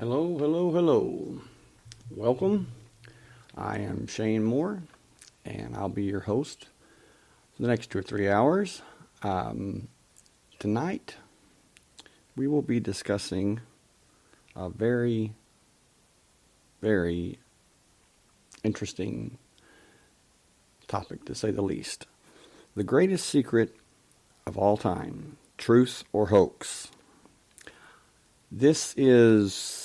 Hello, hello, hello. Welcome. I am Shane Moore, and I'll be your host for the next 2 or 3 hours. Tonight, we will be discussing a very, very interesting topic, to say the least. The greatest secret of all time, truth or hoax. This is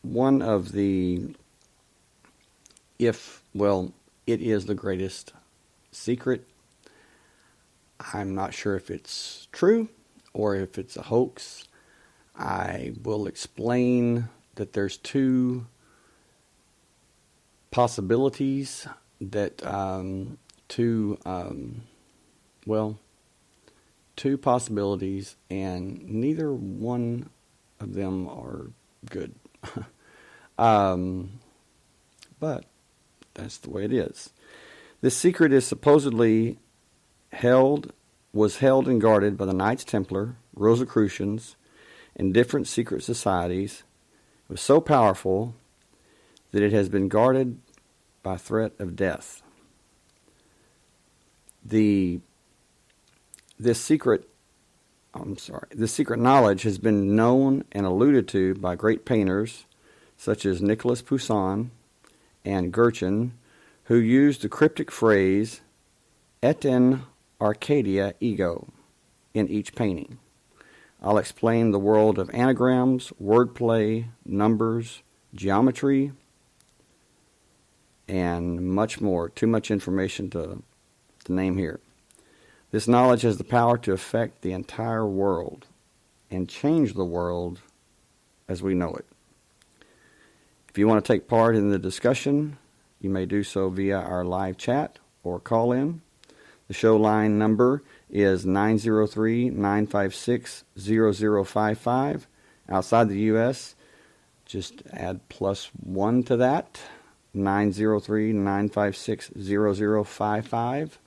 one of the, it is the greatest secret. I'm not sure if it's true or if it's a hoax. I will explain that there's two possibilities that, two possibilities, and neither one of them are good. But that's the way it is. This secret is supposedly was held and guarded by the Knights Templar, Roscicrucians, and different secret societies. It was so powerful that it has been guarded by threat of death. This secret knowledge has been known and alluded to by great painters such as Nicolas Poussin and Guerchin, who used the cryptic phrase "In ARCADIA EGO" in each painting. I'll explain the world of anagrams, wordplay, numbers, geometry, and much more. Too much information to name here. This knowledge has the power to affect the entire world and change the world as we know it. If you want to take part in the discussion, you may do so via our live chat or call in. The show line number is 903-956-0055. Outside the U.S., just add +1 to that, 903-956-0055.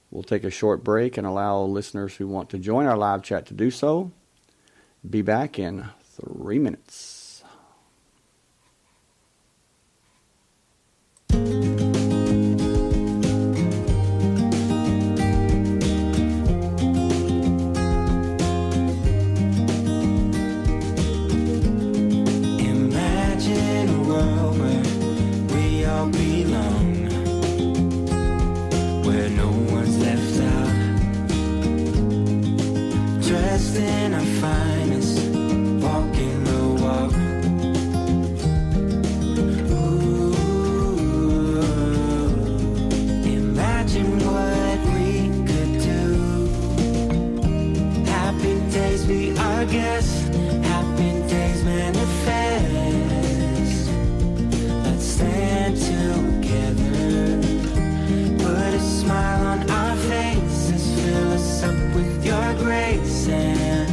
We'll take a short break and allow listeners who want to join our live chat to do so. Be back in 3 minutes. Imagine a world where we all belong, where no one's left out, dressed in our finest, walking the walk. Ooh, imagine what we could do. Happy days be our guest, happy days manifest. Let's stand together, put a smile on our faces, fill us up with your grace and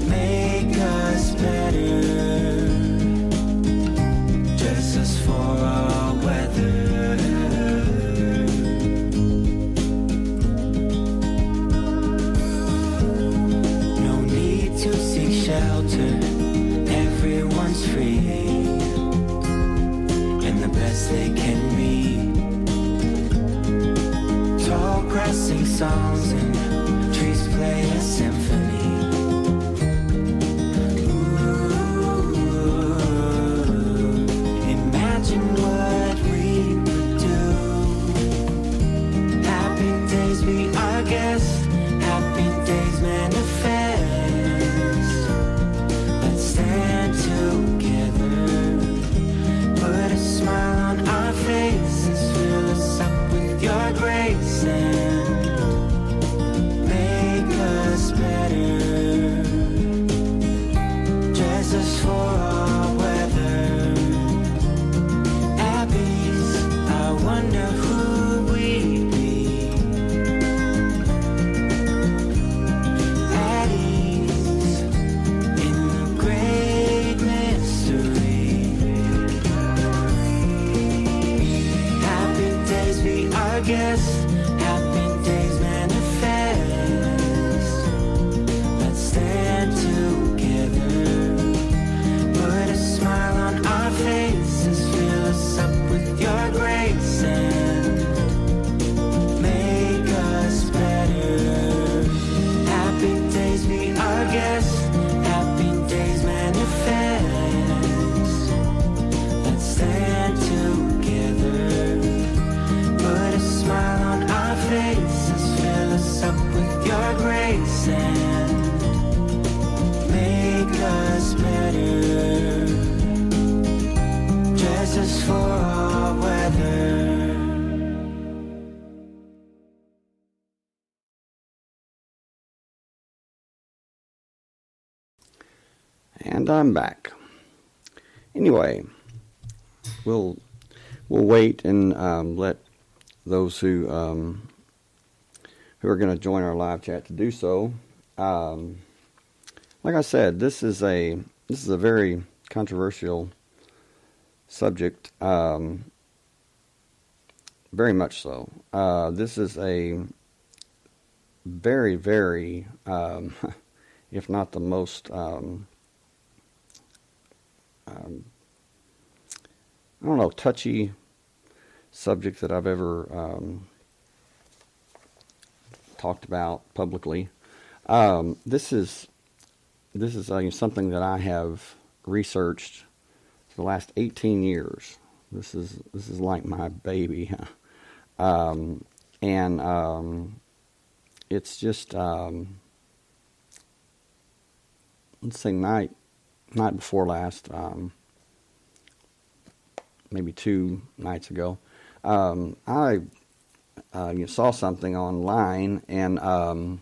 make us better. Dress us for all weather. No need to seek shelter, everyone's free, and the best they can be. Tall grass sing songs and trees play a symphony. Ooh, imagine what we could do. Happy days be our guest, happy days manifest. Let's stand together, put a smile on our faces, fill us up with your grace and And I'm back. Anyway, we'll wait and let those who are going to join our live chat to do so. Like I said, this is a very controversial subject, very much so. This is a very, very, if not the most, I don't know, touchy subject that I've ever talked about publicly. This is something that I have researched for the last 18 years. This is like my baby, and it's just let's say night before last, maybe 2 nights ago, I saw something online, and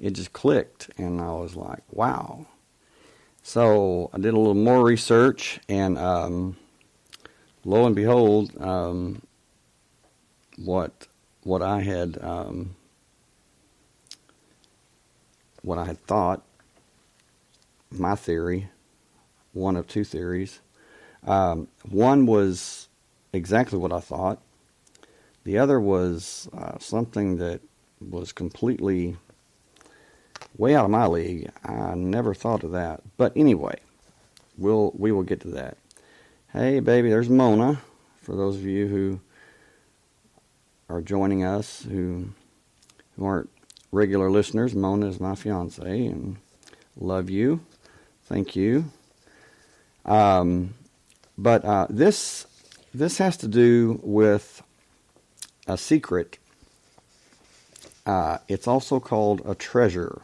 it just clicked, and I was like, wow. So I did a little more research, and lo and behold, what I had thought, my theory, one of 2 theories. One was exactly what I thought. The other was something that was completely way out of my league. I never thought of that. But anyway, we will get to that. Hey, baby, there's Mona. For those of you who are joining us who aren't regular listeners, Mona is my fiance, and love you. Thank you. But this has to do with a secret. It's also called a treasure.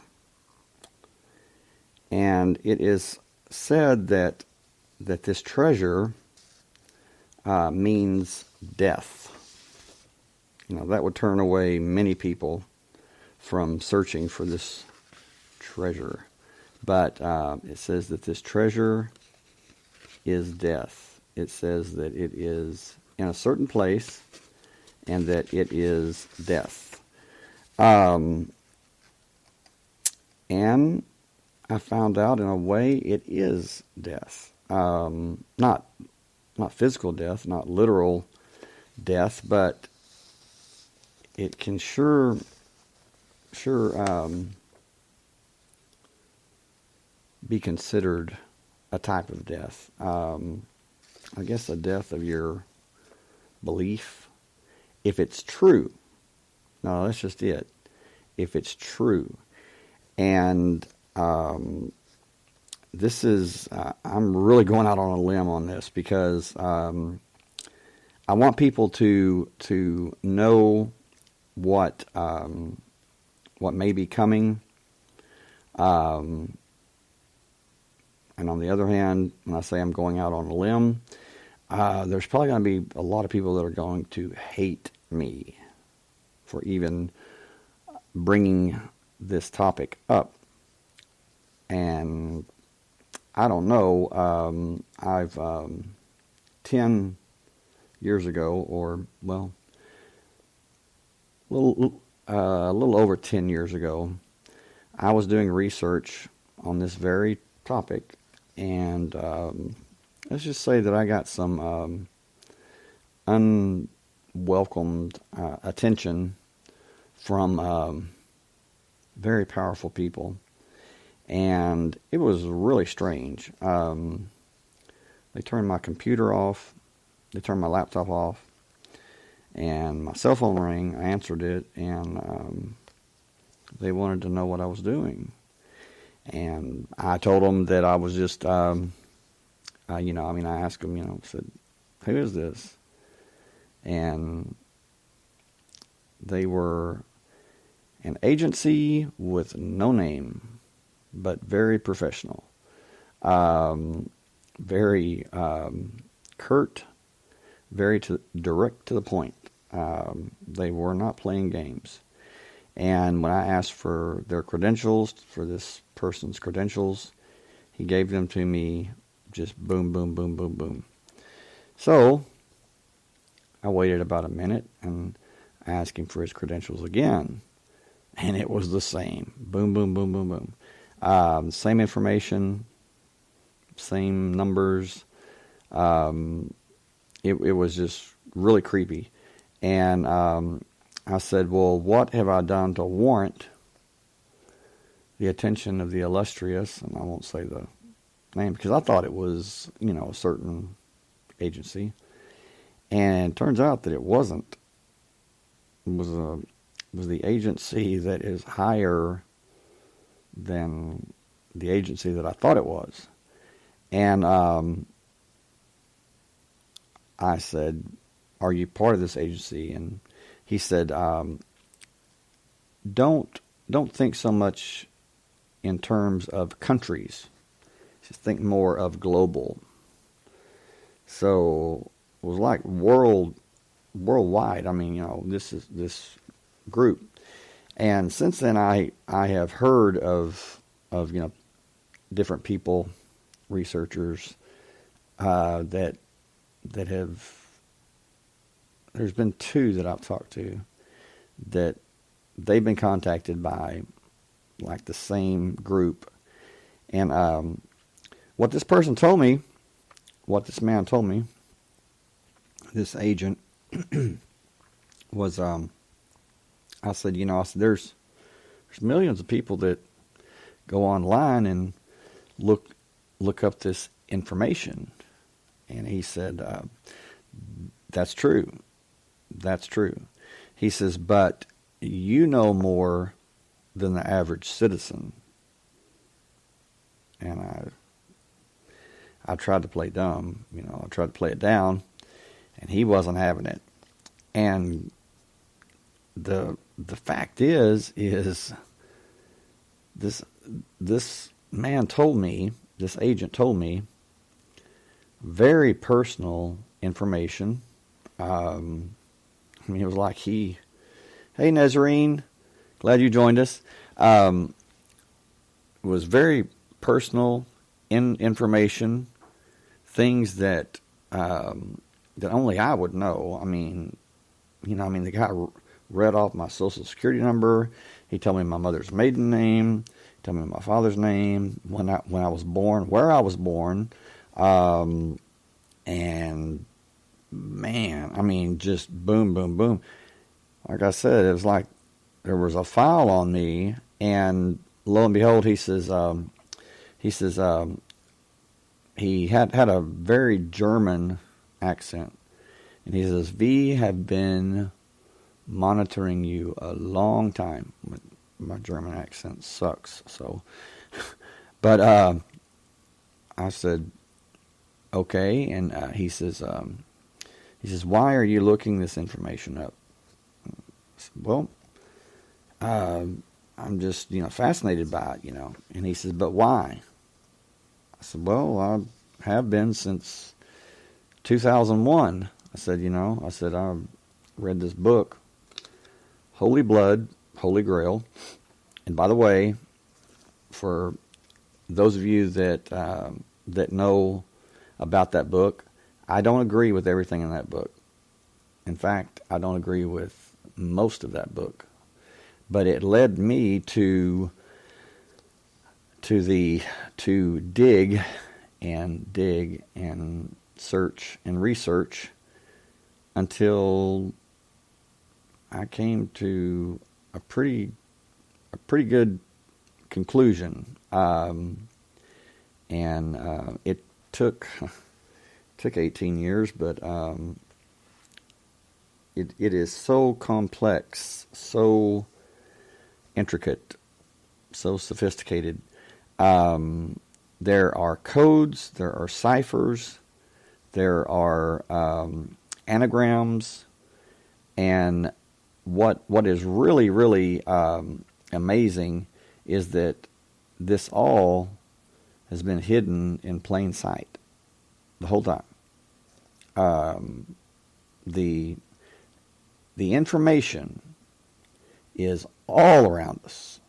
And it is said that this treasure means death. You know, that would turn away many people from searching for this treasure. But it says that this treasure is death. It says that it is in a certain place and that it is death. And I found out in a way it is death. Not physical death, not literal death, but it can sure be considered a type of death. I guess a death of your belief, if it's true. No, that's just it. If it's true. And this is, I'm really going out on a limb on this because I want people to know what may be coming. And on the other hand, when I say I'm going out on a limb, there's probably going to be a lot of people that are going to hate me for even bringing this topic up. And I don't know, I've 10 years ago, or well, a little over 10 years ago, I was doing research on this very topic, and let's just say that I got some unwelcomed attention from very powerful people, and it was really strange. They turned my computer off, they turned my laptop off, and my cell phone rang. I answered it, and they wanted to know what I was doing. And I told them that I was just, I asked them, I said, who is this? And they were an agency with no name, but very professional. Very curt, very direct to the point. They were not playing games. And when I asked for their credentials, for this person's credentials, He gave them to me, just boom, boom, boom, boom, boom. So I waited about a minute and asked him for his credentials again. And it was the same. Boom, boom, boom, boom, boom. Same information, same numbers. It was just really creepy. And I said, well, what have I done to warrant the attention of the illustrious, and I won't say the name because I thought it was, a certain agency. And it turns out that it wasn't. It was the agency that is higher than the agency that I thought it was. And I said, are you part of this agency? And he said, don't think so much in terms of countries. Just think more of global. So it was like worldwide. I mean, this is this group. And since then I have heard of different people, researchers, that have, there's been two that I've talked to that they've been contacted by like the same group. And what this person told me, what this man told me, this agent, was I said, there's millions of people that go online and look up this information. And he said, that's true. That's true. He says, but you know more than the average citizen. And I tried to play dumb, I tried to play it down, and he wasn't having it. And the fact is this man told me, this agent told me, very personal information. It was like hey Nazarene, glad you joined us. It was very personal information, things that that only I would know. The guy read off my social security number. He told me my mother's maiden name. He told me my father's name, when I was born, where I was born, and man, just boom, boom, boom. Like I said, it was like there was a file on me, and lo and behold, he says he had a very German accent, and he says, we have been monitoring you a long time. My German accent sucks, so but I said, okay. And he says, why are you looking this information up? I said, well, I'm just fascinated by it, And he says, but why? I said, well, I have been since 2001. I said, I read this book, Holy Blood, Holy Grail. And by the way, for those of you that know about that book, I don't agree with everything in that book. In fact, I don't agree with most of that book. But it led me to dig and search and research until I came to a pretty good conclusion. It took 18 years, but it is so complex, so intricate, so sophisticated. There are codes, there are ciphers, there are anagrams, and what is really, really amazing is that this all has been hidden in plain sight the whole time. The information is all around us.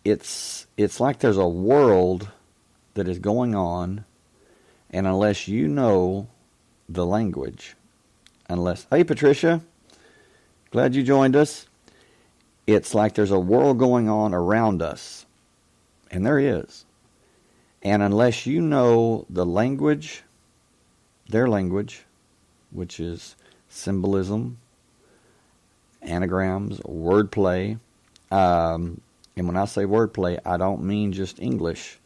it's like there's a world that is going on, and unless you know the language, hey Patricia, glad you joined us. It's like there's a world going on around us, and there is. And unless you know the language, their language, which is symbolism, anagrams, wordplay, and when I say wordplay, I don't mean just English.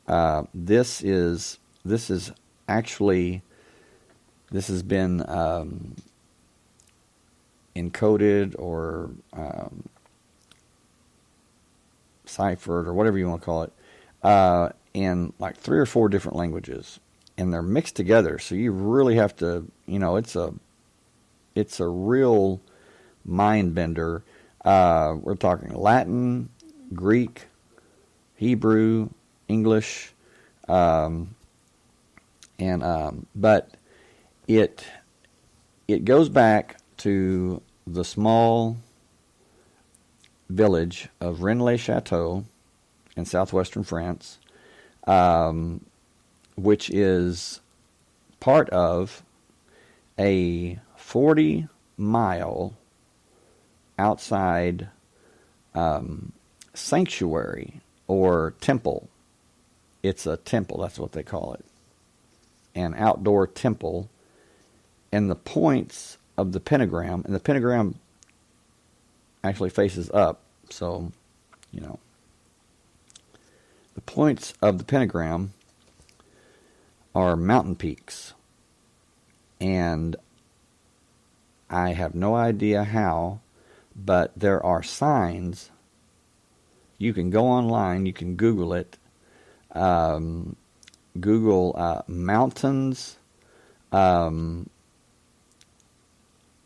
This has been encoded or ciphered or whatever you want to call it, in like 3 or 4 different languages, and they're mixed together. So you really have to, it's a real mind bender. We're talking Latin, Greek, Hebrew, English, but it goes back to the small village of Rennes-le-Château in southwestern France, which is part of a 40-mile outside sanctuary or temple. It's a temple, that's what they call it. An outdoor temple. And the points of the pentagram, and the pentagram actually faces up, so, the points of the pentagram are mountain peaks. And I have no idea how, but there are signs. You can go online, you can Google it. Google mountains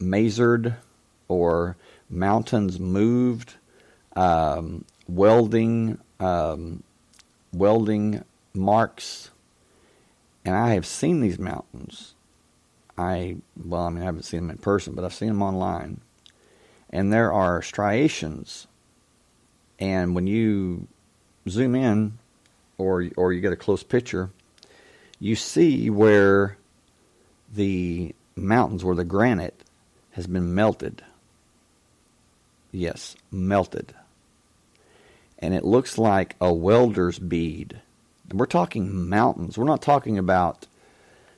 mazered or mountains moved, welding marks, and I have seen these mountains. I haven't seen them in person, but I've seen them online, and there are striations, and when you zoom in or you get a close picture, you see where the mountains, where the granite has been melted. Yes, melted. And it looks like a welder's bead. And we're talking mountains. We're not talking about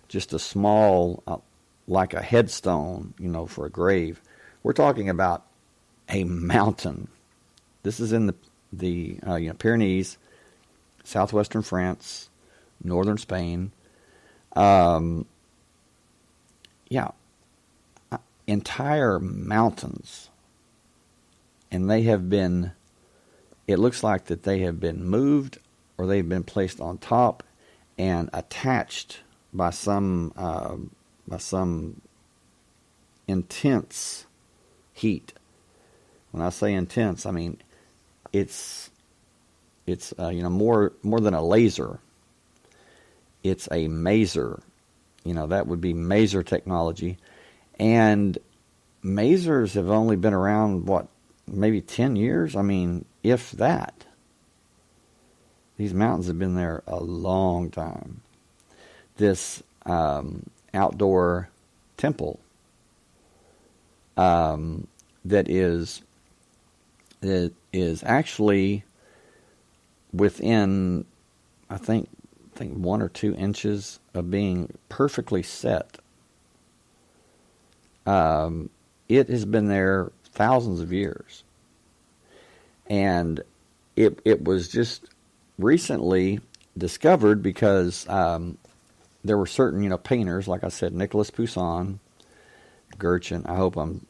just a small, like a headstone, for a grave. We're talking about a mountain. This is in the Pyrenees, southwestern France, northern Spain. Entire mountains. And they have been, it looks like that they have been moved or they've been placed on top and attached by some intense heat. When I say intense, I mean it's more than a laser. It's a maser. That would be maser technology. And masers have only been around, maybe 10 years? I mean, if that. These mountains have been there a long time. This outdoor temple that is actually within, I think 1 or 2 inches of being perfectly set. It has been there thousands of years. And it was just recently discovered because there were certain, painters, like I said, Nicolas Poussin, Guerchin. I hope I'm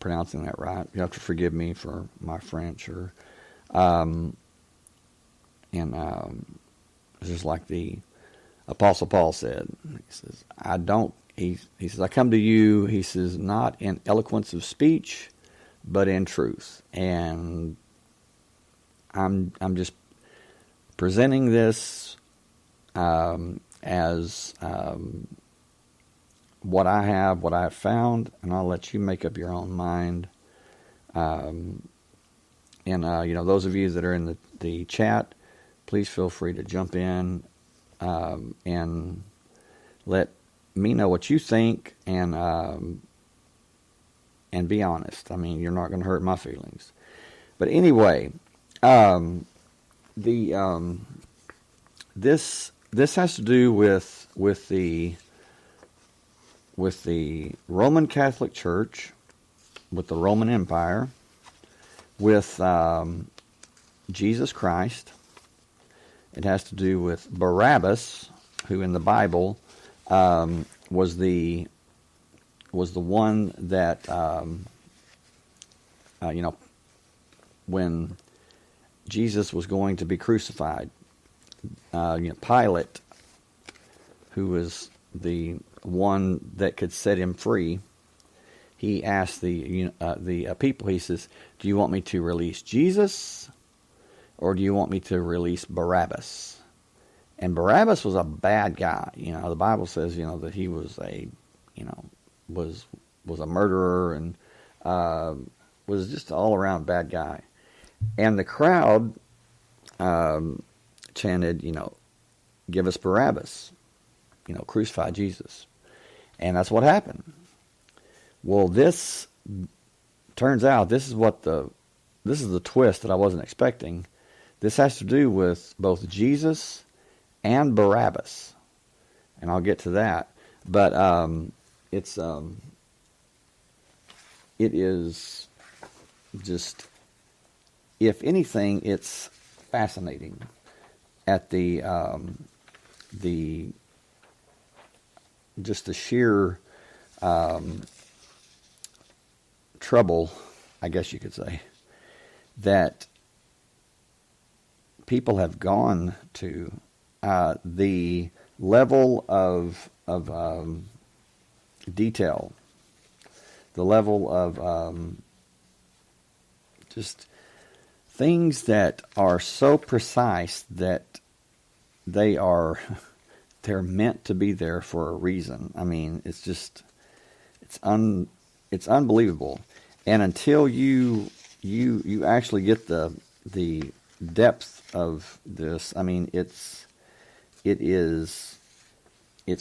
pronouncing that right. You have to forgive me for my French. Just like the Apostle Paul said, he says, he says, I come to you, he says, not in eloquence of speech, but in truth. And I'm just presenting this as what I have found, and I'll let you make up your own mind. And those of you that are in the chat, please feel free to jump in and let me know what you think, and be honest. I mean, you're not going to hurt my feelings. But anyway, this has to do with the Roman Catholic Church, with the Roman Empire, with Jesus Christ. It has to do with Barabbas, who in the Bible was the one that when Jesus was going to be crucified, Pilate, who was the one that could set him free, he asked the people, he says, do you want me to release Jesus, or do you want me to release Barabbas? And Barabbas was a bad guy. The Bible says, that he was was a murderer and was just an all-around bad guy. And the crowd chanted, give us Barabbas, crucify Jesus. And that's what happened. Well, this turns out this is the twist that I wasn't expecting. This has to do with both Jesus and Barabbas, and I'll get to that. But it is just, if anything, it's fascinating at the sheer trouble, I guess you could say, that people have gone to, the level of detail, the level of just things that are so precise that they're meant to be there for a reason. I mean, it's unbelievable. And until you actually get the depth of this, I mean, it's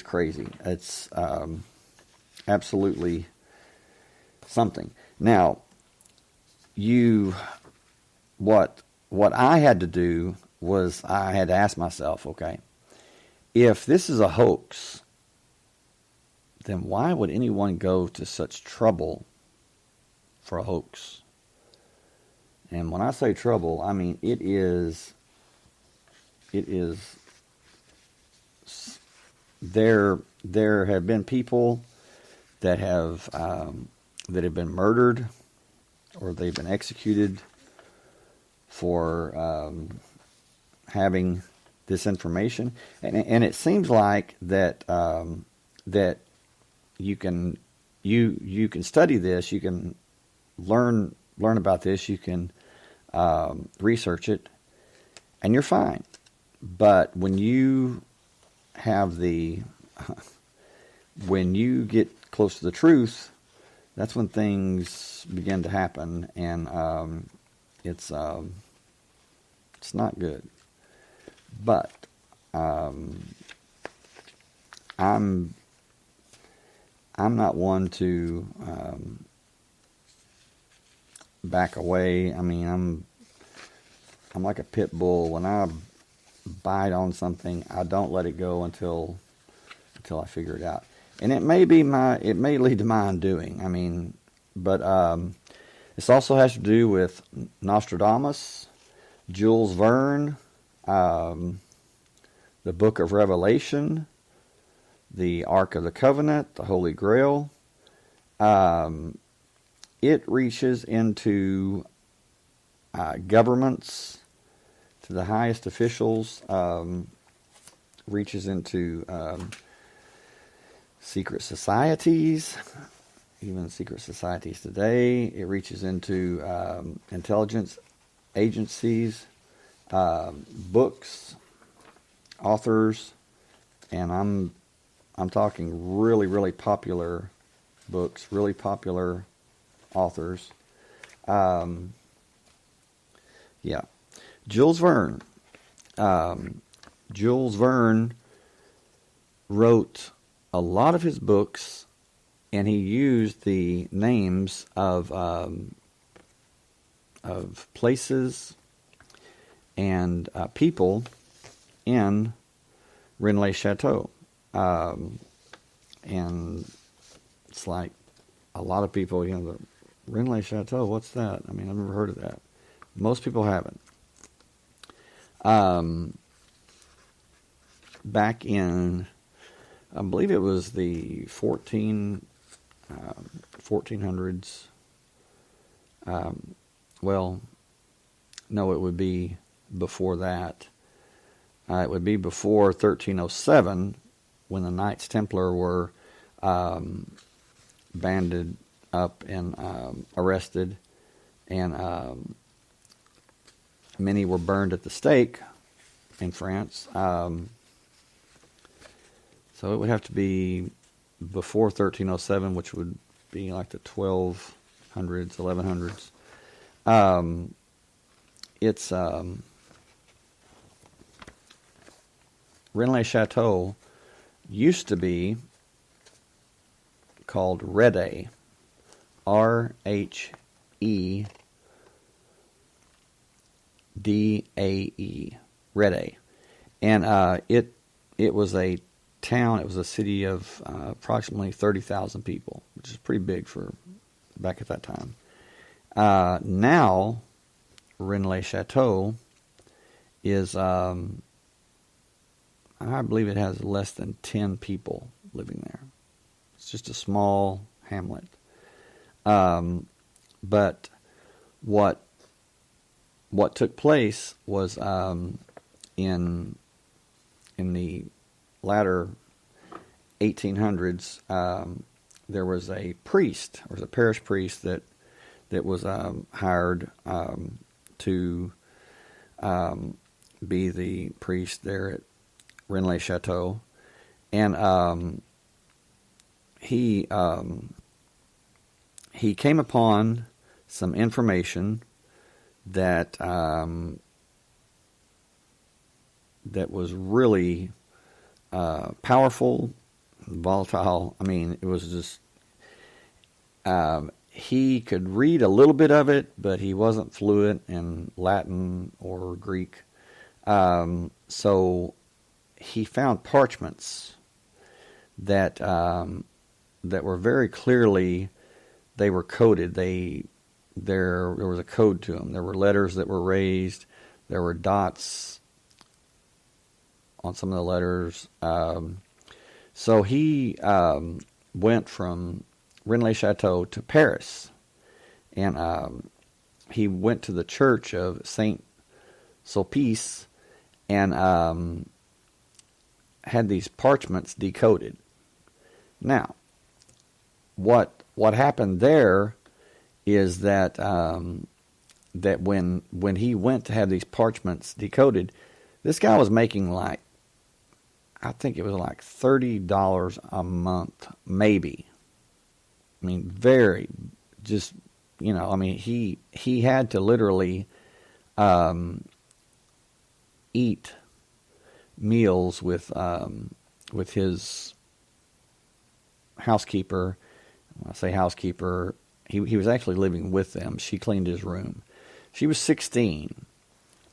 crazy. It's absolutely something. Now, what I had to do was I had to ask myself, okay, if this is a hoax, then why would anyone go to such trouble for a hoax? And when I say trouble, I mean it is there have been people that have been murdered, or they've been executed for having this information, and it seems like that that you can study this, you can learn about this, you can research it, and you're fine. But when you when you get close to the truth, that's when things begin to happen, and it's not good. But I'm not one to back away. I mean, I'm like a pit bull. When I bite on something, I don't let it go until I figure it out. And it may lead to my undoing. I mean, but this also has to do with Nostradamus, Jules Verne, the Book of Revelation, the Ark of the Covenant, the Holy Grail. It reaches into governments, to the highest officials, reaches into secret societies, even secret societies today. It reaches into intelligence agencies, books, authors, and I'm talking really, really popular books, really popular authors. Yeah. Jules Verne. Jules Verne wrote a lot of his books, and he used the names of places and people in Rennes-le-Chateau. And it's like a lot of people, the Rennes-le-Chateau, what's that? I mean, I've never heard of that. Most people haven't. Back in, I believe it was the 1400s. Well, no, it would be before that. It would be before 1307, when the Knights Templar were banded up and arrested, and many were burned at the stake in France. So it would have to be before 1307, which would be like the 1200s, 1100s. It's Rennes-le-Chateau used to be called Rede, R-H-E-D-A-E, Rede, and it was a town. It was a city of approximately 30,000 people, which is pretty big for back at that time. Now, Rennes-le-Chateau is, I believe it has less than 10 people living there. It's just a small hamlet. But what took place was in the latter 1800s, there was a priest, or a parish priest that was hired to be the priest there at Rennes-le-Chateau, and he came upon some information that was really powerful, volatile. I mean, it was just he could read a little bit of it, but he wasn't fluent in Latin or Greek. So he found parchments that were very clearly, they were coded. There was a code to them. There were letters that were raised. There were dots on some of the letters. So he went from Rennes-le-Chateau to Paris, and he went to the church of Saint Sulpice and had these parchments decoded. Now, what happened there is that that when he went to have these parchments decoded, this guy was making I think it was like $30 a month, maybe. I mean, very, just, I mean, he had to literally eat meals with his housekeeper. When I say housekeeper, he was actually living with them. She cleaned his room. She was 16,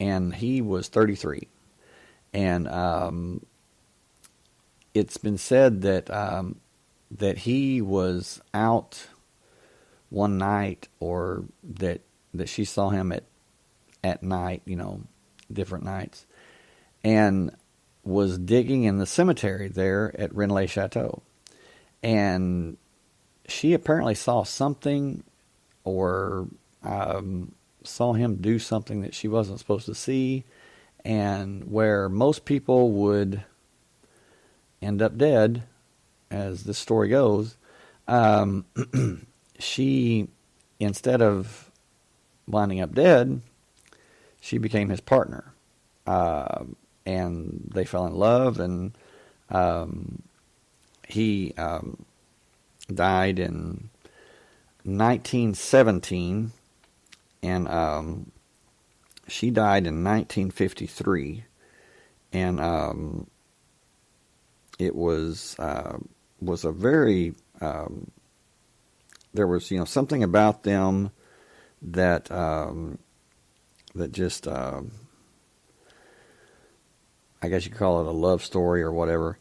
and he was 33. And it's been said that he was out one night, or that she saw him at night, different nights, and was digging in the cemetery there at Rennes-le-Chateau. And she apparently saw something, or saw him do something that she wasn't supposed to see, and where most people would end up dead, as this story goes, she, instead of winding up dead, she became his partner. And they fell in love, and he died in 1917, and She died in 1953, and it was a very there was something about them that that just I guess you could call it a love story or whatever.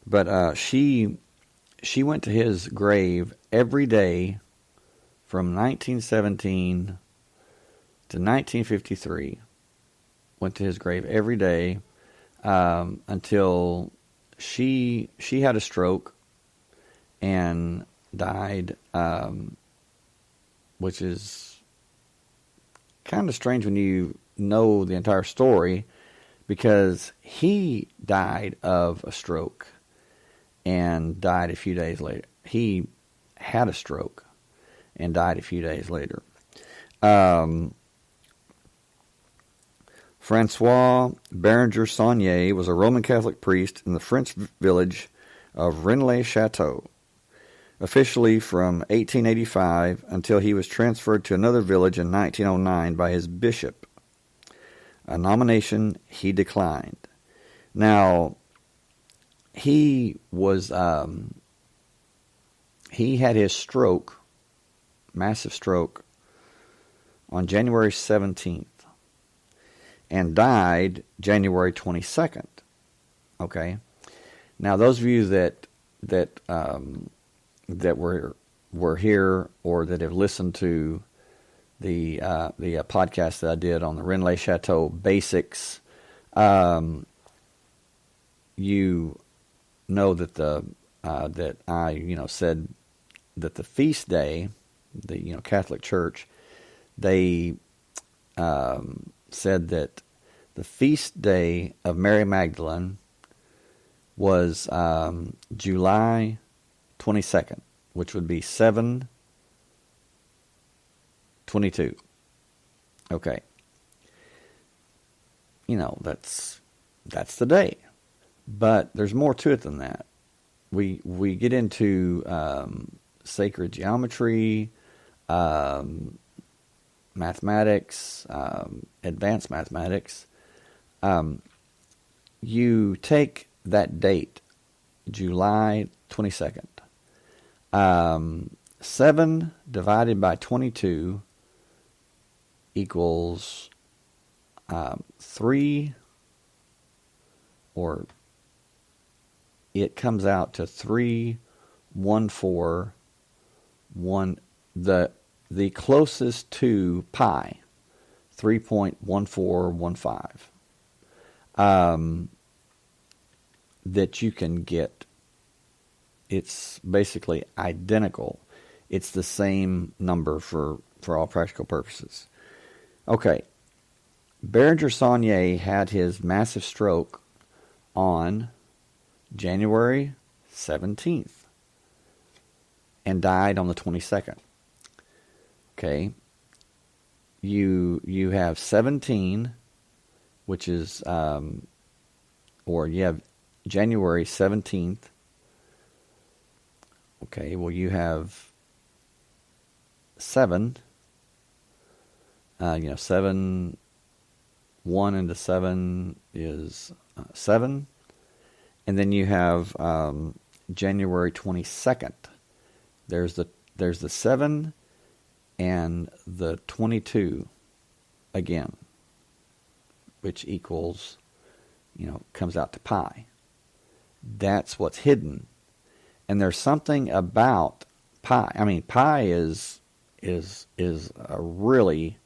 But she went to his grave every day from 1917 to 1953. Went to his grave every day until she had a stroke and died, which is kind of strange when you know the entire story, because he died of a stroke and died a few days later. He had a stroke and died a few days later. Francois Béranger-Saunier was a Roman Catholic priest in the French village of Rennes-le-Château, officially from 1885 until he was transferred to another village in 1909 by his bishop, a nomination he declined. Now, he had his stroke, massive stroke, on January 17th and died January 22nd. Okay? Now, those of you that were here or that have listened to the podcast that I did on the Rennes-le-Château basics, you know that that I said that the feast day, the Catholic Church, they said that the feast day of Mary Magdalene was July 22nd, which would be 7/22. Okay. That's the day. But there's more to it than that. We get into sacred geometry, mathematics, advanced mathematics. You take that date, July 22nd. 7 divided by 22 equals 3, or it comes out to 3.141, the closest to pi, 3.1415, that you can get. It's basically identical. It's the same number for all practical purposes. Okay. Béranger-Saunier had his massive stroke on January 17th and died on the 22nd. Okay. You have 17, which is, or you have January 17th. Okay, well, you have 7. 7, 1 into 7 is 7. And then you have January 22nd. There's the 7 and the 22 again, which equals, comes out to pi. That's what's hidden. And there's something about pi. I mean, pi is a really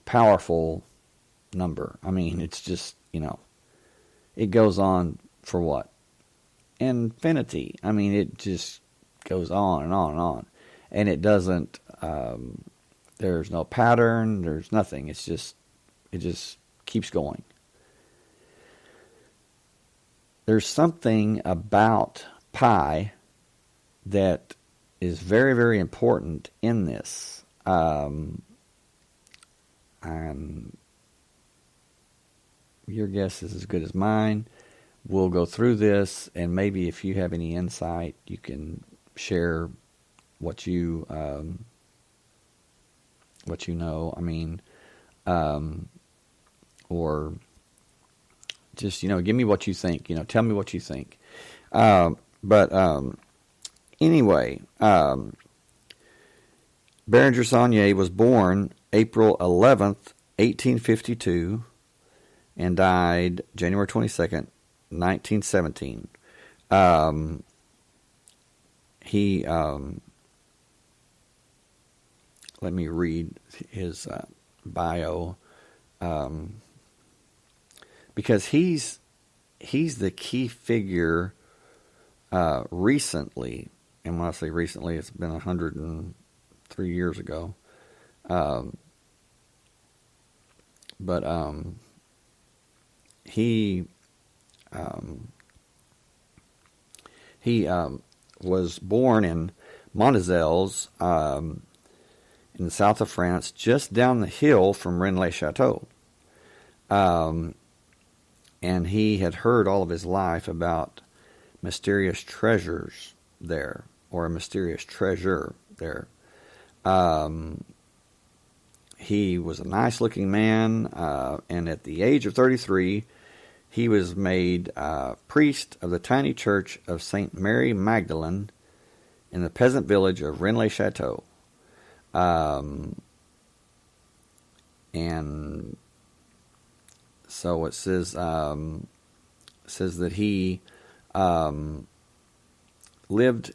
powerful number. I mean, it's just, it goes on for what? Infinity. I mean, it just goes on and on and on. And it doesn't, there's no pattern, there's nothing. It just keeps going. There's something about pi that is very, very important in this. And your guess is as good as mine. We'll go through this, and maybe if you have any insight, you can share what you what you know. I mean, or just, give me what you think. Tell me what you think. But anyway, Berenger Saunier was born April 11th, 1852, and died January 22nd, 1917. Let me read his bio, because he's the key figure recently, and when I say recently, it's been 103 years ago. But he was born in Montezels, in the south of France, just down the hill from Rennes-le-Château. And he had heard all of his life about mysterious treasures there, or a mysterious treasure there. He was a nice-looking man, and at the age of 33, he was made priest of the tiny church of St. Mary Magdalene in the peasant village of Rennes-le-Château. And so it says that he lived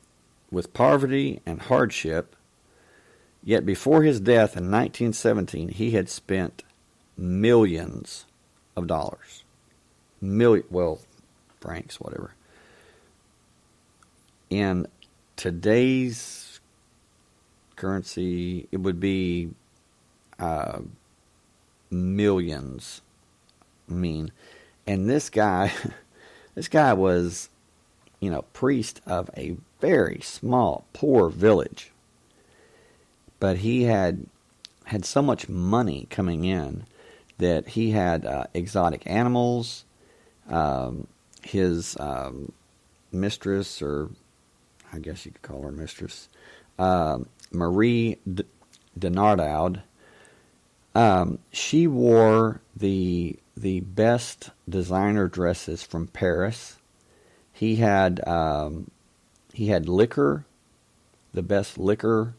with poverty and hardship, yet before his death in 1917, he had spent millions of dollars. Francs, whatever. In today's currency, it would be millions. And this guy was, priest of a very small, poor village. But he had so much money coming in that he had exotic animals. His mistress, or I guess you could call her mistress, Marie de Nardaud, she wore the best designer dresses from Paris. He had liquor, the best liquor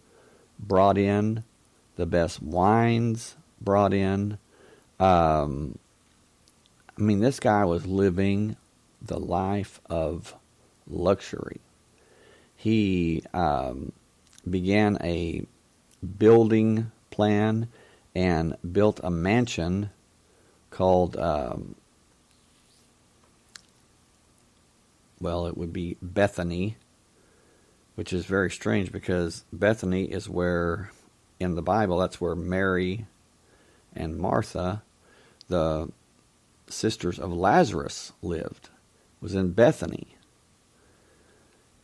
brought in, the best wines brought in. This guy was living the life of luxury. He began a building plan and built a mansion called, it would be Bethany, which is very strange because Bethany is where, in the Bible, that's where Mary and Martha, the sisters of Lazarus, lived, was in Bethany.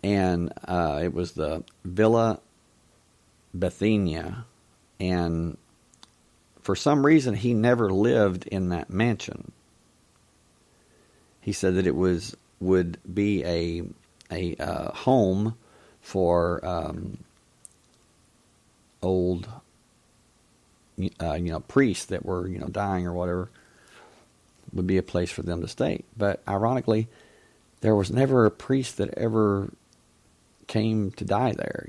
And it was the Villa Bethania, and for some reason he never lived in that mansion. He said that it would be a home for old priests that were dying or whatever, would be a place for them to stay. But ironically, there was never a priest that ever came to die there.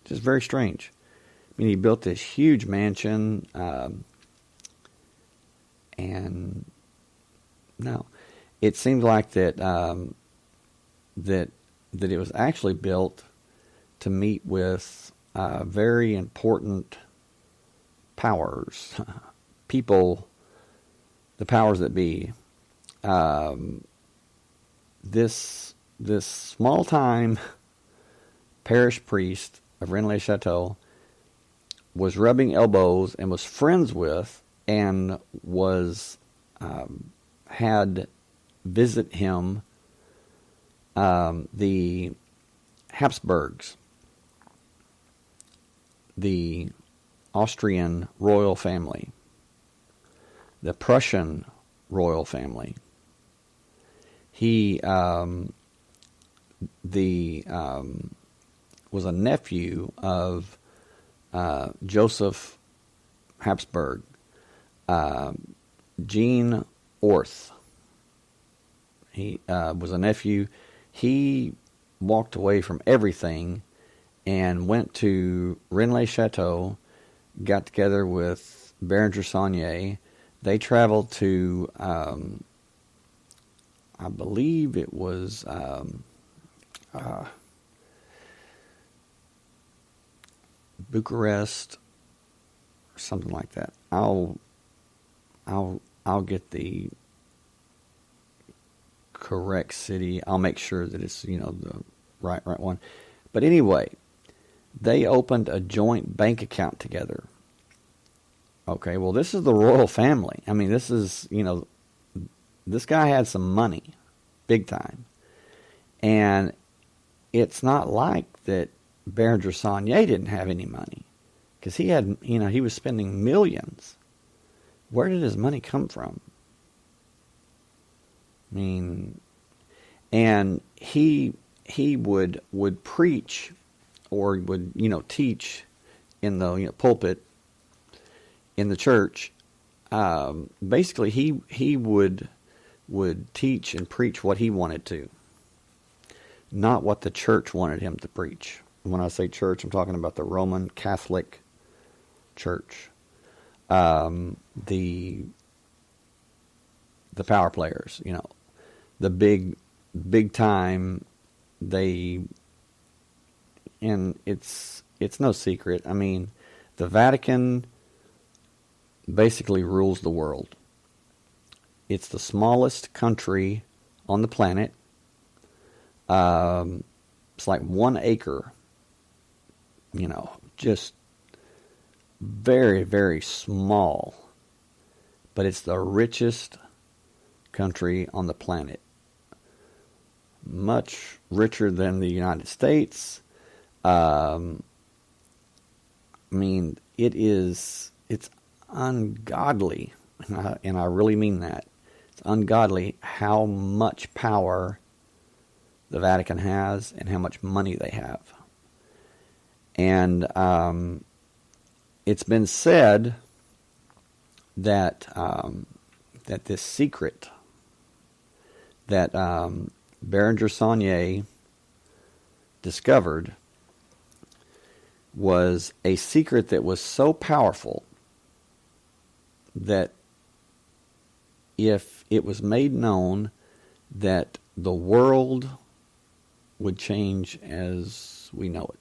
Just very strange. He built this huge mansion, and no, it seemed like that it was actually built to meet with very important powers, people, the powers that be. This small time parish priest of Rennes-le-Château was rubbing elbows and was friends with, and was had visit him the Habsburgs, the Austrian royal family, the Prussian royal family. He was a nephew of Joseph Habsburg, Jean Orth. He was a nephew. He walked away from everything and went to Rennes-le-Chateau, got together with Berenger Saunier. They traveled to, I believe it was Bucharest, or something like that. I'll get the correct city. I'll make sure that it's, the right one. But anyway, they opened a joint bank account together. Okay, well, this is the royal family. I mean, this is, this guy had some money, big time. And it's not like that Berenger Saunier didn't have any money, because he had, he was spending millions. Where did his money come from? I mean, and he would preach, or would teach in the pulpit in the church. Basically, he would teach and preach what he wanted to, not what the church wanted him to preach. When I say church, I'm talking about the Roman Catholic Church, the power players, the big time. And it's no secret. I mean, the Vatican basically rules the world. It's the smallest country on the planet. It's like 1 acre, just very, very small. But it's the richest country on the planet. Much richer than the United States. I mean, it's ungodly, and I really mean that. It's ungodly how much power the Vatican has and how much money they have. And it's been said that that this secret that Berenger Saunier discovered was a secret that was so powerful that if it was made known, that the world would change as we know it,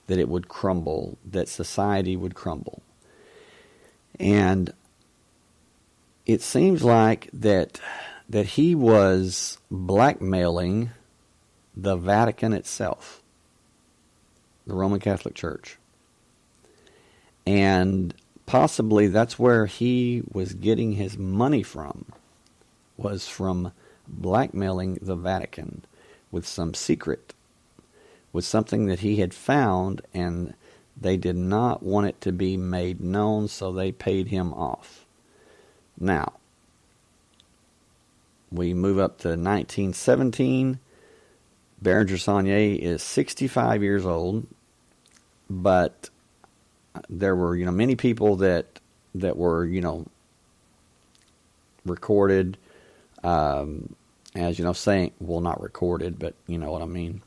that it would crumble, that society would crumble. And it seems like that he was blackmailing the Vatican itself, the Roman Catholic Church. And possibly that's where he was getting his money from, was from blackmailing the Vatican with some secret, with something that he had found, and they did not want it to be made known, so they paid him off. Now, we move up to 1917. Berenger Saunier is 65 years old, but there were, many people that were, recorded, as saying, well, not recorded, but you know what I mean.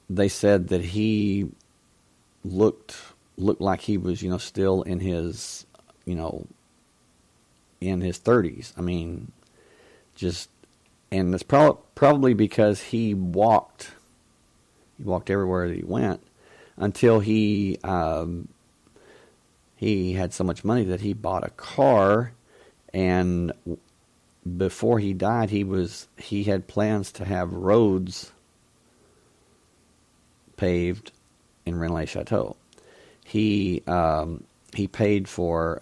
They said that he looked like he was, still in his, in his 30s. I mean, and it's probably because he walked everywhere that he went, until he had so much money that he bought a car, and before he died, he had plans to have roads paved in Rennes-le-Chateau. He paid for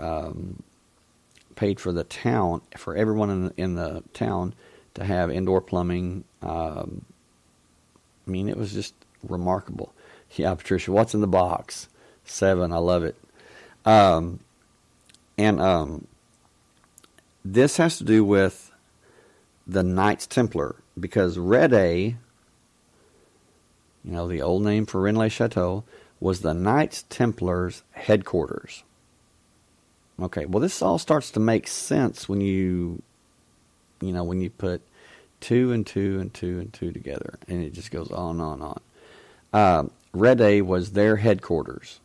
the town, for everyone in the town to have indoor plumbing. I mean, it was just remarkable. Yeah, Patricia, what's in the box? 7, I love it. This has to do with the Knights Templar, because Red A, the old name for Rennes-le-Château, was the Knights Templars headquarters. Okay, well, this all starts to make sense when you put two and two and two and two together, and it just goes on and on. Rede was their headquarters,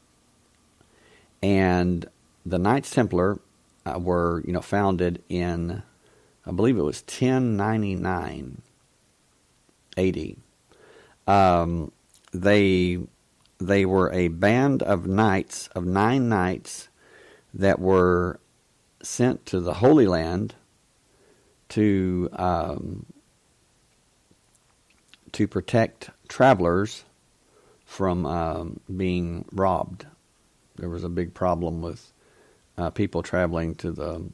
and the Knights Templar were, founded in, I believe it was 1099 AD. They were a band of knights, of 9 knights, that were sent to the Holy Land to protect travelers from being robbed. There was a big problem with people traveling to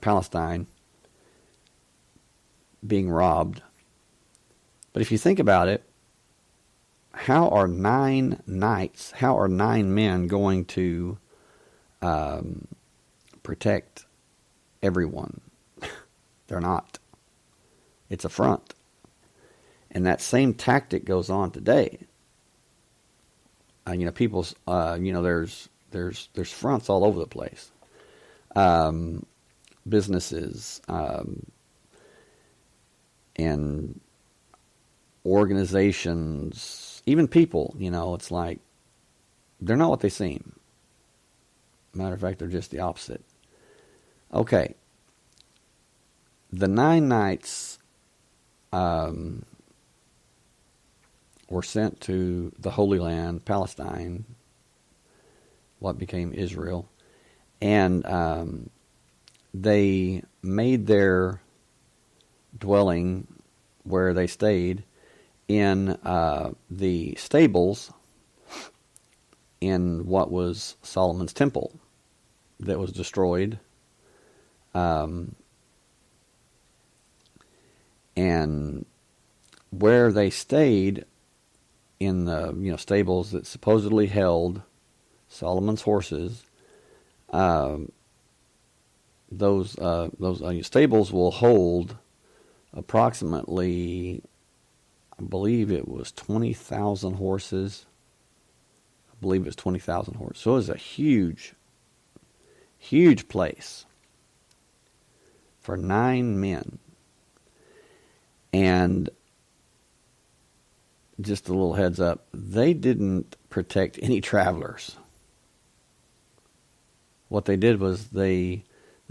Palestine being robbed. But if you think about it, how are 9 knights, how are 9 men going to protect everyone? They're not. It's a front. And that same tactic goes on today. People's, there's fronts all over the place. Businesses, and organizations, even people, it's like they're not what they seem. Matter of fact, they're just the opposite. Okay. The 9 knights were sent to the Holy Land, Palestine, what became Israel, and they made their dwelling where they stayed in the stables in what was Solomon's temple that was destroyed, and where they stayed in the stables that supposedly held Solomon's horses. Those stables will hold approximately, I believe it was 20,000 horses. I believe it was 20,000 horses. So it was a huge, huge place for 9 men. And just a little heads up, they didn't protect any travelers. What they did was they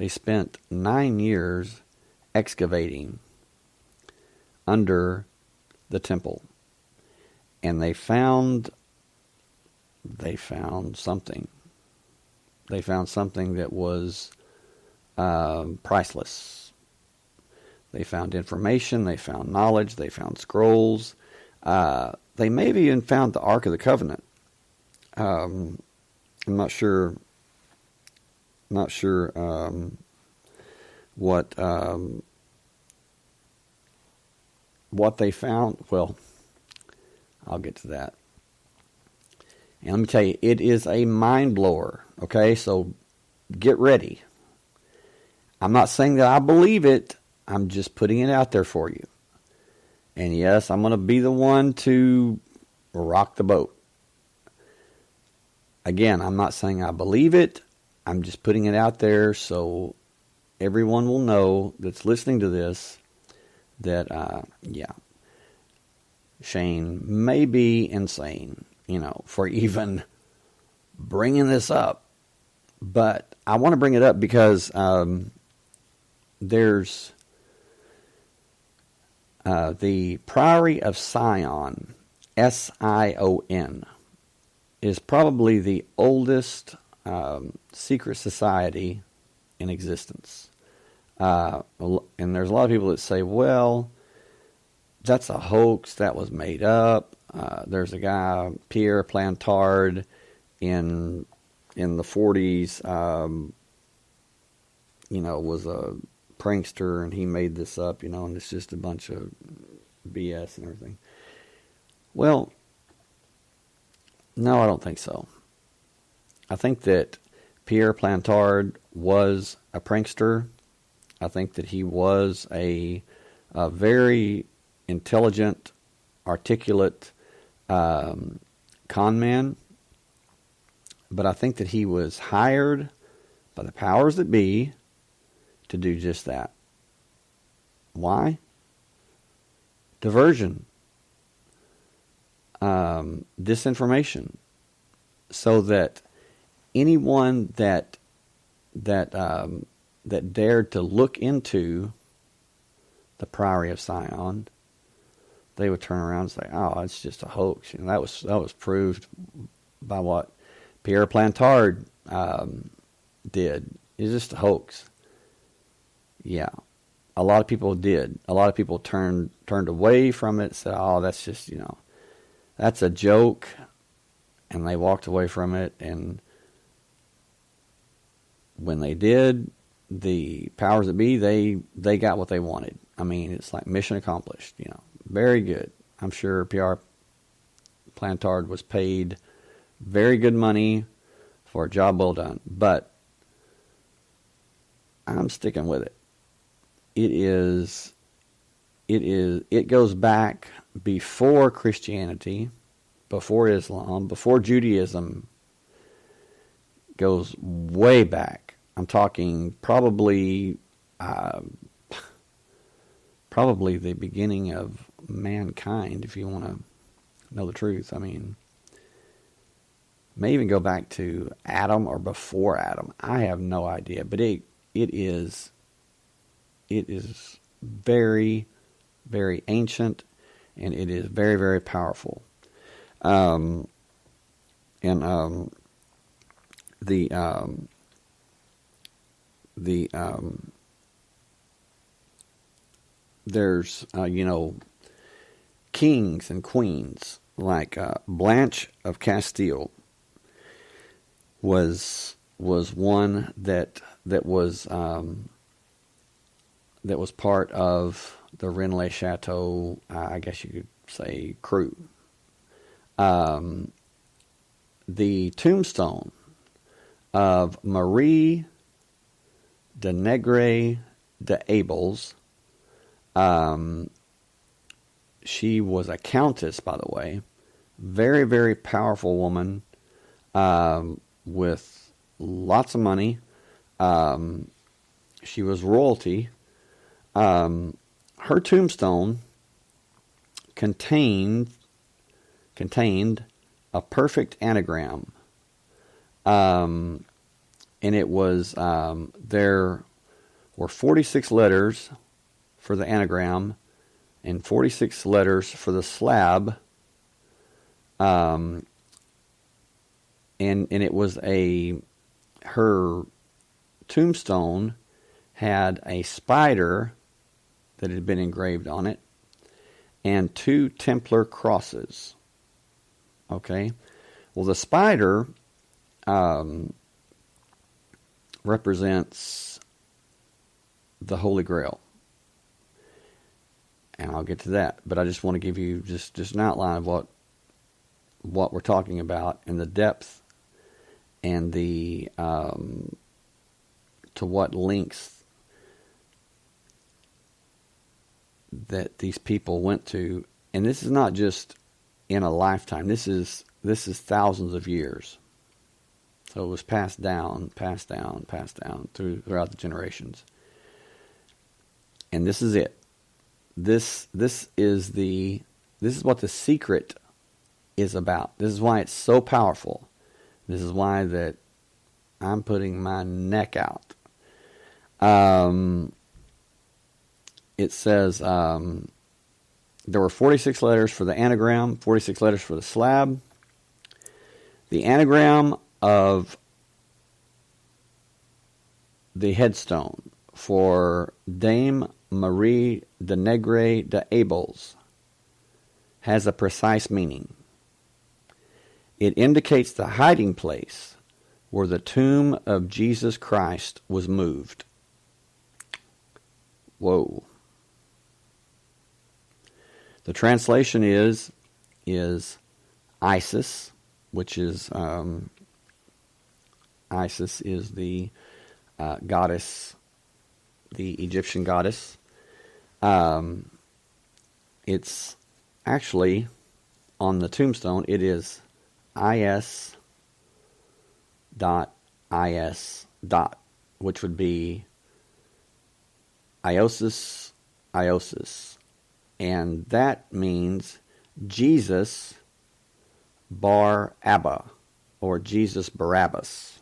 spent 9 years excavating under the temple, and they found something. They found something that was priceless. They found information. They found knowledge. They found scrolls. They may have even found the Ark of the Covenant. I'm not sure what they found. Well, I'll get to that. And let me tell you, it is a mind blower. Okay, so get ready. I'm not saying that I believe it. I'm just putting it out there for you. And yes, I'm going to be the one to rock the boat. Again, I'm not saying I believe it. I'm just putting it out there so everyone will know that's listening to this that, Shane may be insane, for even bringing this up. But I want to bring it up because there's the Priory of Sion, Sion, is probably the oldest secret society in existence. And there's a lot of people that say, well, that's a hoax, that was made up. There's a guy, Pierre Plantard, in the 40s, was a prankster, and he made this up, and it's just a bunch of BS and everything. Well, no, I don't think so. I think that Pierre Plantard was a prankster. I think that he was a very intelligent articulate con man, but I think that he was hired by the powers that be to do just that. Why? Diversion. Disinformation. So that anyone that dared to look into the Priory of Sion, they would turn around and say, "Oh, it's just a hoax." That was proved by what Pierre Plantard did. It's just a hoax. Yeah, a lot of people did. A lot of people turned away from it. Said, "Oh, that's just that's a joke," and they walked away from it. And when they did, the powers that be, they got what they wanted. I mean, it's like mission accomplished. Very good. I'm sure Pierre Plantard was paid very good money for a job well done. But I'm sticking with it. It goes back before Christianity, before Islam, before Judaism. Goes way back. I'm talking probably the beginning of mankind, if you want to know the truth. I mean, may even go back to Adam or before Adam. I have no idea, but it is very, very ancient, and it is very, very powerful. There's kings and queens like Blanche of Castile was one that was part of the Rennes Chateau, I guess you could say, crew. The tombstone of Marie de Negre de Abels. She was a countess, by the way. Very, very powerful woman with lots of money. She was royalty. Her tombstone contained a perfect anagram. And it was, there were 46 letters for the anagram and 46 letters for the slab. And it was her tombstone had a spider that had been engraved on it and 2 Templar crosses. Okay. Well, the spider represents the Holy Grail. And I'll get to that. But I just want to give you just an outline of what we're talking about and the depth and the to what lengths that these people went to. And this is not just in a lifetime. This is thousands of years. So it was passed down throughout the generations. And this is it. This is what the secret is about. This is why it's so powerful. This is why that I'm putting my neck out. It says there were 46 letters for the anagram, 46 letters for the slab. The anagram of the headstone for Dame Marie de Negre de Abels has a precise meaning. It indicates the hiding place where the tomb of Jesus Christ was moved. Whoa. The translation is Isis, which is Isis is the goddess, the Egyptian goddess. It's actually, on the tombstone, it is is dot is dot, which would be iosis, iosis. And that means Jesus bar Abba, or Jesus Barabbas.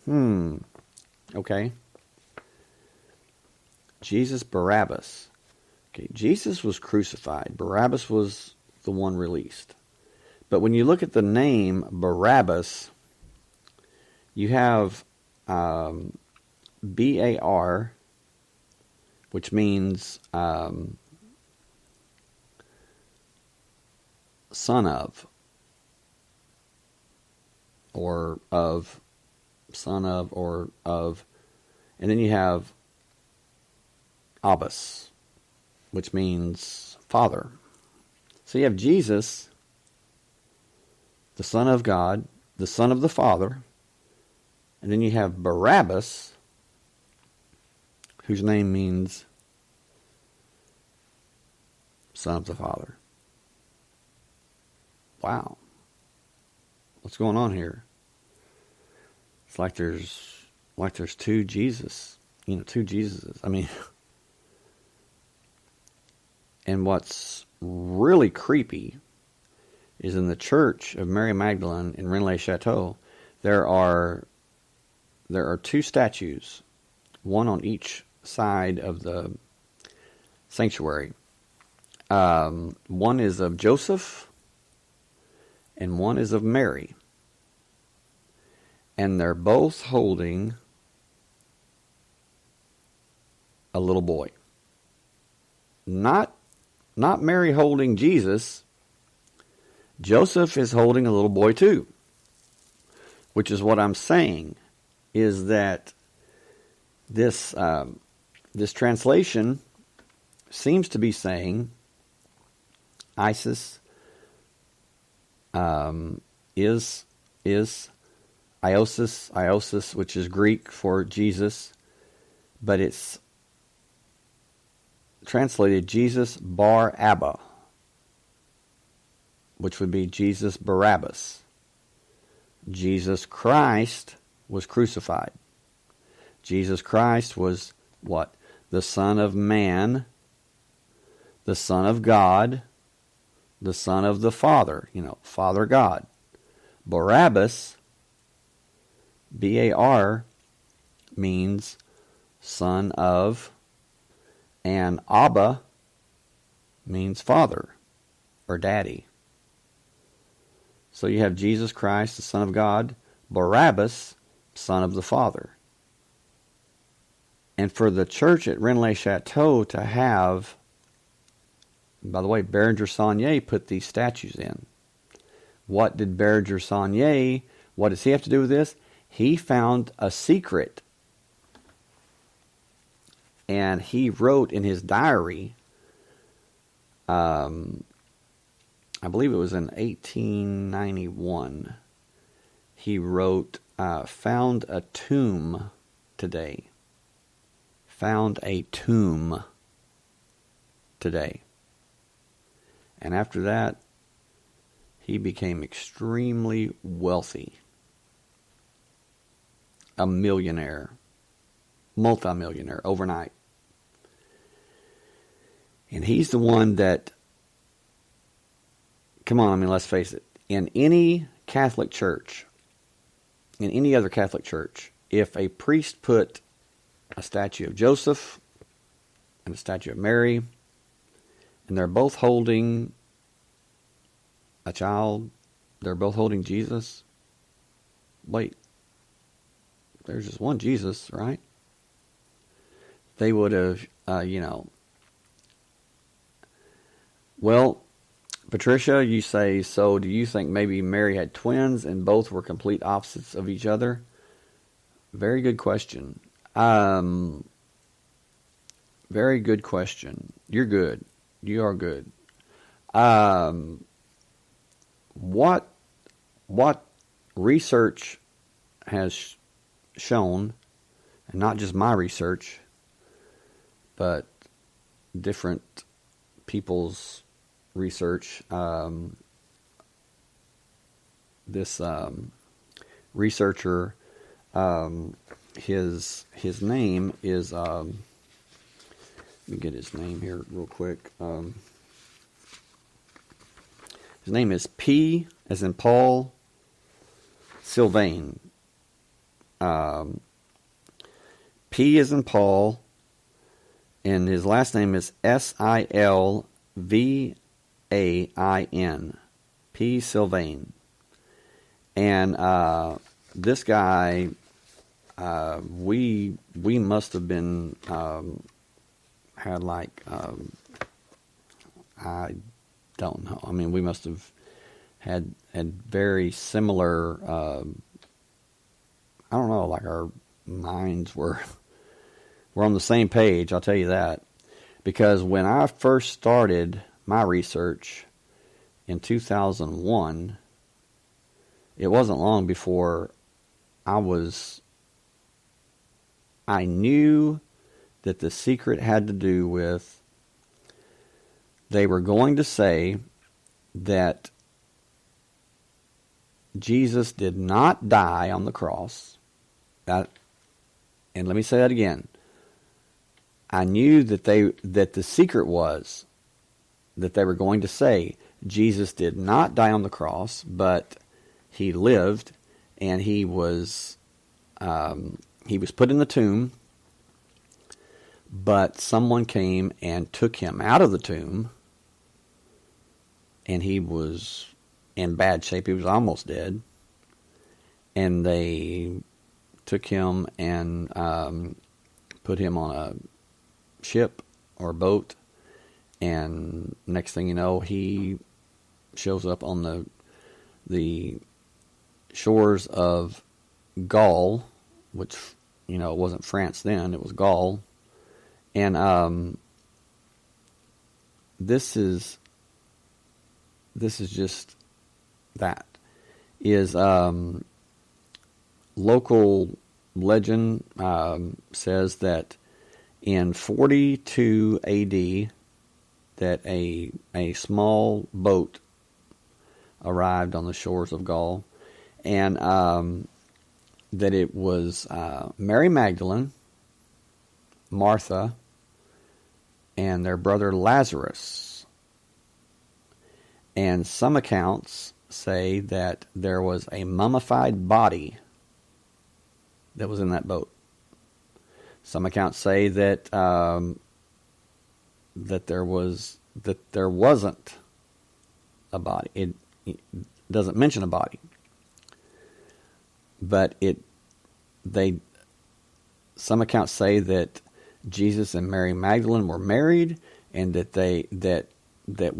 Okay. Jesus Barabbas. Okay, Jesus was crucified. Barabbas was the one released. But when you look at the name Barabbas, you have B-A-R, which means son of, or of, son of, or of. And then you have Abbas, which means father. So you have Jesus, the Son of God, the Son of the Father, and then you have Barabbas, whose name means Son of the Father. Wow. What's going on here? It's like there's two Jesus, two Jesuses. I mean, and what's really creepy is in the church of Mary Magdalene in Rennes-le-Château, there are two statues, one on each side of the sanctuary. One is of Joseph, and one is of Mary. And they're both holding a little boy. Not Mary holding Jesus. Joseph is holding a little boy too. Which is what I'm saying, is that this translation seems to be saying Isis is Iosis, which is Greek for Jesus, but it's translated Jesus bar Abba, which would be Jesus Barabbas. Jesus Christ was crucified. Jesus Christ was what? The Son of Man, the Son of God, the Son of the Father, Father God. Barabbas, B-A-R, means son of, and Abba means father or daddy. So you have Jesus Christ, the Son of God, Barabbas, Son of the Father. And for the church at Rennes-le-Château to have, by the way, Berenger-Saunier put these statues in. What did Berenger-Saunier, what does he have to do with this? He found a secret. And he wrote in his diary, I believe it was in 1891, he wrote, found a tomb today. Found a tomb today. And after that, he became extremely wealthy. A millionaire. Multimillionaire overnight. And he's the one that, come on, let's face it. In any Catholic church, in any other Catholic church, if a priest put a statue of Joseph and a statue of Mary, and they're both holding a child, they're both holding Jesus, wait, there's just one Jesus, right? They would have, well, Patricia, you say, so do you think maybe Mary had twins and both were complete opposites of each other? Very good question. Very good question. You're good. You are good. What research has shown, and not just my research, but different people's research. This researcher, his name is, let me get his name here real quick. His name is P, as in Paul, Sylvain. P as in Paul, and his last name is Silvain. P. Sylvain. And this guy, we must have been had like I don't know. I mean, we must have had very similar. I don't know, like our minds were on the same page. I'll tell you that, because when I first started my research in 2001, it wasn't long before I knew that the secret had to do with, they were going to say that Jesus did not die on the cross. And let me say that again. I knew that the secret was that they were going to say Jesus did not die on the cross, but he lived, and he was put in the tomb, but someone came and took him out of the tomb, and he was in bad shape. He was almost dead, and they took him and put him on a ship or boat, and next thing you know, he shows up on the shores of Gaul, which, it wasn't France then, it was Gaul. And this is just that is local legend says that in 42 AD that a small boat arrived on the shores of Gaul, and that it was Mary Magdalene, Martha, and their brother Lazarus. And some accounts say that there was a mummified body that was in that boat. Some accounts say that there wasn't a body. It doesn't mention a body, but some accounts say that Jesus and Mary Magdalene were married, and that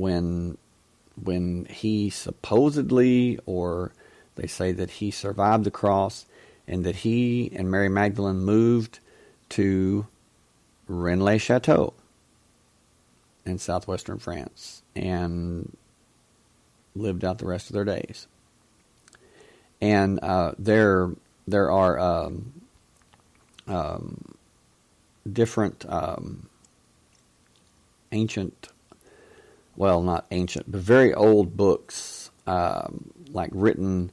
when he supposedly, or they say that he survived the cross, and that he and Mary Magdalene moved to Rennes-le-Château in southwestern France and lived out the rest of their days. And there are different ancient, well, not ancient, but very old books, like written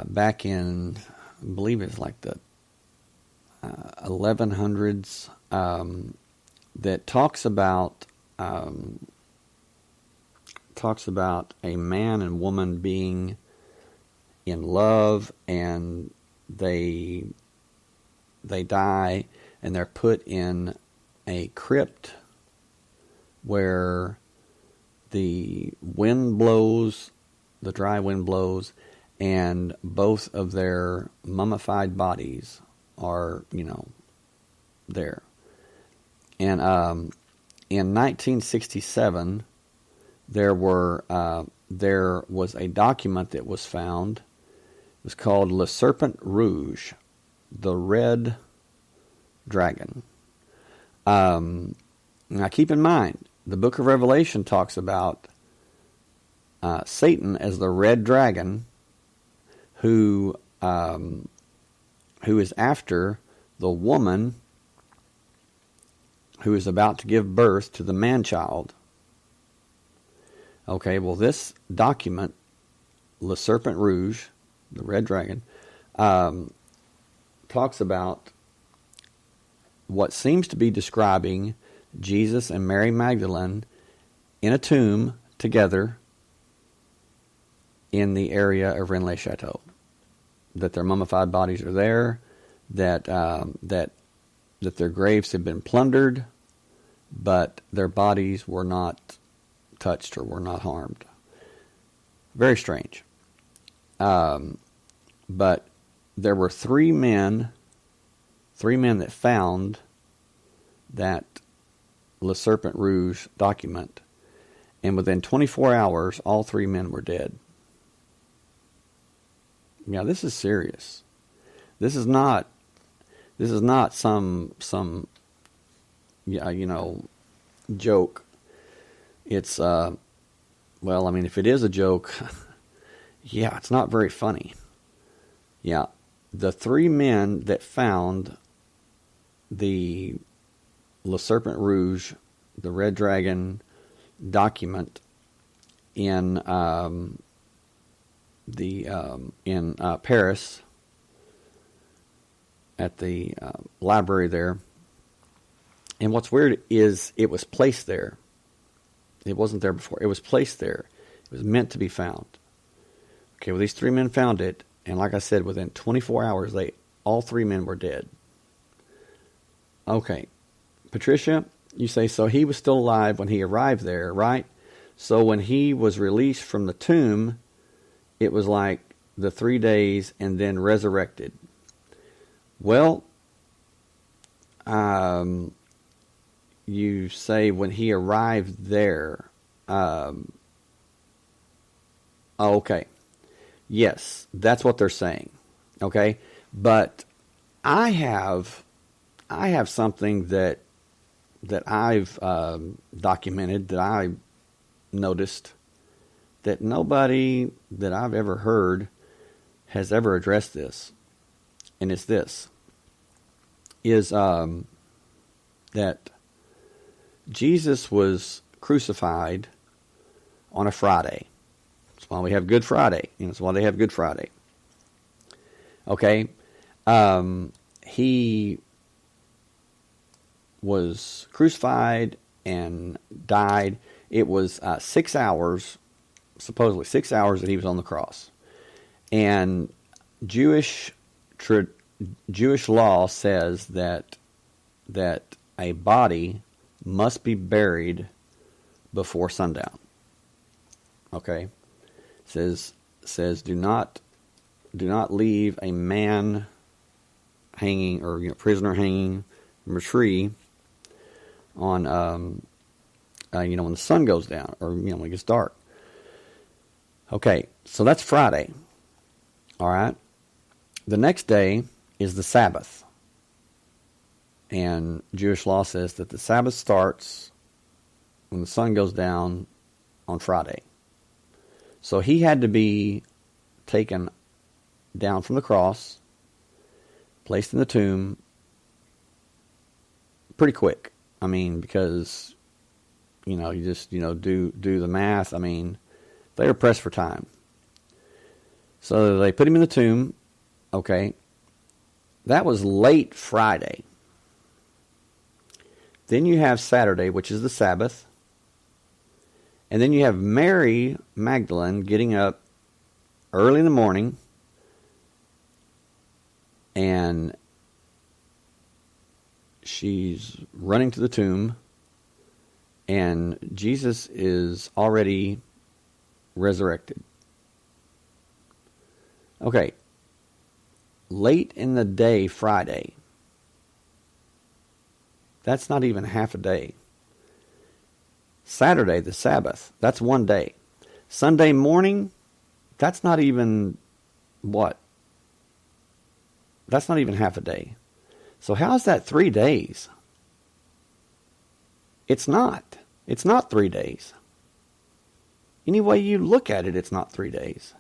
back in, I believe it's like the 1100s, that talks about a man and woman being in love, and they die, and they're put in a crypt where the wind blows, the dry wind blows, and both of their mummified bodies are, there. And in 1967, there was a document that was found. It was called Le Serpent Rouge, the Red Dragon. Now keep in mind, the book of Revelation talks about Satan as the red dragon who is after the woman who is about to give birth to the man-child Okay, well, this document, Le Serpent Rouge, the red dragon, talks about what seems to be describing Jesus and Mary Magdalene in a tomb together in the area of Rennes-le-Château. That their mummified bodies are there, that their graves have been plundered, but their bodies were not touched or were not harmed. Very strange. But there were three men that found that Le Serpent Rouge document, and within 24 hours, all three men were dead. Yeah, this is serious. This is not some joke. It's well, I mean, if it is a joke, yeah, it's not very funny. Yeah, the three men that found the Le Serpent Rouge, the Red Dragon document in Paris at the library there. And what's weird is it was placed there. It wasn't there before. It was placed there. It was meant to be found. Okay, well, these three men found it, and like I said, within 24 hours, all three men were dead. Okay, Patricia, you say, so he was still alive when he arrived there, right? So when he was released from the tomb, it was like the 3 days and then resurrected. Well, you say when he arrived there. Okay. Yes, that's what they're saying. Okay? But I have something that I've documented, that I noticed, that nobody that I've ever heard has ever addressed this. And it's this. Is that Jesus was crucified on a Friday. That's why we have Good Friday. That's why they have Good Friday. Okay? He was crucified and died. It was 6 hours, supposedly 6 hours that he was on the cross. And Jewish law says that a body must be buried before sundown. Okay, says do not leave a man hanging or prisoner hanging from a tree on when the sun goes down or when it gets dark. Okay, so that's Friday. All right. The next day is the Sabbath. And Jewish law says that the Sabbath starts when the sun goes down on Friday. So he had to be taken down from the cross, placed in the tomb pretty quick. I mean, because, you just, do the math. I mean, they were pressed for time. So they put him in the tomb. Okay. That was late Friday. Then you have Saturday, which is the Sabbath. And then you have Mary Magdalene getting up early in the morning. And she's running to the tomb. And Jesus is already resurrected. Okay. Late in the day, Friday. That's not even half a day. Saturday, the Sabbath, that's 1 day. Sunday morning, that's not even what? That's not even half a day. So how is that 3 days? It's not. It's not 3 days. Any way you look at it, it's not 3 days.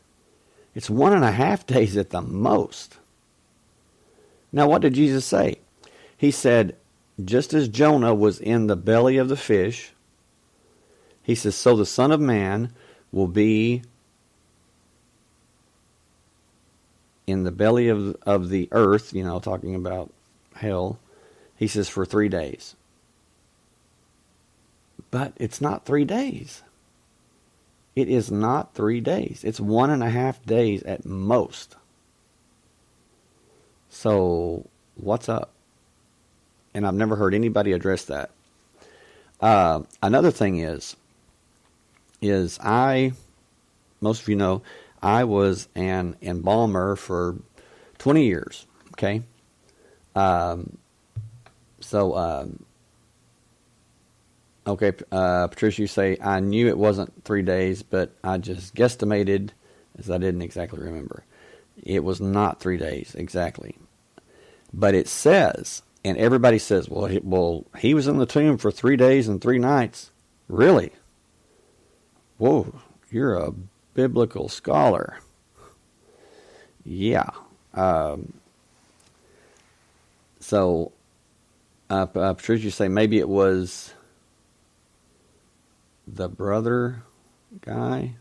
It's 1.5 days at the most. Now, what did Jesus say? He said, just as Jonah was in the belly of the fish, He says, so the Son of Man will be in the belly of the earth, talking about hell. He says, for 3 days. But it's not 3 days. It is not 3 days. It's 1.5 days at most. So, what's up? And I've never heard anybody address that. Another thing is most of you know, I was an embalmer for 20 years, okay? Patricia, you say, I knew it wasn't 3 days, but I just guesstimated, as I didn't exactly remember. It was not 3 days, exactly. But it says, and everybody says, well, he was in the tomb for 3 days and 3 nights. Really? Whoa, you're a biblical scholar. Yeah. Patricia, you say maybe it was the brother guy.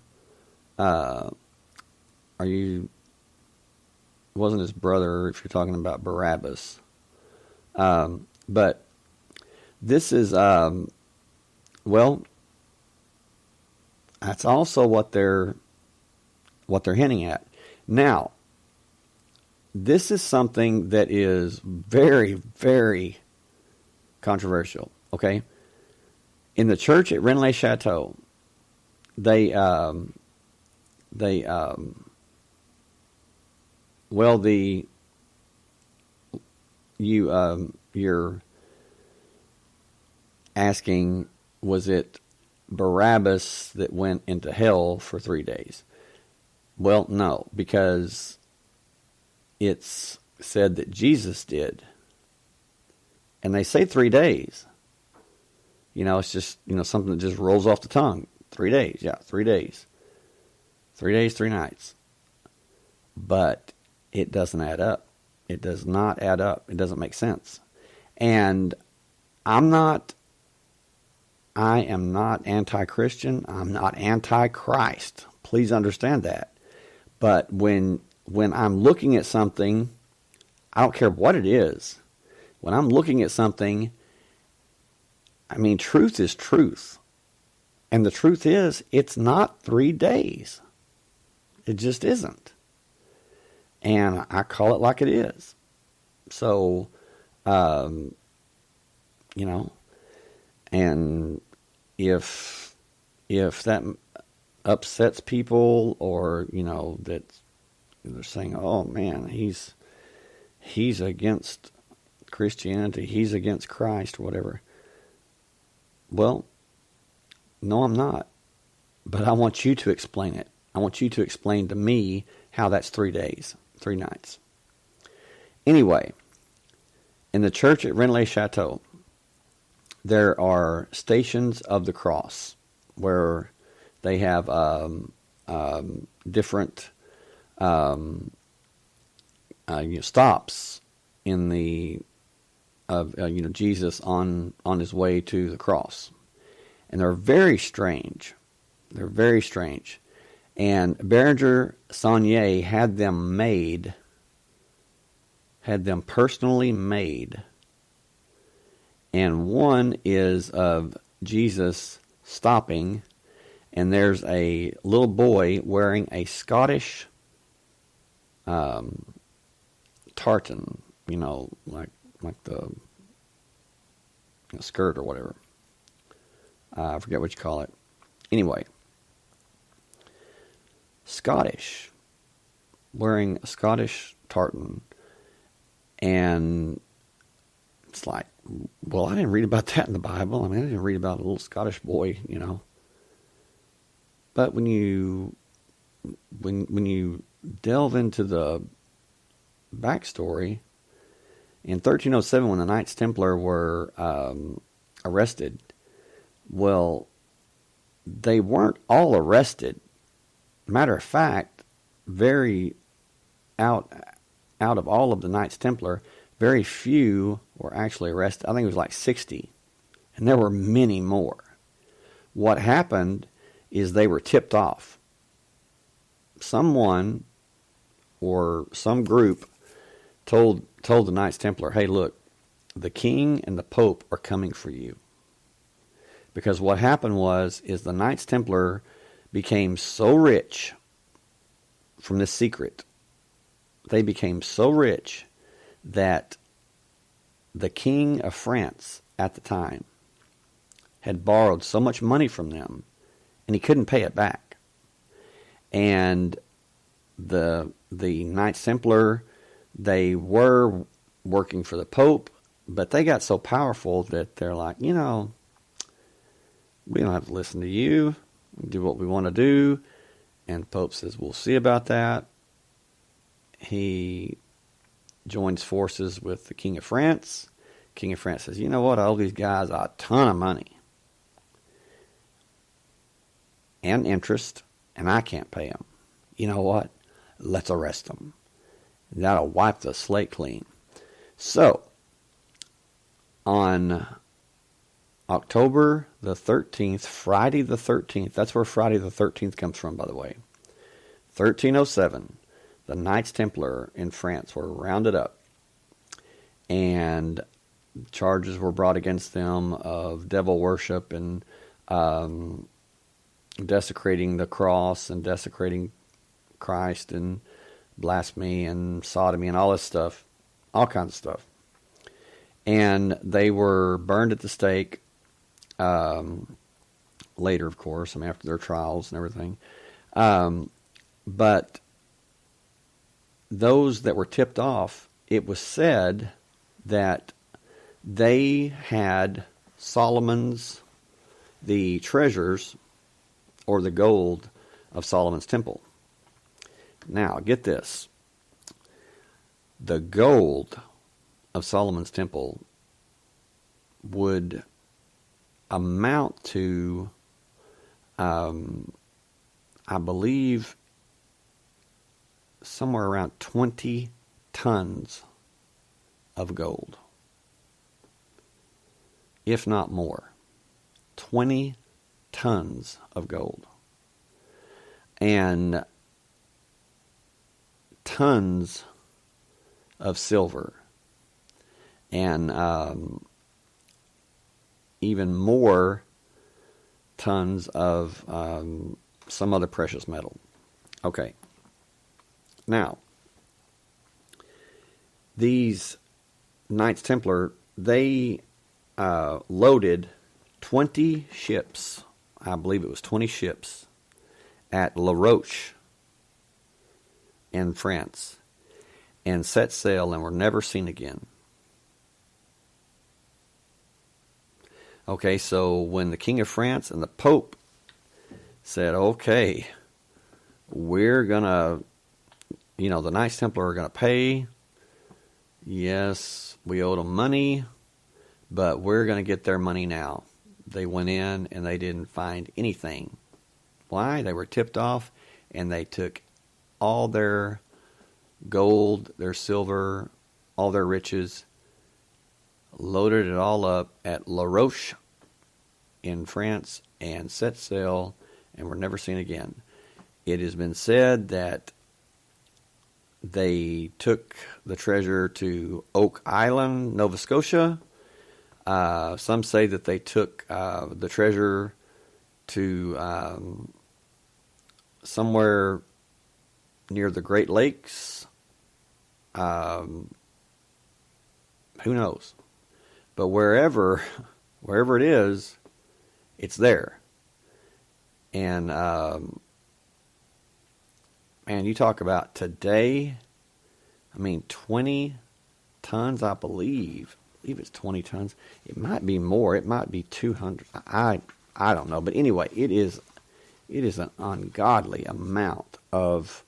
Wasn't his brother if you're talking about Barabbas. But this is, that's also what they're hinting at. Now, this is something that is very, very controversial, okay? In the church at Rennes-le-Château, you're asking, was it Barabbas that went into hell for 3 days? Well, no, because it's said that Jesus did. And they say 3 days. It's just, something that just rolls off the tongue. 3 days, yeah, 3 days. 3 days, 3 nights. But it doesn't add up. It does not add up. It doesn't make sense. And I am not anti-Christian. I'm not anti-Christ. Please understand that. But when I'm looking at something, I don't care what it is. When I'm looking at something, truth is truth. And the truth is, it's not 3 days. It just isn't. And I call it like it is. So, and if that upsets people, or, that they're saying, oh man, he's against Christianity, he's against Christ, or whatever. Well, no, I'm not. But I want you to explain it. I want you to explain to me how that's 3 days, 3 nights. Anyway, in the church at Rennes-le-Château, there are stations of the cross where they have different stops in the Jesus on his way to the cross, and they're very strange. They're very strange. And Berenger Saunier had them personally made. And one is of Jesus stopping, and there's a little boy wearing a Scottish tartan, like the skirt or whatever. I forget what you call it. Anyway, Scottish, wearing a Scottish tartan, and it's like, well, I didn't read about that in the Bible. I didn't read about a little Scottish boy, But when you delve into the backstory, in 1307, when the Knights Templar were arrested, well, they weren't all arrested. Matter of fact, out of all of the Knights Templar, very few were actually arrested. I think it was like 60, and there were many more. what happened is they were tipped off. Someone or some group told the Knights Templar, hey, look, the king and the pope are coming for you. Because what happened is the Knights Templar became so rich from this secret. They became so rich that the king of France at the time had borrowed so much money from them, and he couldn't pay it back. And the Knights Templar, they were working for the Pope, but they got so powerful that they're like, we don't have to listen to you. We do what we want to do. And the Pope says, we'll see about that. He joins forces with the King of France. King of France says, you know what, I owe these guys a ton of money and interest, and I can't pay them. You know what? Let's arrest them. That'll wipe the slate clean. So, on October the 13th, Friday the 13th, that's where Friday the 13th comes from, by the way, 1307, the Knights Templar in France were rounded up, and charges were brought against them of devil worship and desecrating the cross and desecrating Christ and blasphemy and sodomy and all this stuff, all kinds of stuff. And they were burned at the stake later, of course, after their trials and everything. But those that were tipped off, it was said that they had the treasures or the gold of Solomon's temple. Now, get this. The gold of Solomon's temple would amount to, I believe, somewhere around 20 tons of gold, if not more. 20 tons of gold. And tons of silver. And even more tons of some other precious metal. Okay. Now, these Knights Templar, they loaded 20 ships, I believe it was 20 ships, at La Roche in France, and set sail and were never seen again. Okay, so when the King of France and the Pope said, okay, we're going to, the Knights Templar are going to pay. Yes, we owed them money, but we're going to get their money now. They went in and they didn't find anything. Why? They were tipped off, and they took all their gold, their silver, all their riches, loaded it all up at La Roche in France, and set sail, and were never seen again. It has been said that they took the treasure to Oak Island, Nova Scotia. Some say that they took the treasure to somewhere near the Great Lakes. Who knows? But wherever it is, it's there. And man, you talk about today. 20 tons, I believe. I believe it's 20 tons. It might be more. It might be 200. I don't know. But anyway, it is an ungodly amount of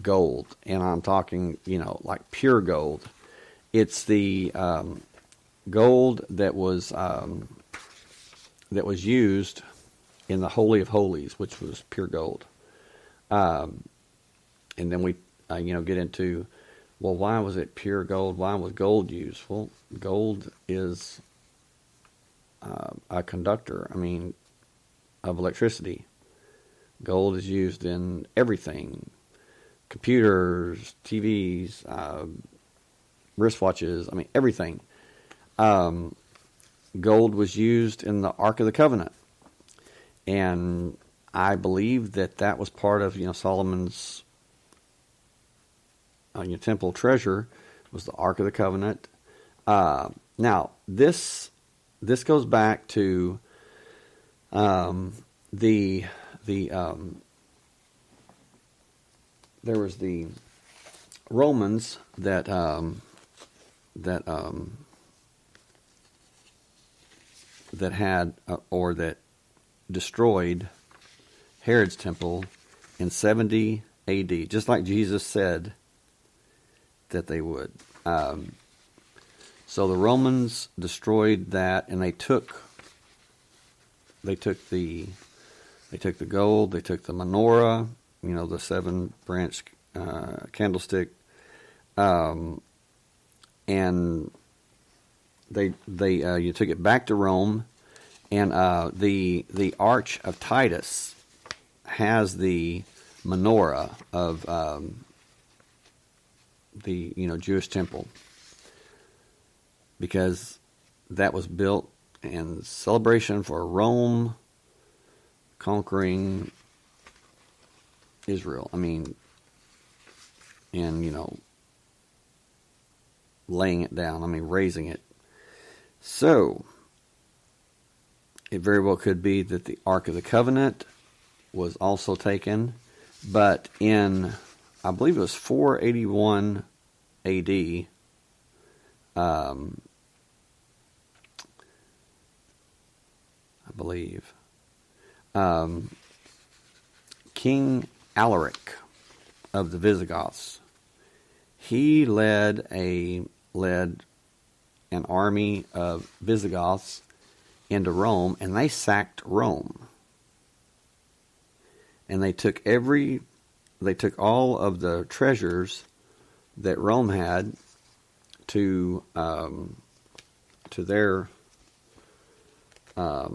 gold, and I'm talking, like pure gold. It's the gold that was used in the Holy of Holies, which was pure gold. And then we, get into, well, why was it pure gold? Why was gold used? Well, gold is a conductor. of electricity. Gold is used in everything. Computers, TVs, wristwatches, everything. Gold was used in the Ark of the Covenant. And I believe that was part of, Solomon's temple treasure was the Ark of the Covenant. Now, this goes back to there was the Romans that had or that destroyed Herod's temple in 70 A.D., just like Jesus said that they would. So the Romans destroyed that, and they took the gold, they took the menorah, the 7-branch candlestick, and you took it back to Rome, and the Arch of Titus has the menorah of the Jewish temple, because that was built in celebration for Rome conquering Israel. And laying it down. Raising it. So it very well could be that the Ark of the Covenant was also taken, but in, I believe it was 481 A.D., I believe, King Alaric of the Visigoths, he led an army of Visigoths into Rome, and they sacked Rome. And they took all of the treasures that Rome had to their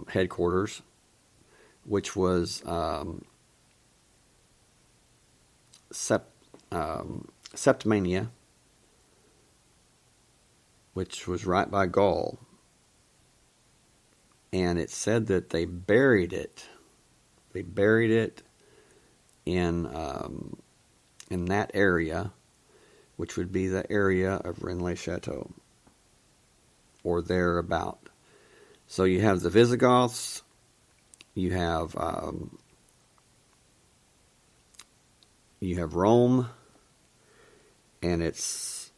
headquarters, which was Septimania, which was right by Gaul. And it said that they buried it. They buried it in that area, which would be the area of Rennes-le-Chateau, or thereabout. So you have the Visigoths, you have Rome, and it's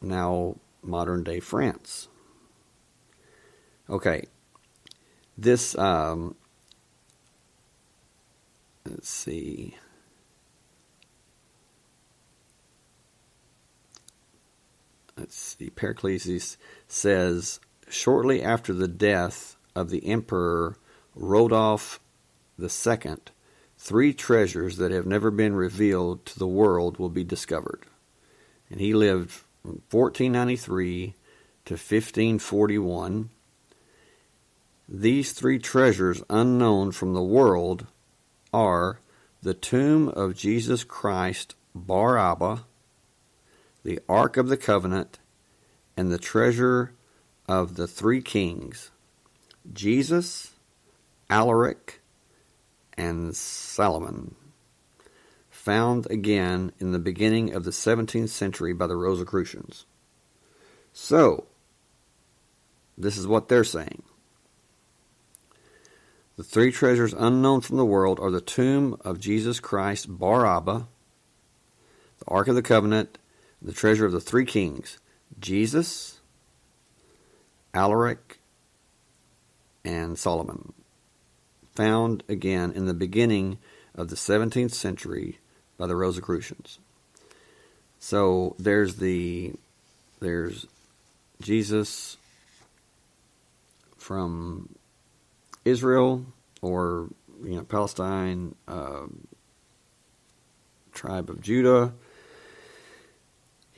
now modern-day France. Okay, this, let's see. Pericles says, shortly after the death of the Emperor Rodolph II, 3 treasures that have never been revealed to the world will be discovered. And he lived from 1493 to 1541. These 3 treasures unknown from the world are the tomb of Jesus Christ Bar Abba, the Ark of the Covenant, and the treasure of the 3 kings, Jesus, Alaric, and Solomon, found again in the beginning of the 17th century by the Rosicrucians. So, this is what they're saying. The 3 treasures unknown from the world are the tomb of Jesus Christ Bar Abba, the Ark of the Covenant, the treasure of the 3 kings, Jesus, Alaric, and Solomon, found again in the beginning of the 17th century by the Rosicrucians. So there's Jesus from Israel, or Palestine, tribe of Judah.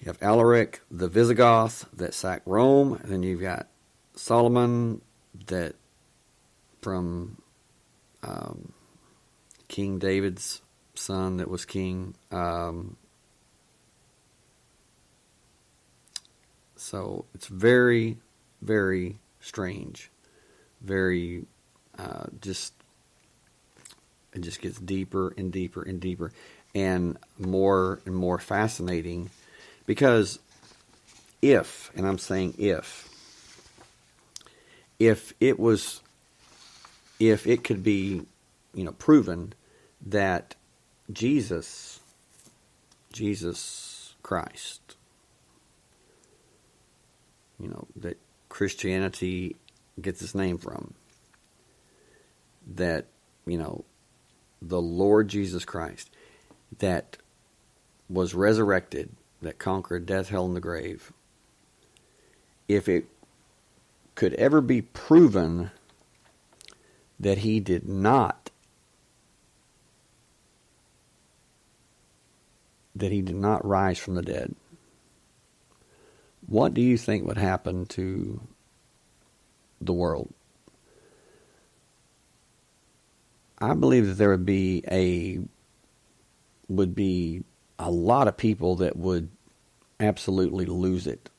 You have Alaric, the Visigoth, that sacked Rome. And then you've got Solomon, that from King David's son that was king. So it's very, very strange. Very, it just gets deeper and deeper and deeper and more fascinating, because if, and I'm saying if it could be, proven that Jesus Christ, that Christianity gets its name from, that, the Lord Jesus Christ that was resurrected, that conquered death, hell, and the grave, if it could ever be proven that he did not rise from the dead, what do you think would happen to the world? I believe that there would be a lot of people that would absolutely lose it.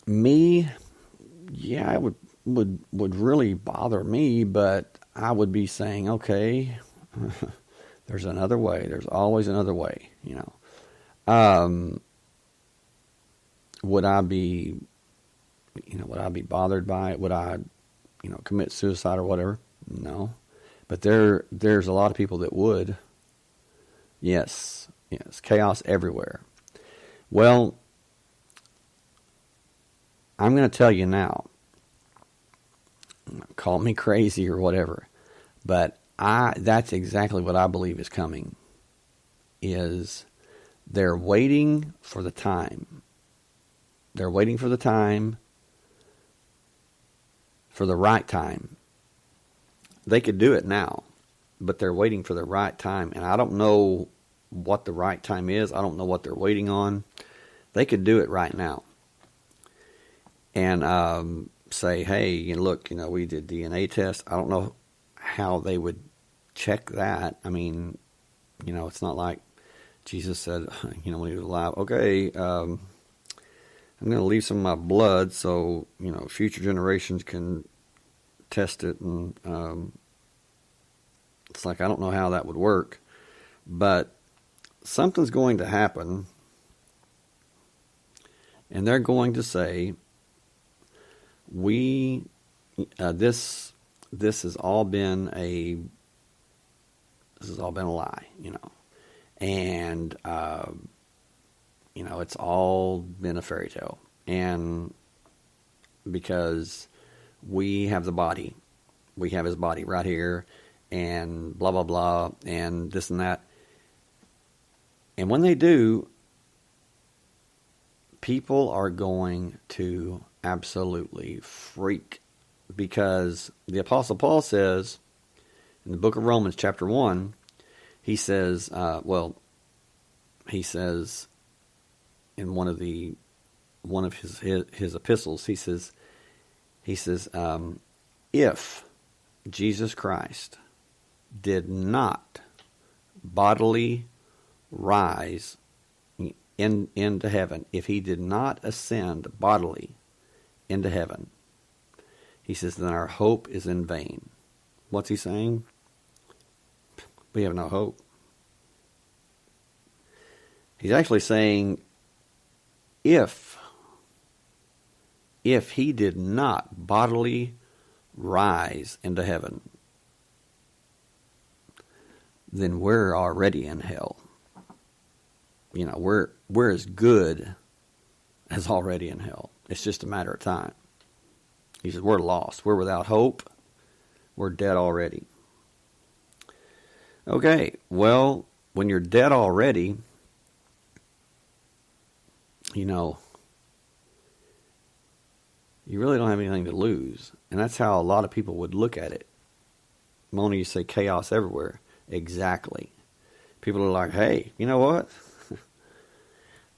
Me, yeah, it would really bother me, but I would be saying, okay, there's another way. There's always another way, Would I be bothered by it? Would I, commit suicide or whatever? No. But there's a lot of people that would. Yes, chaos everywhere. Well, I'm going to tell you now. Call me crazy or whatever, but that's exactly what I believe is coming. Is they're waiting for the time. They're waiting for the time, for the right time. They could do it now, but they're waiting for the right time. And I don't know what the right time is. I don't know what they're waiting on. They could do it right now. And say, hey, look, we did DNA tests. I don't know how they would check that. I mean, it's not like Jesus said, when he was alive, okay, I'm going to leave some of my blood so, future generations can test it. And it's like, I don't know how that would work. But something's going to happen. And they're going to say, this has all been a lie, and it's all been a fairy tale, and because we have the body, we have his body right here, and blah blah blah, and this and that, and when they do, people are going to absolutely freak, because the Apostle Paul says in the book of Romans chapter 1, he says in one of his epistles, he says if Jesus Christ did not bodily rise into heaven, if he did not ascend bodily into heaven, he says, then our hope is in vain. What's he saying? We have no hope. He's actually saying, if he did not bodily rise into heaven, then we're already in hell. We're as good as already in hell. It's just a matter of time. He says, we're lost. We're without hope. We're dead already. Okay, well, when you're dead already, you really don't have anything to lose. And that's how a lot of people would look at it. Mona, you say chaos everywhere. Exactly. People are like, hey, you know what?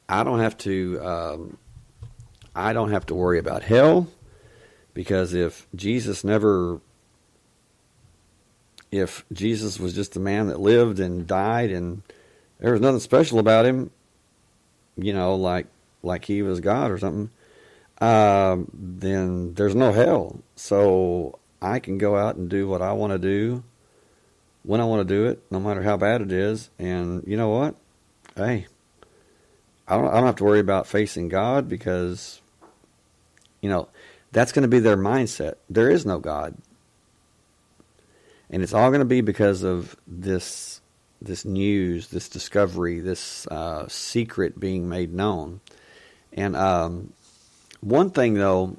I don't have to I don't have to worry about hell, because if Jesus was just a man that lived and died and there was nothing special about him, like he was God or something, then there's no hell. So I can go out and do what I want to do when I want to do it, no matter how bad it is. And you know what? Hey, I don't have to worry about facing God, because, that's going to be their mindset. There is no God. And it's all going to be because of this news, this discovery, this secret being made known. And one thing, though,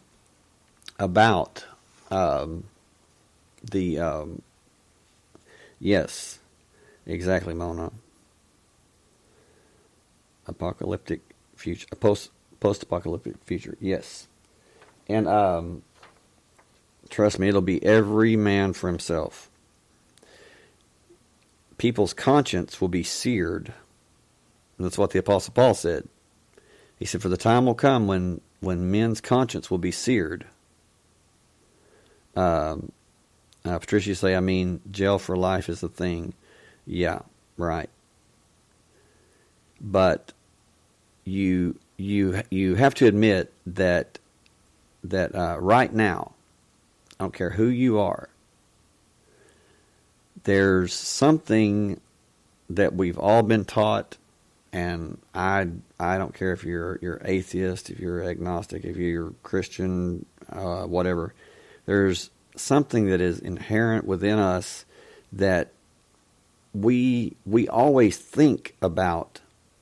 about yes, exactly, Mona. Apocalyptic future, a post-apocalyptic future, yes. And trust me, it'll be every man for himself. People's conscience will be seared. And that's what the Apostle Paul said. He said, for the time will come when men's conscience will be seared. Patricia, you say, jail for life is the thing. Yeah, right. But you have to admit that right now, I don't care who you are, there's something that we've all been taught, and I don't care if you're atheist, if you're agnostic, if you're Christian, whatever. There's something that is inherent within us that we always think about.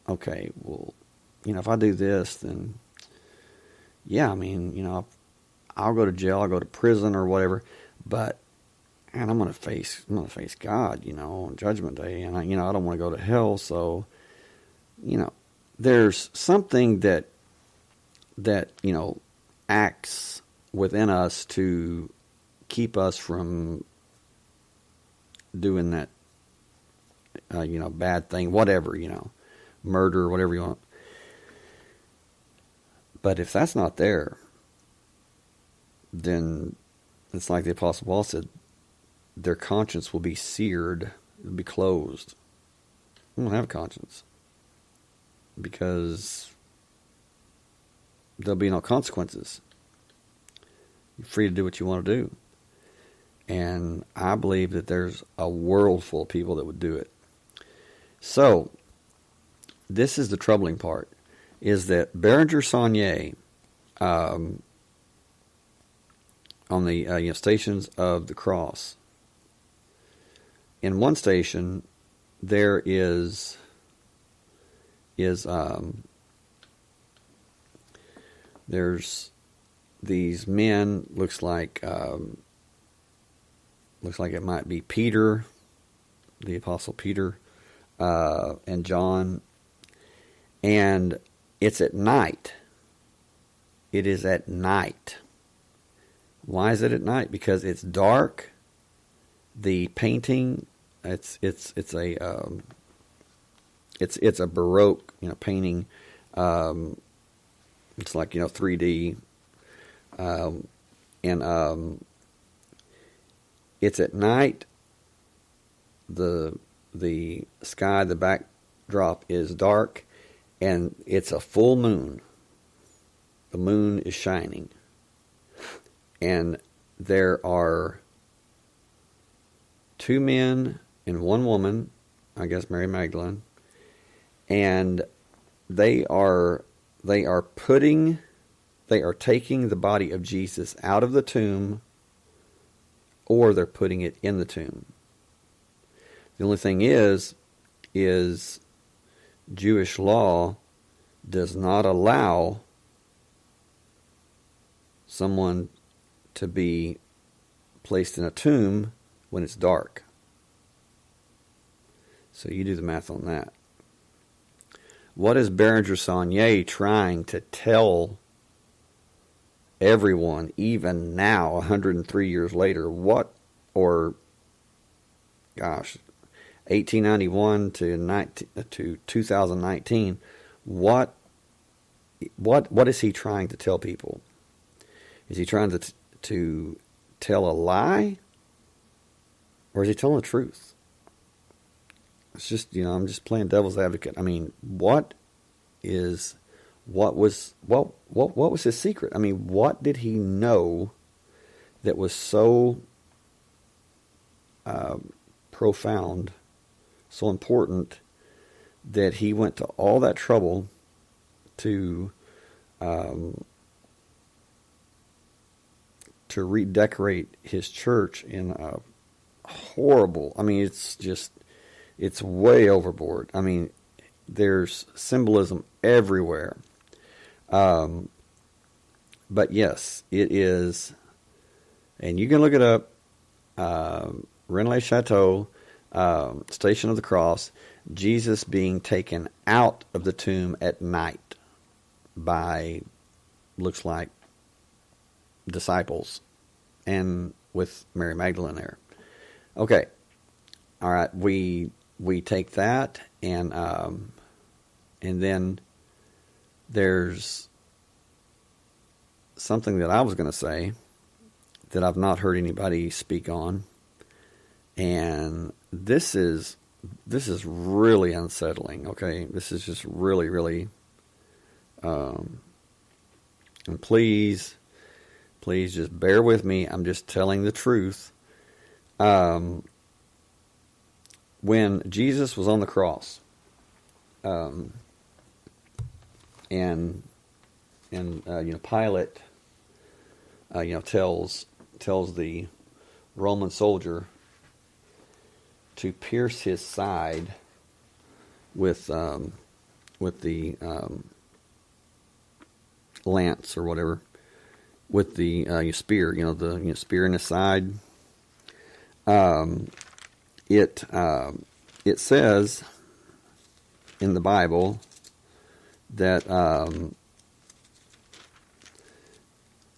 Okay, well, if I do this, then yeah, I'll go to jail, I'll go to prison or whatever, but I'm gonna face God, on Judgment Day, and I don't want to go to hell. So, there's something that acts within us to keep us from doing that, bad thing, whatever, murder, whatever you want. But if that's not there, then it's like the Apostle Paul said, their conscience will be seared, it'll be closed. They won't have a conscience, because there'll be no consequences. You're free to do what you want to do. And I believe that there's a world full of people that would do it. So, this is the troubling part, is that Berenger Saunier, on the Stations of the Cross, in one station there is there's these men, looks like it might be Peter, the Apostle Peter, and John, and it's at night. It is at night. Why is it at night? Because it's dark. The painting, it's a Baroque, painting. It's like 3D, and it's at night. The sky, the backdrop is dark, and it's a full moon. The moon is shining, and there are two men and one woman, I guess Mary Magdalene, and they are taking the body of Jesus out of the tomb, or they're putting it in the tomb. The only thing is Jewish law does not allow someone to be placed in a tomb when it's dark. So you do the math on that. What is Berenger Saunier trying to tell everyone, even now, 103 years later? 1891 to 2019, what what is he trying to tell people? Is he trying to tell a lie, or is he telling the truth? It's just, I'm just playing devil's advocate. I mean, what was his secret? I mean, what did he know that was so profound, so important, that he went to all that trouble to redecorate his church in a horrible, I mean, it's way overboard. I mean, there's symbolism everywhere. But yes, it is, and you can look it up, Rennes Chateau, Station of the Cross, Jesus being taken out of the tomb at night by, looks like, disciples, and with Mary Magdalene there. Okay, all right, we take that, and then there's something that I was going to say that I've not heard anybody speak on, and this is really unsettling. Okay, this is just really, really, and please just bear with me. I'm just telling the truth. When Jesus was on the cross, and Pilate, tells the Roman soldier to pierce his side with the lance or whatever, with the spear, the spear in his side. It says in the Bible that let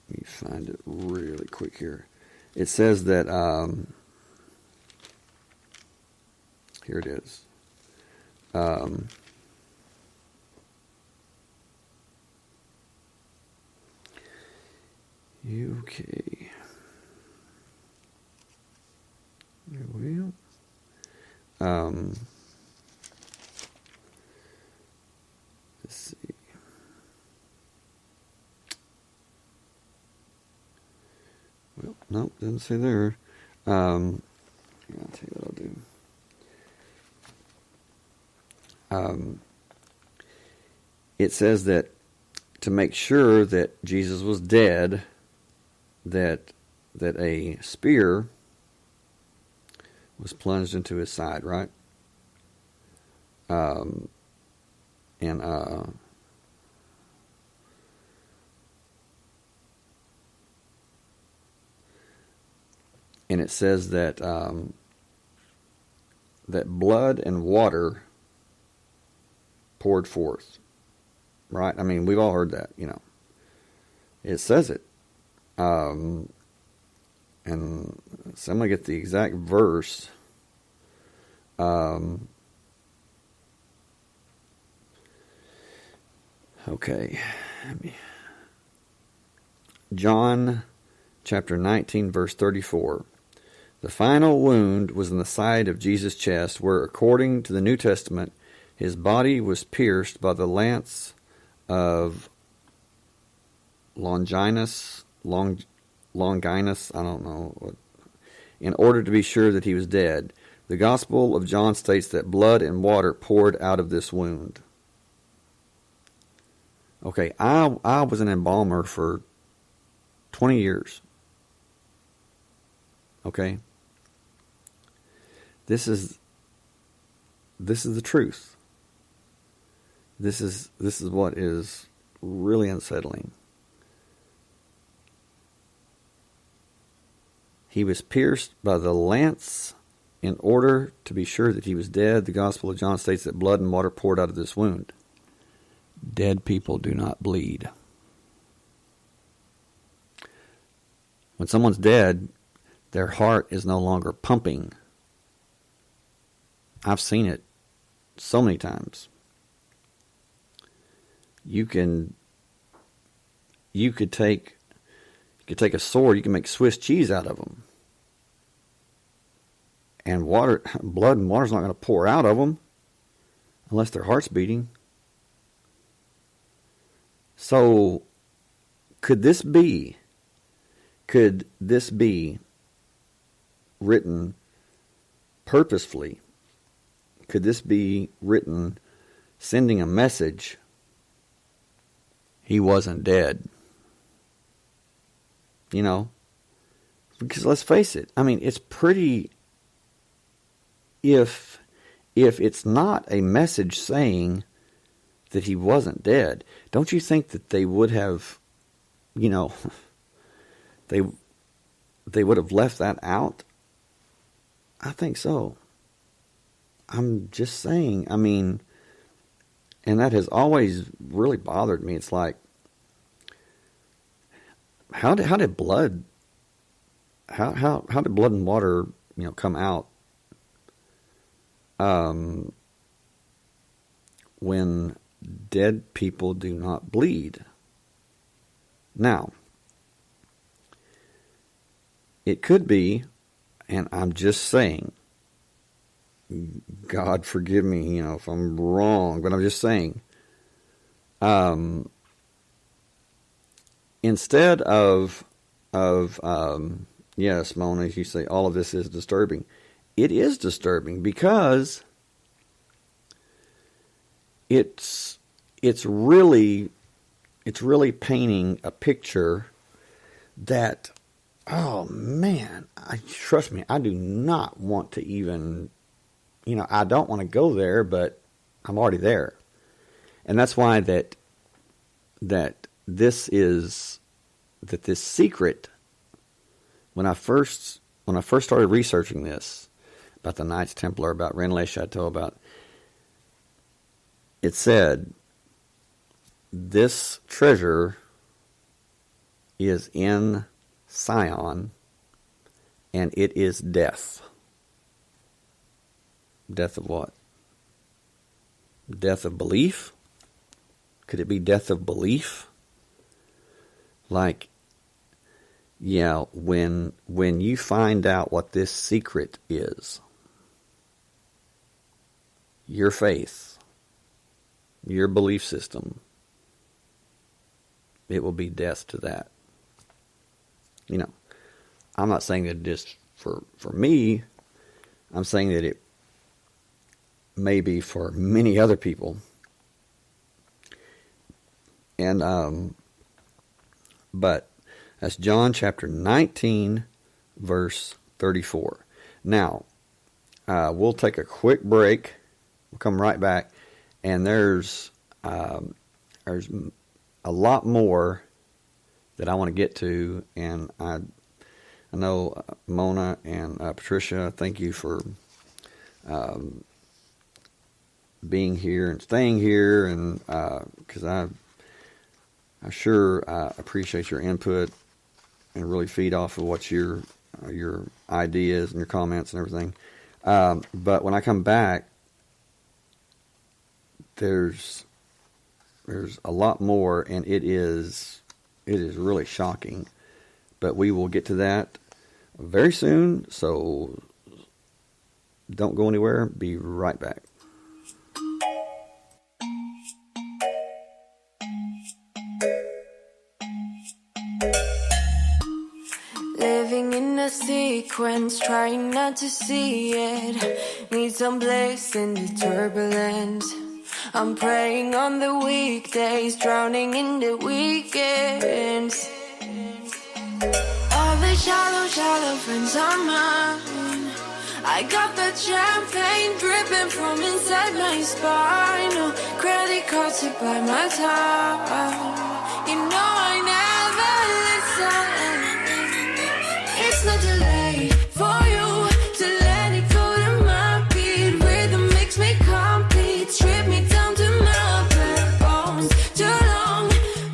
me find it really quick here. It says that here it is. Okay. Here we go. Let's see. Well, nope, doesn't say there. I'll tell you what I'll do. It says that to make sure that Jesus was dead, that a spear was plunged into his side, right? And it says that that blood and water poured forth, right? I mean, we've all heard that, It says it. And so I'm going to get the exact verse. Okay. John chapter 19, verse 34. The final wound was in the side of Jesus' chest, where, according to the New Testament, his body was pierced by the lance of Longinus, I don't know what, in order to be sure that he was dead. The Gospel of John states that blood and water poured out of this wound. Okay, I was an embalmer for 20 years. Okay? This is the truth. This is what is really unsettling. He was pierced by the lance in order to be sure that he was dead. The Gospel of John states that blood and water poured out of this wound. Dead people do not bleed. When someone's dead, their heart is no longer pumping. I've seen it so many times. You can you could take a sword, you can make Swiss cheese out of them. And blood and water's not going to pour out of them unless their heart's beating. So, could this be written purposefully? Could this be written sending a message? He wasn't dead. You know? Because let's face it, I mean, it's pretty... If it's not a message saying that he wasn't dead, don't you think that they would have, you know, they would have left that out? I think so. I'm just saying, I mean, and that has always really bothered me. It's like, how did blood and water, you know, come out when dead people do not bleed? Now, it could be, and I'm just saying, God forgive me, you know, if I'm wrong, but I'm just saying, instead of yes, Mona, you say all of this is disturbing. It is disturbing because it's really painting a picture that, oh man, trust me, I do not want to even, you know, I don't want to go there, but I'm already there. And that's why that this secret, when I first started researching this, about the Knights Templar, about Rennes Chateau, about, it said, this treasure is in Sion, and it is death. Death of what? Death of belief? Could it be death of belief? Like, yeah, when you find out what this secret is, your faith, your belief system, it will be death to that. You know, I'm not saying that just for me, I'm saying that it may be for many other people. And, but that's John chapter 19, verse 34. Now, we'll take a quick break. We'll come right back. And there's a lot more that I want to get to. And I know Mona and Patricia, thank you for being here and staying here. And because I sure appreciate your input and really feed off of what your ideas and your comments and everything. But when I come back, there's a lot more, and it is really shocking. But we will get to that very soon, so don't go anywhere. Be right back. Living in a sequence, trying not to see it. Need some bliss in the turbulence. I'm praying on the weekdays, drowning in the weekends. All the shallow friends are mine. I got the champagne dripping from inside my spine. No credit cards to buy my time. You know I never listen. It's not too late for you to let it go to my beat. Rhythm makes me complete. Strip me down to my bare bones. Too long,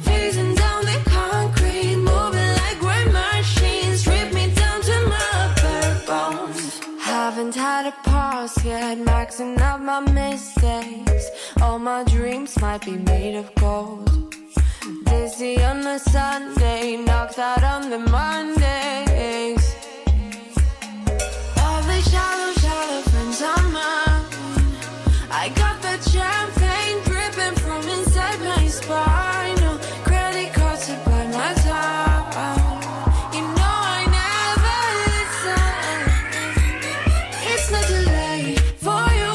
phasing down the concrete. Moving like great machines. Strip me down to my bare bones. Haven't had a pause yet. Maxing out my mistakes. All my dreams might be made of gold. Dizzy on a Sunday, knocked out on the Mondays. All the shallow friends on mine. I got that champagne dripping from inside my spine. No credit cards to buy my time. You know I never listen. It's not too late for you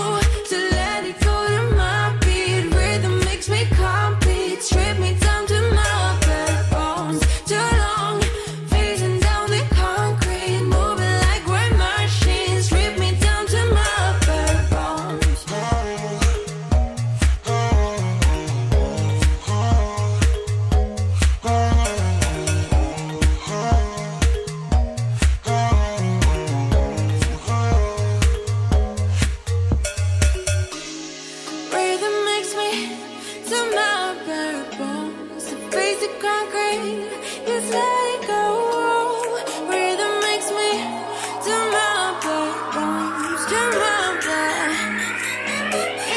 to let it go to my beat. Rhythm makes me complete. Strip me down to my bare bones. Too long, phasing down the concrete. Moving like great machines. Strip me down to my bare bones. Rhythm makes me to my bare bones. The face of concrete, just let it go. Rhythm makes me to my bare bones, to my bare.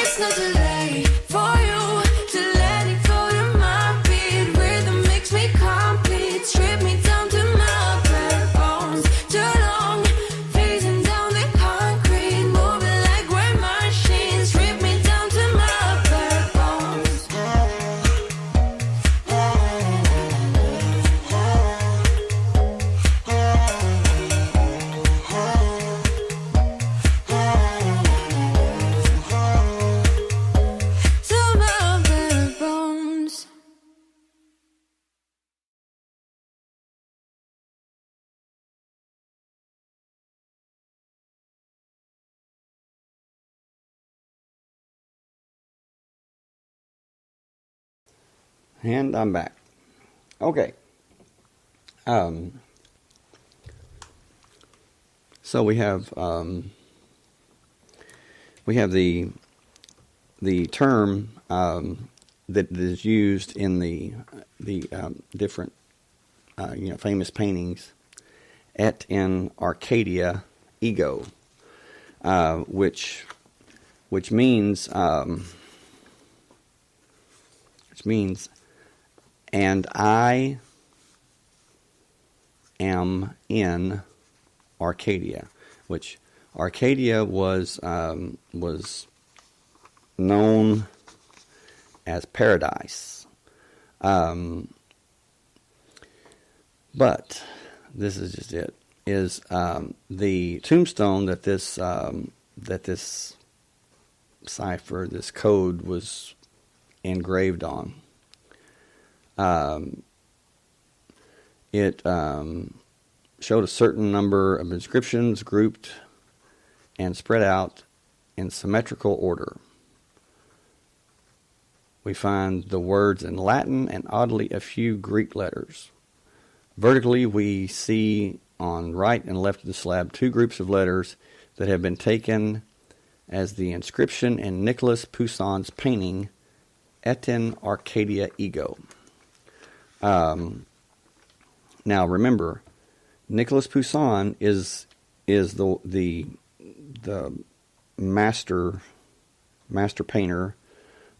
It's not too late for you to let it go to my beat. Rhythm makes me complete. Strip me down to my bare bones. Too long, phasing down the concrete. Moving like great machines. Strip me down to my bare bones. To my bare bones. And I'm back. Okay. So we have the term that is used in the different famous paintings et in Arcadia ego, which means and I am in Arcadia, which Arcadia was known as paradise. But this is just it. Is the tombstone that this cipher, this code was engraved on. It showed a certain number of inscriptions grouped and spread out in symmetrical order. We find the words in Latin and oddly a few Greek letters. Vertically, we see on right and left of the slab two groups of letters that have been taken as the inscription in Nicolas Poussin's painting Et in Arcadia Ego. Now remember, Nicolas Poussin is the master painter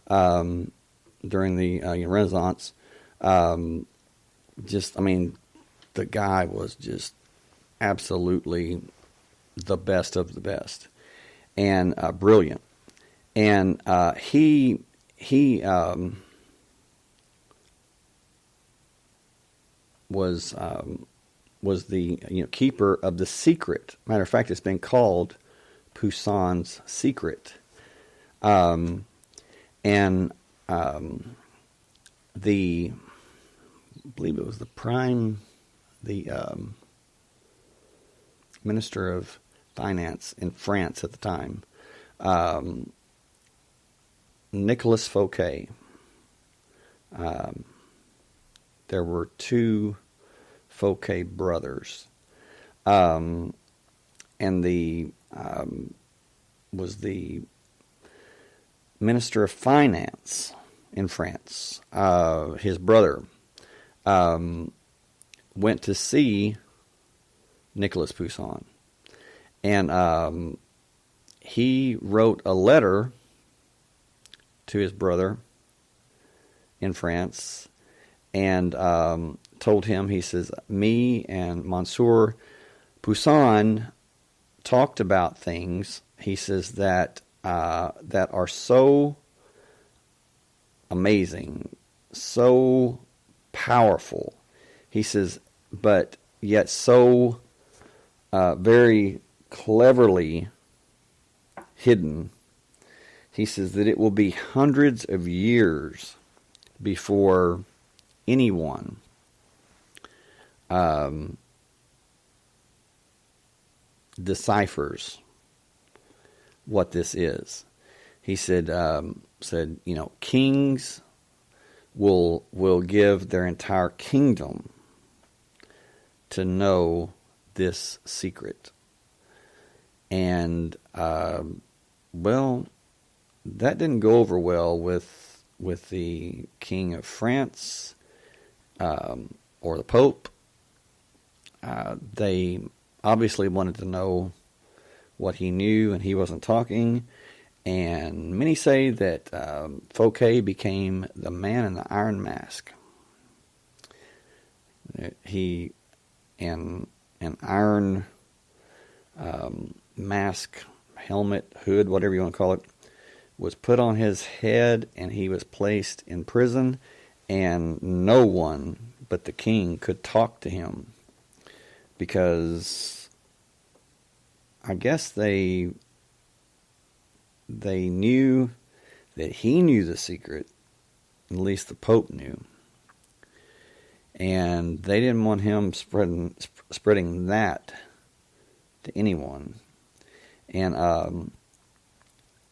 during the Renaissance. The guy was just absolutely the best of the best and brilliant. And he was the keeper of the secret. Matter of fact, it's been called Poussin's secret. I believe it was the Minister of Finance in France at the time, Nicolas Fouquet. There were two Fouquet brothers, and was the Minister of Finance in France. His brother went to see Nicolas Poussin, and he wrote a letter to his brother in France, and told him, he says, me and Monsieur Poussin talked about things, he says, that are so amazing, so powerful, he says, but yet so very cleverly hidden. He says that it will be hundreds of years before anyone deciphers what this is. He said, kings will give their entire kingdom to know this secret. And, well, that didn't go over well with the King of France, or the Pope. They obviously wanted to know what he knew, and he wasn't talking. And many say that Fouquet became the man in the iron mask. He, in an iron mask, helmet, hood, whatever you want to call it, was put on his head, and he was placed in prison, and no one but the king could talk to him, because I guess they knew that he knew the secret, at least the Pope knew, and they didn't want him spreading that to anyone. And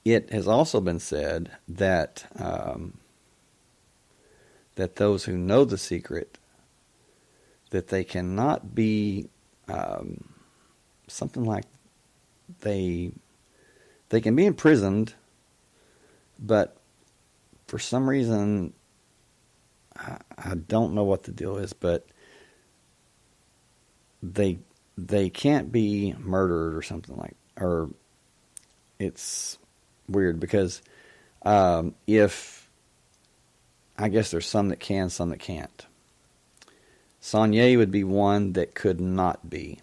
it has also been said that that those who know the secret, that they cannot be something like they can be imprisoned, but for some reason, I don't know what the deal is, but they can't be murdered or something like, or it's weird, because if, I guess there's some that can, some that can't. Saunier would be one that could not be,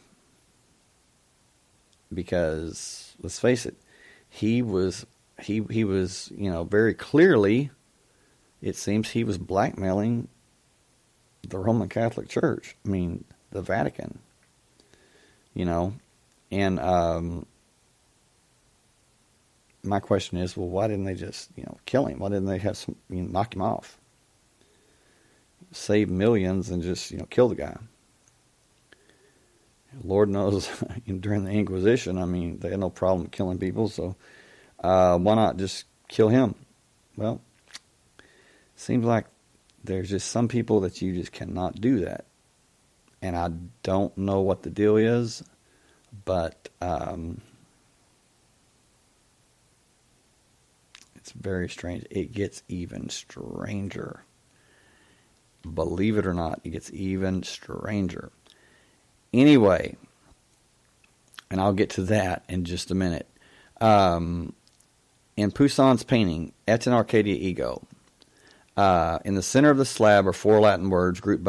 because let's face it, he was very clearly, it seems he was blackmailing the Roman Catholic Church. I mean, the Vatican. And my question is, well, why didn't they just, kill him? Why didn't they have some, knock him off? Save millions and just, kill the guy. Lord knows, during the Inquisition, they had no problem killing people, so why not just kill him? Well, seems like there's just some people that you just cannot do that. And I don't know what the deal is, but it's very strange. It gets even stranger. Believe it or not, it gets even stranger. Anyway, and I'll get to that in just a minute. In Poussin's painting, In Arcadia Ego, in the center of the slab are 4 Latin words grouped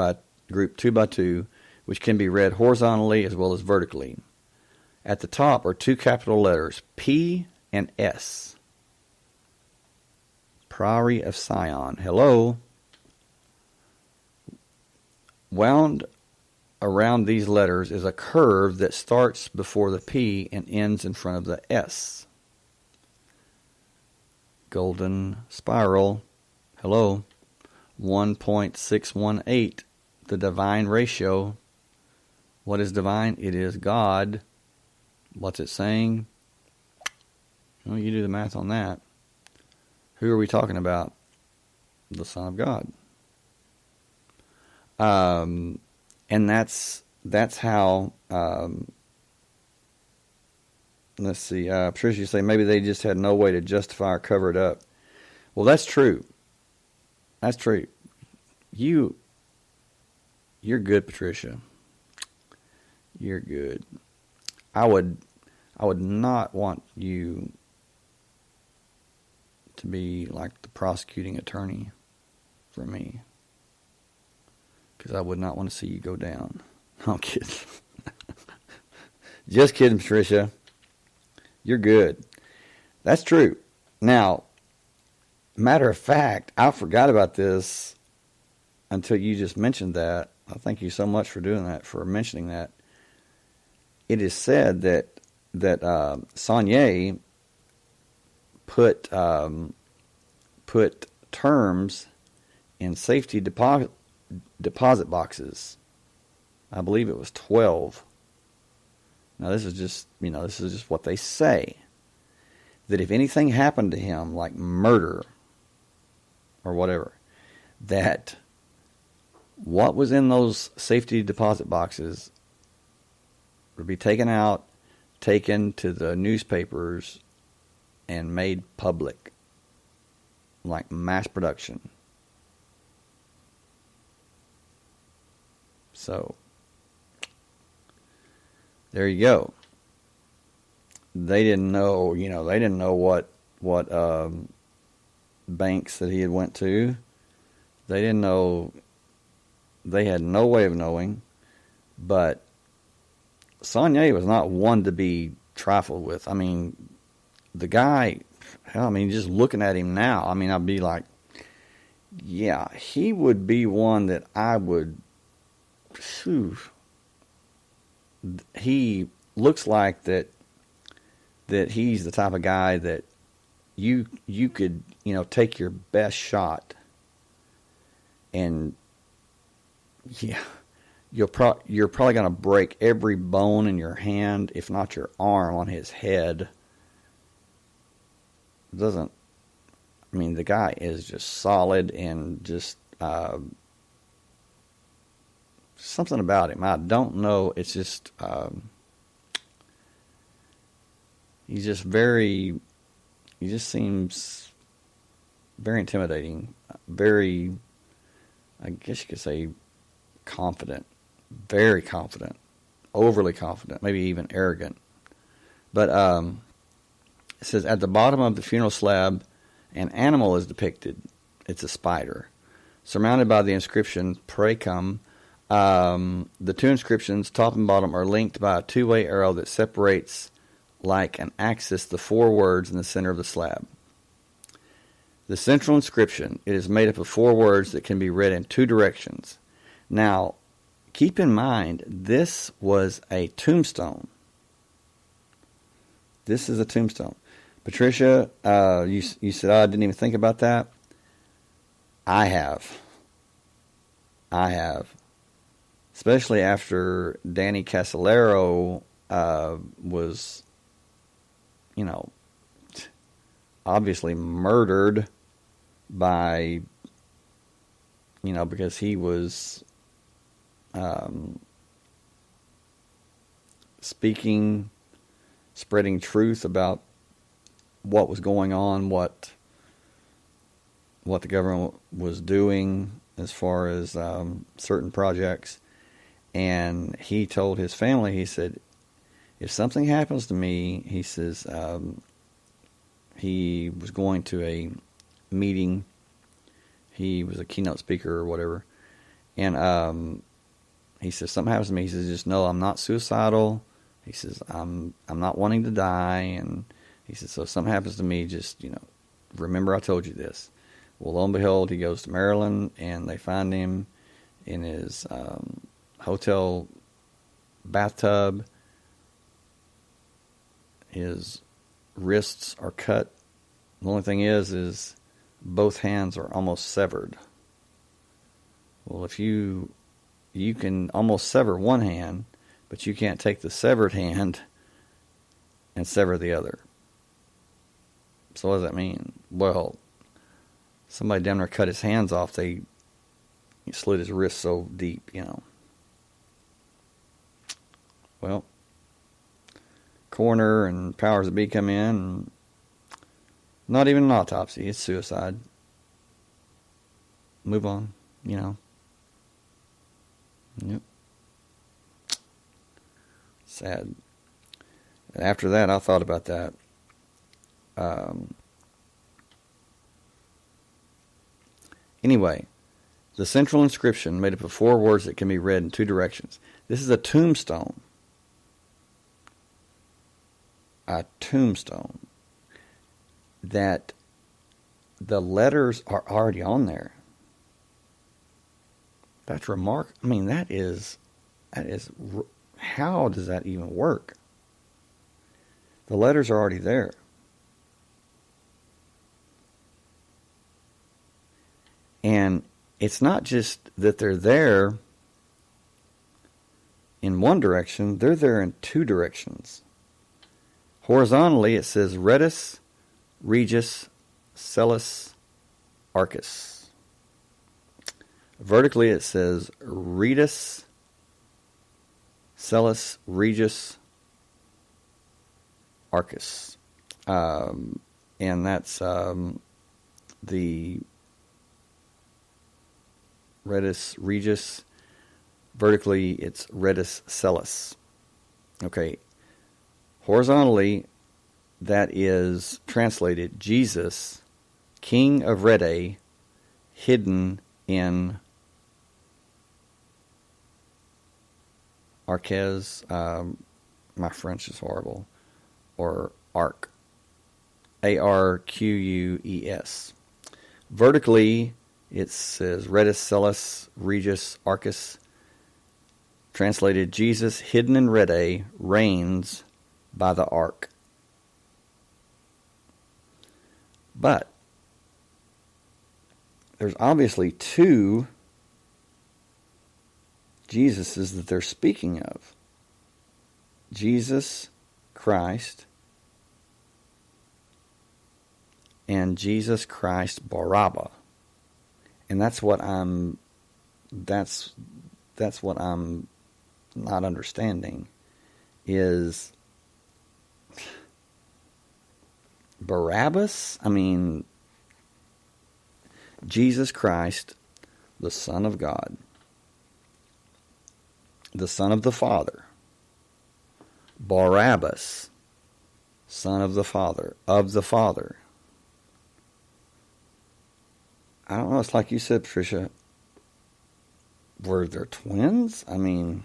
2 by 2, which can be read horizontally as well as vertically. At the top are 2 capital letters, P and S. Priory of Sion. Hello. Wound around these letters is a curve that starts before the P and ends in front of the S. Golden spiral. Hello. 1.618. The divine ratio. What is divine? It is God. What's it saying? Well, you do the math on that. Who are we talking about? The Son of God. And that's how, let's see, Patricia, you say maybe they just had no way to justify or cover it up. Well, that's true. That's true. You're good, Patricia. You're good. I would not want you to be like the prosecuting attorney for me. because I would not want to see you go down. I'm kidding. Just kidding, Patricia. You're good. That's true. Now, matter of fact, I forgot about this until you just mentioned that. I thank you so much for doing that, for mentioning that. It is said that Saunier put terms in safety deposit boxes. I believe it was 12. Now this is just what they say. That if anything happened to him, like murder or whatever, that what was in those safety deposit boxes would be taken out, taken to the newspapers, and made public, like mass production. So, there you go. They didn't know, what banks that he had went to. They didn't know. They had no way of knowing. But Saunier was not one to be trifled with. I mean, the guy, just looking at him now, I'd be like, yeah, he would be one that I would, he looks like that he's the type of guy that you could, take your best shot and, yeah, you're probably going to break every bone in your hand, if not your arm, on his head. The guy is just solid and just something about him. I don't know. It's just he just seems very intimidating. Very, I guess you could say, confident. Very confident. Overly confident. Maybe even arrogant. But it says, at the bottom of the funeral slab, an animal is depicted. It's a spider. Surmounted by the inscription, pray come. The two inscriptions, top and bottom, are linked by a two-way arrow that separates, like an axis, the four words in the center of the slab. The central inscription, it is made up of four words that can be read in two directions. Now, keep in mind, this was a tombstone. This is a tombstone. Patricia, you said, I didn't even think about that. I have. Especially after Danny Casolaro was, obviously murdered by, because he was spreading truth about what was going on, what the government was doing as far as certain projects. And he told his family, he said, if something happens to me, he says, he was going to a meeting. He was a keynote speaker or whatever. And he says, something happens to me. He says, just know I'm not suicidal. He says, I'm not wanting to die. And he says, so if something happens to me, just, remember I told you this. Well, lo and behold, he goes to Maryland, and they find him in his hotel bathtub. His wrists are cut. The only thing is both hands are almost severed. Well, if you can almost sever one hand, but you can't take the severed hand and sever the other. So what does that mean? Well, somebody down there cut his hands off. He slit his wrist so deep, Well, coroner and powers that be come in, and not even an autopsy. It's suicide. Move on, Yep. Sad. After that, I thought about that. Anyway, The central inscription made up of 4 words that can be read in 2 directions. This is a tombstone. A tombstone. That the letters are already on there. That's remarkable. I mean, that is, how does that even work? The letters are already there. And it's not just that they're there in one direction, they're there in 2 directions. Horizontally, it says Redus, Regis, Celis, Arcus. Vertically, it says Redus, Celis, Regis, Arcus. And that's the Redus Regis. Vertically, it's Redus Celis. Okay. Horizontally, that is translated Jesus, King of Rede, hidden in Arques. My French is horrible. Or Arc. Arqueus. Vertically, it says Redus Celis Regis Arcus. Translated, Jesus, hidden in Rede, reigns by the ark. But there's obviously 2 Jesuses that they're speaking of. Jesus Christ and Jesus Christ Barabbas. And that's what I'm not understanding is Barabbas? I mean, Jesus Christ, the Son of God, the Son of the Father. Barabbas, Son of the Father, of the Father. I don't know, it's like you said, Patricia, were there twins? I mean,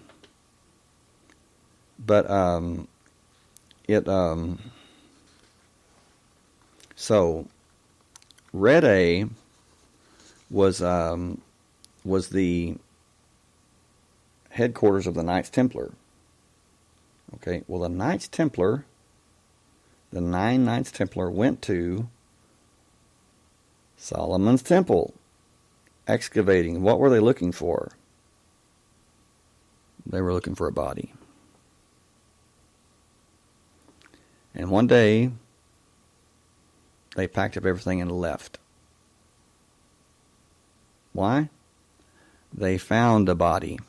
but, so, Rede was the headquarters of the Knights Templar. Okay, well, the Knights Templar, the 9 Knights Templar went to Solomon's Temple, excavating. What were they looking for? They were looking for a body. And one day, they packed up everything and left. Why? They found a body.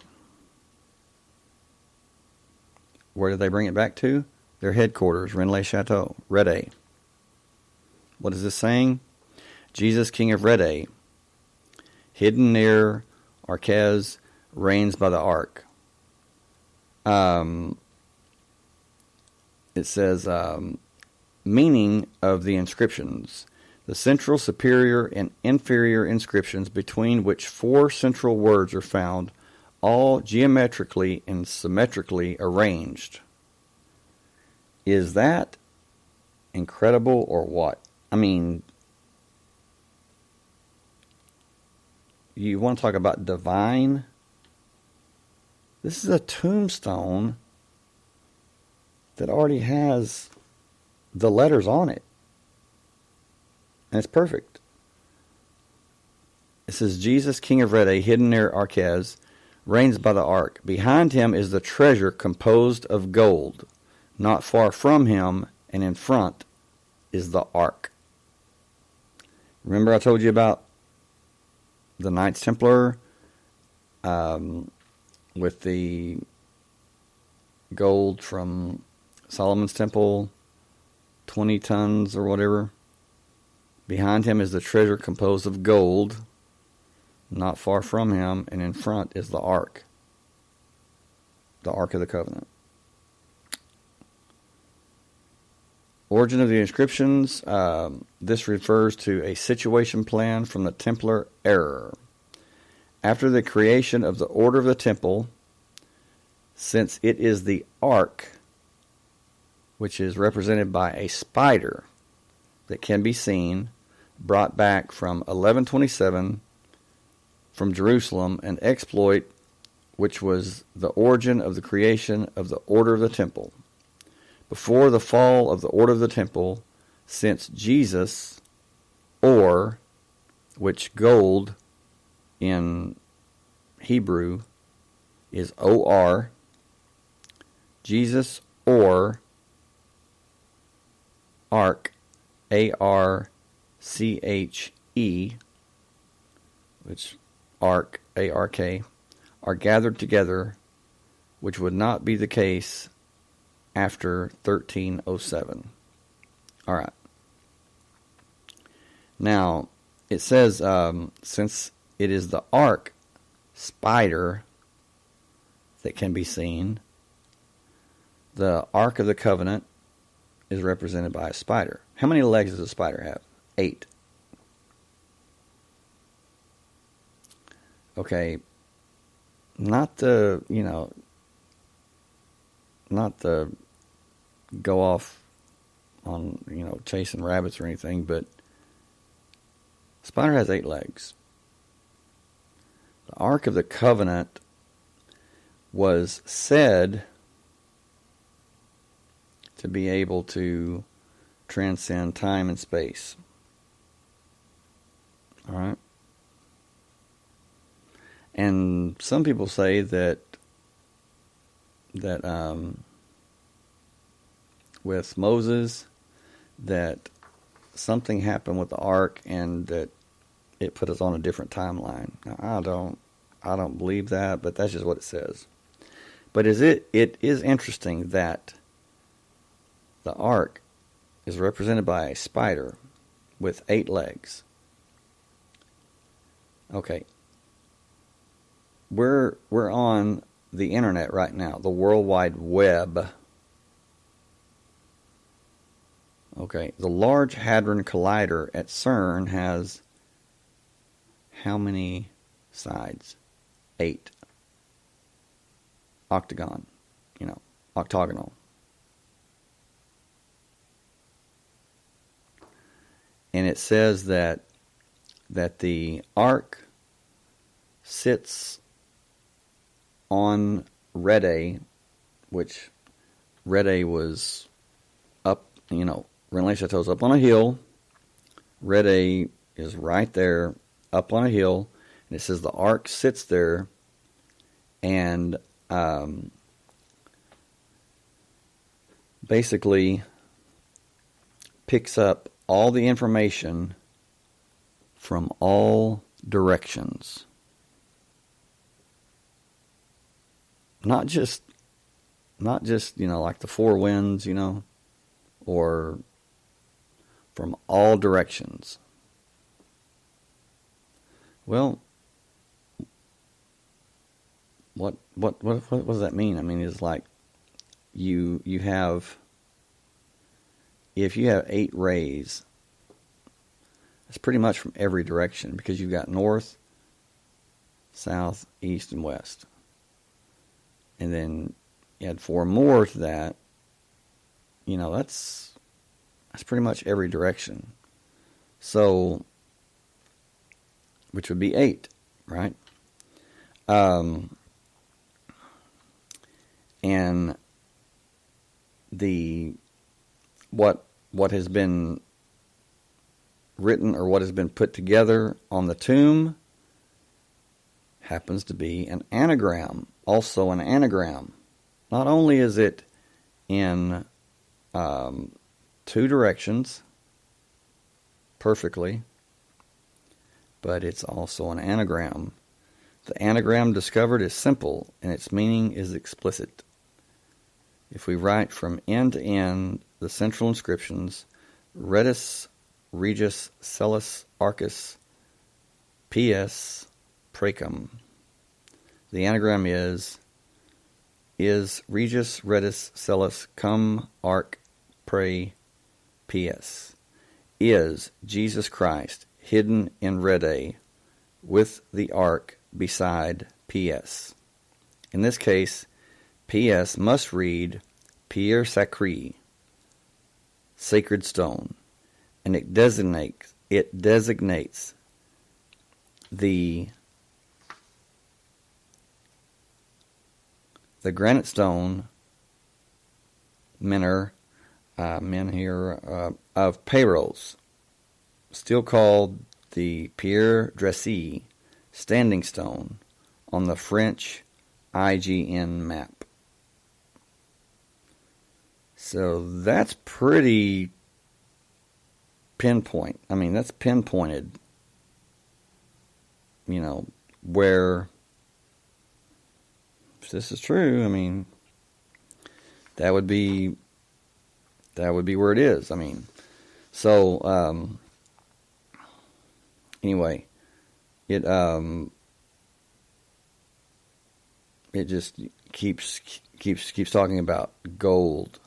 Where did they bring it back to? Their headquarters, Rennes-le-Château, Rede. What is this saying? Jesus, King of Rede, hidden near Arques, reigns by the ark. It says, meaning of the inscriptions. The central, superior, and inferior inscriptions between which 4 central words are found, all geometrically and symmetrically arranged. Is that incredible or what? I mean, you want to talk about divine? This is a tombstone that already has the letters on it. And it's perfect. It says, Jesus, King of Rede, hidden near Arques, reigns by the ark. Behind him is the treasure composed of gold. Not far from him and in front is the ark. Remember I told you about the Knights Templar with the gold from Solomon's Temple, 20 tons or whatever. Behind him is the treasure composed of gold. Not far from him and in front is the ark. The Ark of the Covenant. Origin of the inscriptions. This refers to a situation plan from the Templar era. After the creation of the order of the temple, since it is the ark, which is represented by a spider that can be seen, brought back from 1127 from Jerusalem, an exploit which was the origin of the creation of the order of the temple. Before the fall of the order of the temple, since Jesus, or, which gold in Hebrew is O-R, Jesus or ark, A-R-C-H-E, which ark, A-R-K, are gathered together, which would not be the case after 1307. All right. Now, it says, since it is the ark, spider, that can be seen, the Ark of the Covenant is represented by a spider. How many legs does a spider have? 8. Okay, not the go off on, chasing rabbits or anything, but spider has 8 legs. The Ark of the Covenant was said to be able to transcend time and space. All right? And some people say that with Moses, that something happened with the ark and that it put us on a different timeline. Now, I don't believe that, but that's just what it says. But it is interesting that the ark is represented by a spider with 8 legs. Okay. We're on the internet right now, the World Wide Web. Okay, the Large Hadron Collider at CERN has how many sides? 8. Octagonal. And it says that the ark sits on Rede, which Rede was up, Rene Chateau's up on a hill. Rede is right there, up on a hill. And it says the ark sits there and basically picks up all the information from all directions. Not just like the 4 winds, or from all directions. Well, what does that mean? I mean, it's like you have, if you have 8 rays, it's pretty much from every direction, because you've got north, south, east, and west. And then you add 4 more to that, that's pretty much every direction. So, which would be 8, right? And what has been written, or what has been put together on the tomb, happens to be an anagram. Also an anagram. Not only is it in 2 directions perfectly, but it's also an anagram. The anagram discovered is simple, and its meaning is explicit. If we write from end to end the central inscriptions, Redis, Regis, Celis, Arcus, PS, Precum. The anagram is Regis, Redis, Celis, Cum, Arc, Pre, PS. Is Jesus Christ hidden in Rede with the ark beside PS. In this case, PS must read Pierre Sacré, sacred stone, and it designates the granite stone menhir of Paros, still called the Pierre Dressy, standing stone, on the French IGN map. So that's pretty pinpoint. I mean, that's pinpointed, where, if this is true, I mean, that would be where it is. I mean, so, anyway, it just keeps talking about gold,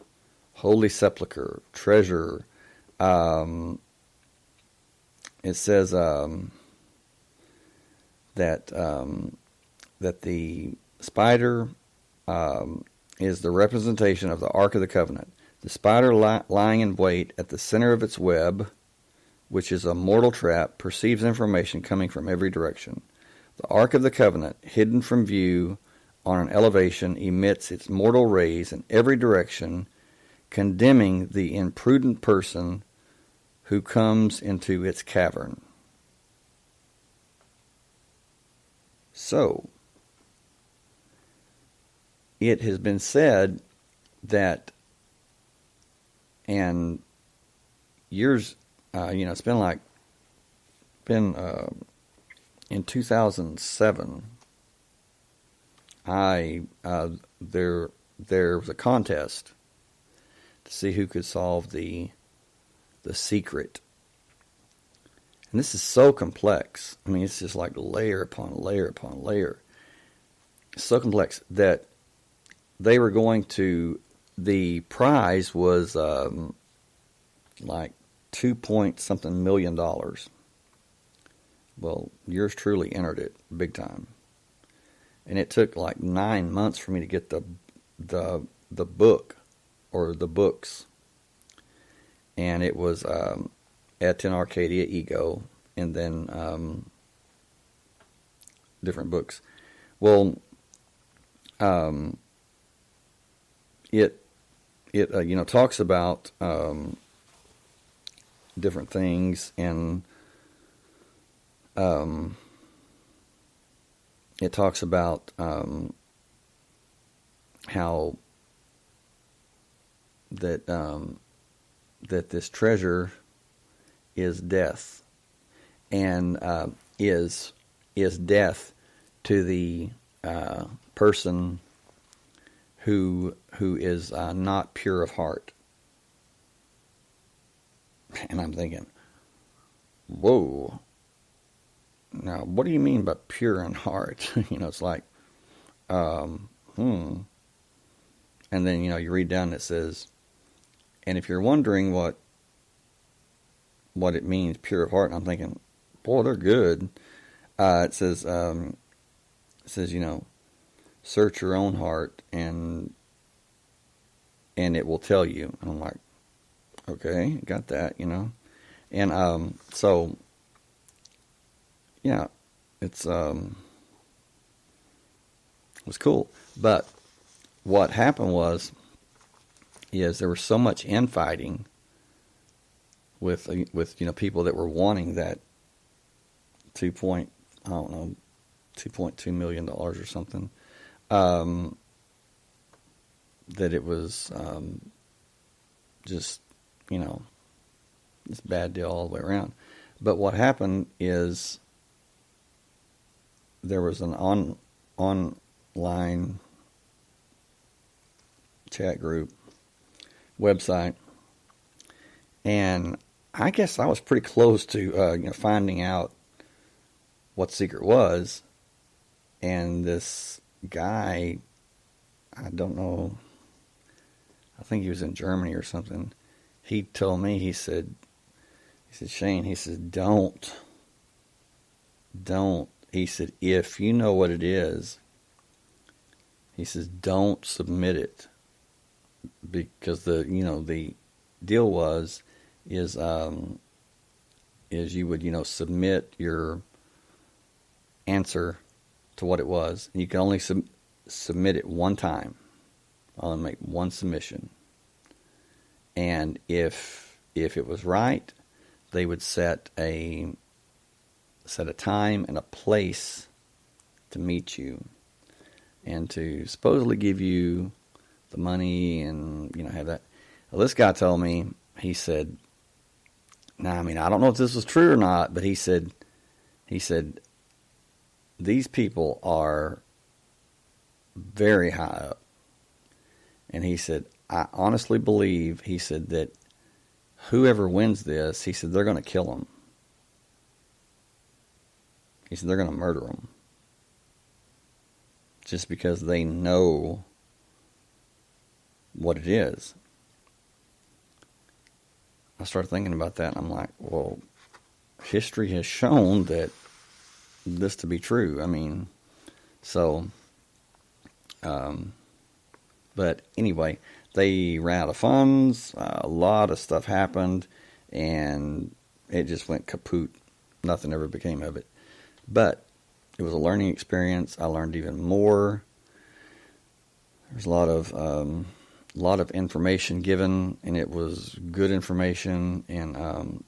holy sepulcher, treasure. It says that the spider is the representation of the Ark of the Covenant. The spider lying in wait at the center of its web, which is a mortal trap, perceives information coming from every direction. The Ark of the Covenant, hidden from view on an elevation, emits its mortal rays in every direction, condemning the imprudent person who comes into its cavern. So, it has been said that, and years, it's been in 2007, there was a contest to see who could solve the secret. And this is so complex. I mean, it's just like layer upon layer upon layer. It's so complex that they were going to, the prize was like $2 million. Well, yours truly entered it big time. And it took like 9 months for me to get the book, or the books. And it was at In Arcadia Ego, and then different books. Well, it talks about different things, and it talks about how that this treasure is death, and is death to the person who is not pure of heart. And I'm thinking, whoa. Now, what do you mean by pure in heart? It's like, And then, you read down and it says, and if you're wondering what it means, pure of heart, and I'm thinking, boy, they're good. It says, search your own heart and it will tell you. And I'm like, okay, got that, And so yeah, it was cool. But what happened is there was so much infighting with people that were wanting that $2.2 million or something, that it was just it's a bad deal all the way around. But what happened is there was an online chat group website, and I guess I was pretty close to finding out what the secret was. And this guy, I don't know, I think he was in Germany or something. He told me, he said, Shane, he said, don't if you know what it is, he says, don't submit it, because the deal is you would, submit your answer to what it was. You can only submit it one time. I'll make one submission. And if it was right, they would set a time and a place to meet you and to supposedly give you the money and, have that. Well, this guy told me, he said, now, I don't know if this was true or not, but he said, these people are very high up. And he said, I honestly believe, he said, that whoever wins this, he said, they're going to kill them. He said, they're going to murder them. Just because they know what it is. I started thinking about that, and I'm like, well, history has shown that this to be true. But anyway, they ran out of funds, a lot of stuff happened, and it just went kaput. Nothing ever became of it. But it was a learning experience. I learned even more. There's a lot of information given, and it was good information. And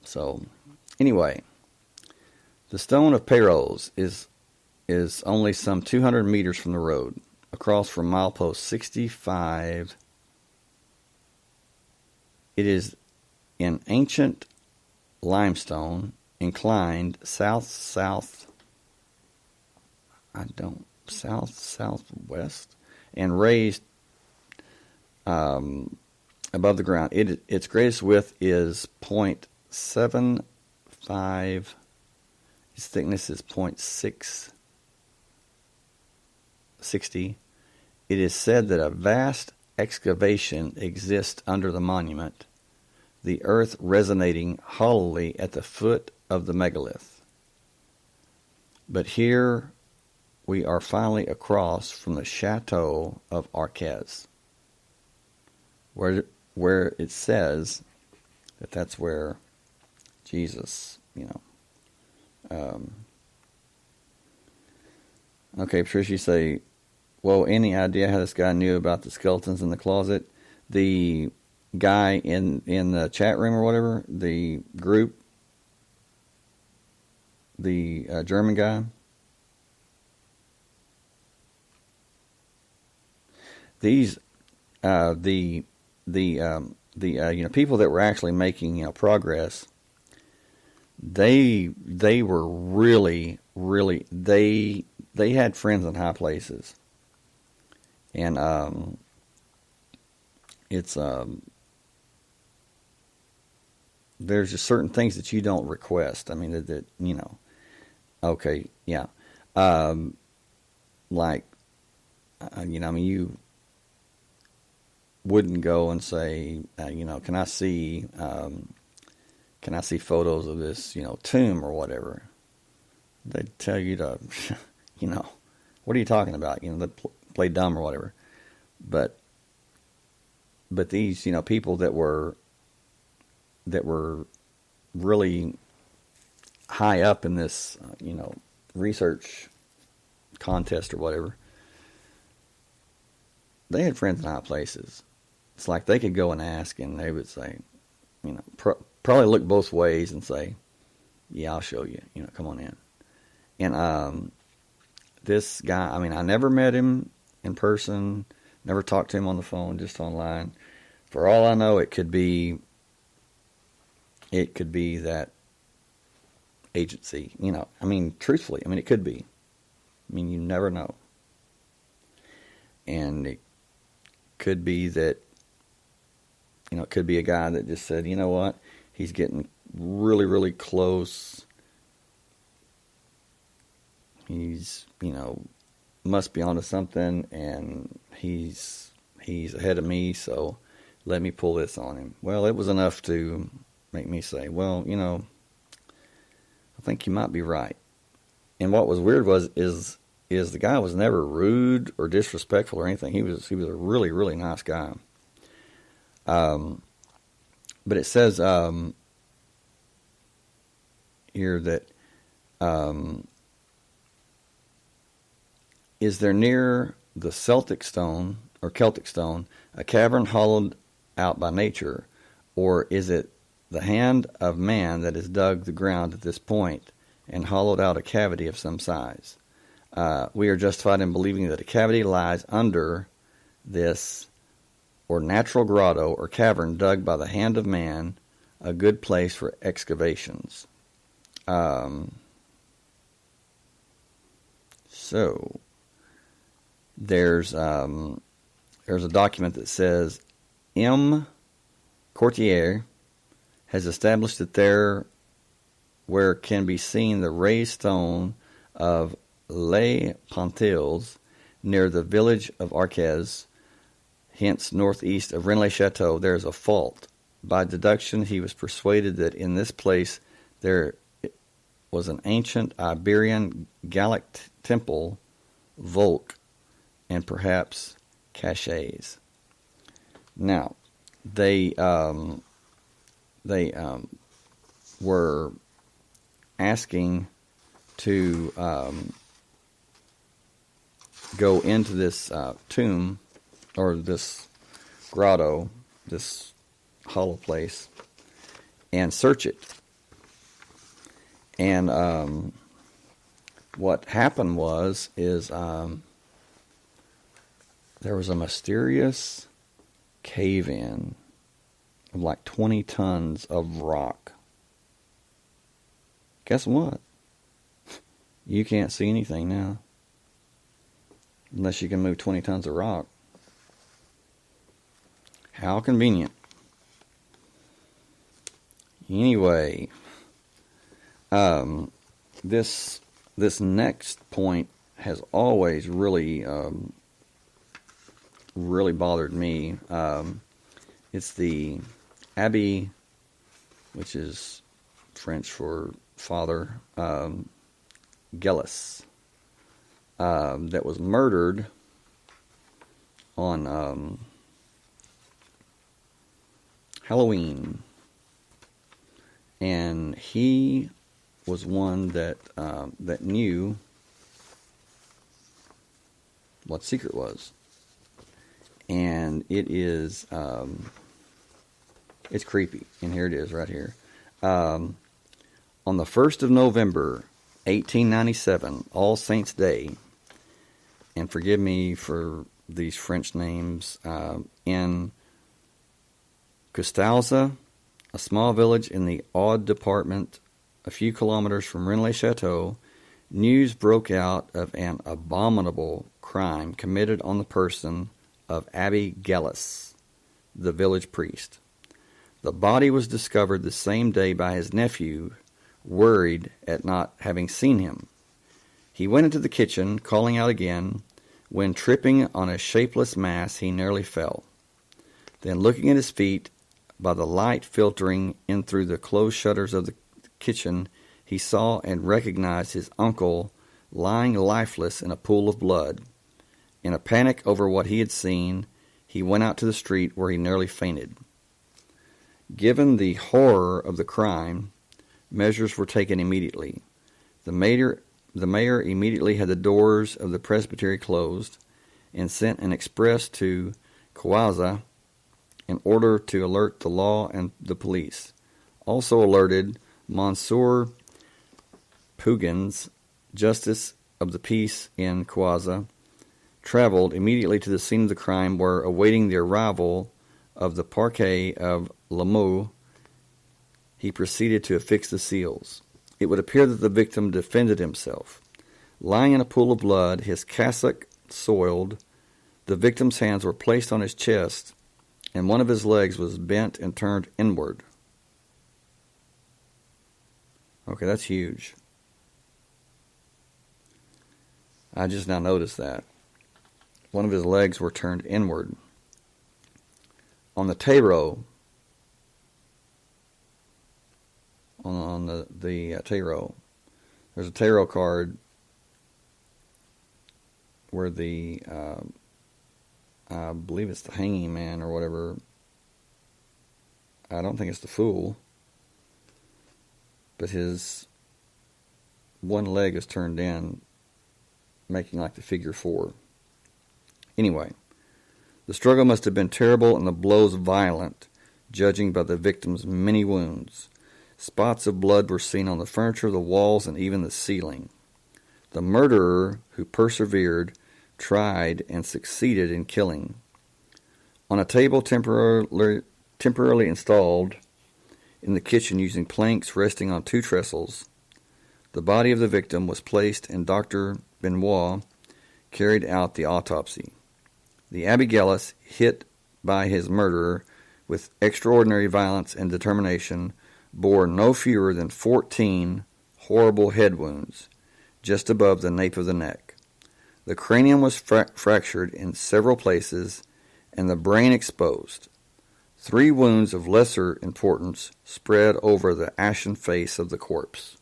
so anyway, the Stone of Perros is only some 200 meters from the road, across from milepost 65. It is in ancient limestone, inclined southwest, and raised above the ground. Its greatest width is 0.75. Its thickness is 0.660. It is said that a vast excavation exists under the monument, the earth resonating hollowly at the foot of the megalith. But here we are finally across from the chateau of Arcadie, where it says that that's where Jesus, Okay, Patricia, you say, well, any idea how this guy knew about the skeletons in the closet? The guy in the chat room or whatever, the group, the German guy. These the people that were actually making progress. They were really they had friends in high places, and it's there's just certain things that you don't request. Okay, yeah, you wouldn't go and say, can I see photos of this, tomb or whatever? They'd tell you to, what are you talking about? They play dumb or whatever. But these, people that were really high up in this, research contest or whatever, they had friends in high places. It's like they could go and ask, and they would say, probably look both ways and say, yeah, I'll show you, come on in. And this guy, I never met him in person, never talked to him on the phone, just online. For all I know, it could be that agency, truthfully, it could be. You never know. And it could be that, it could be a guy that just said, you know what, he's getting really, really close. He's, must be onto something, and he's ahead of me, so let me pull this on him. Well, it was enough to make me say, well, I think you might be right. And what was weird is the guy was never rude or disrespectful or anything. He was a really, really nice guy. But it says here that is there near the Celtic stone or Celtic stone a cavern hollowed out by nature, or is it the hand of man that has dug the ground at this point and hollowed out a cavity of some size? We are justified in believing that a cavity lies under this or natural grotto or cavern dug by the hand of man, a good place for excavations. So there's a document that says M. Courtier has established that there where can be seen the raised stone of Les Pontils near the village of Arques, hence northeast of Rennes-le-Château, there is a fault. By deduction, he was persuaded that in this place there was an ancient Iberian Gallic temple, Volk, and perhaps caches. Now, they were asking to go into this tomb or this grotto, this hollow place, and search it. And what happened is there was a mysterious cave-in of like 20 tons of rock. Guess what? You can't see anything now. Unless you can move 20 tons of rock. How convenient. Anyway, this next point has always really bothered me. It's the Abbé, which is French for father, Gelis, that was murdered on Halloween, and he was one that knew what secret was, and it is it's creepy. And here it is, right here. On the 1st of November, 1897, All Saints' Day, and forgive me for these French names, in Custalza, a small village in the Aude department, a few kilometers from Rennes-le-Château, news broke out of an abominable crime committed on the person of Abbé Gelis, the village priest. The body was discovered the same day by his nephew, worried at not having seen him. He went into the kitchen, calling out again. When tripping on a shapeless mass, he nearly fell. Then, looking at his feet, by the light filtering in through the closed shutters of the kitchen, he saw and recognized his uncle lying lifeless in a pool of blood. In a panic over what he had seen, he went out to the street where he nearly fainted. Given the horror of the crime, measures were taken immediately. The mayor immediately had the doors of the presbytery closed and sent an express to Coaza in order to alert the law and the police. Also alerted Monsieur Pugins, Justice of the Peace in Coaza, traveled immediately to the scene of the crime where, awaiting the arrival of the Parquet of Limoux, he proceeded to affix the seals. It would appear that the victim defended himself. Lying in a pool of blood, his cassock soiled, the victim's hands were placed on his chest, and one of his legs was bent and turned inward. Okay, that's huge. I just now noticed that. One of his legs were turned inward. On the tarot, on the tarot, there's a tarot card where the I believe it's the hanging man or whatever. I don't think it's the fool, but his one leg is turned in, making like the figure 4. Anyway, the struggle must have been terrible and the blows violent, judging by the victim's many wounds. Spots of blood were seen on the furniture, the walls, and even the ceiling. The murderer, who persevered, tried and succeeded in killing. On a table temporarily installed in the kitchen using planks resting on 2 trestles, the body of the victim was placed and Dr. Benoit carried out the autopsy. The Abigalis, hit by his murderer with extraordinary violence and determination, bore no fewer than 14 horrible head wounds just above the nape of the neck. The cranium was fractured in several places and the brain exposed. 3 wounds of lesser importance spread over the ashen face of the corpse.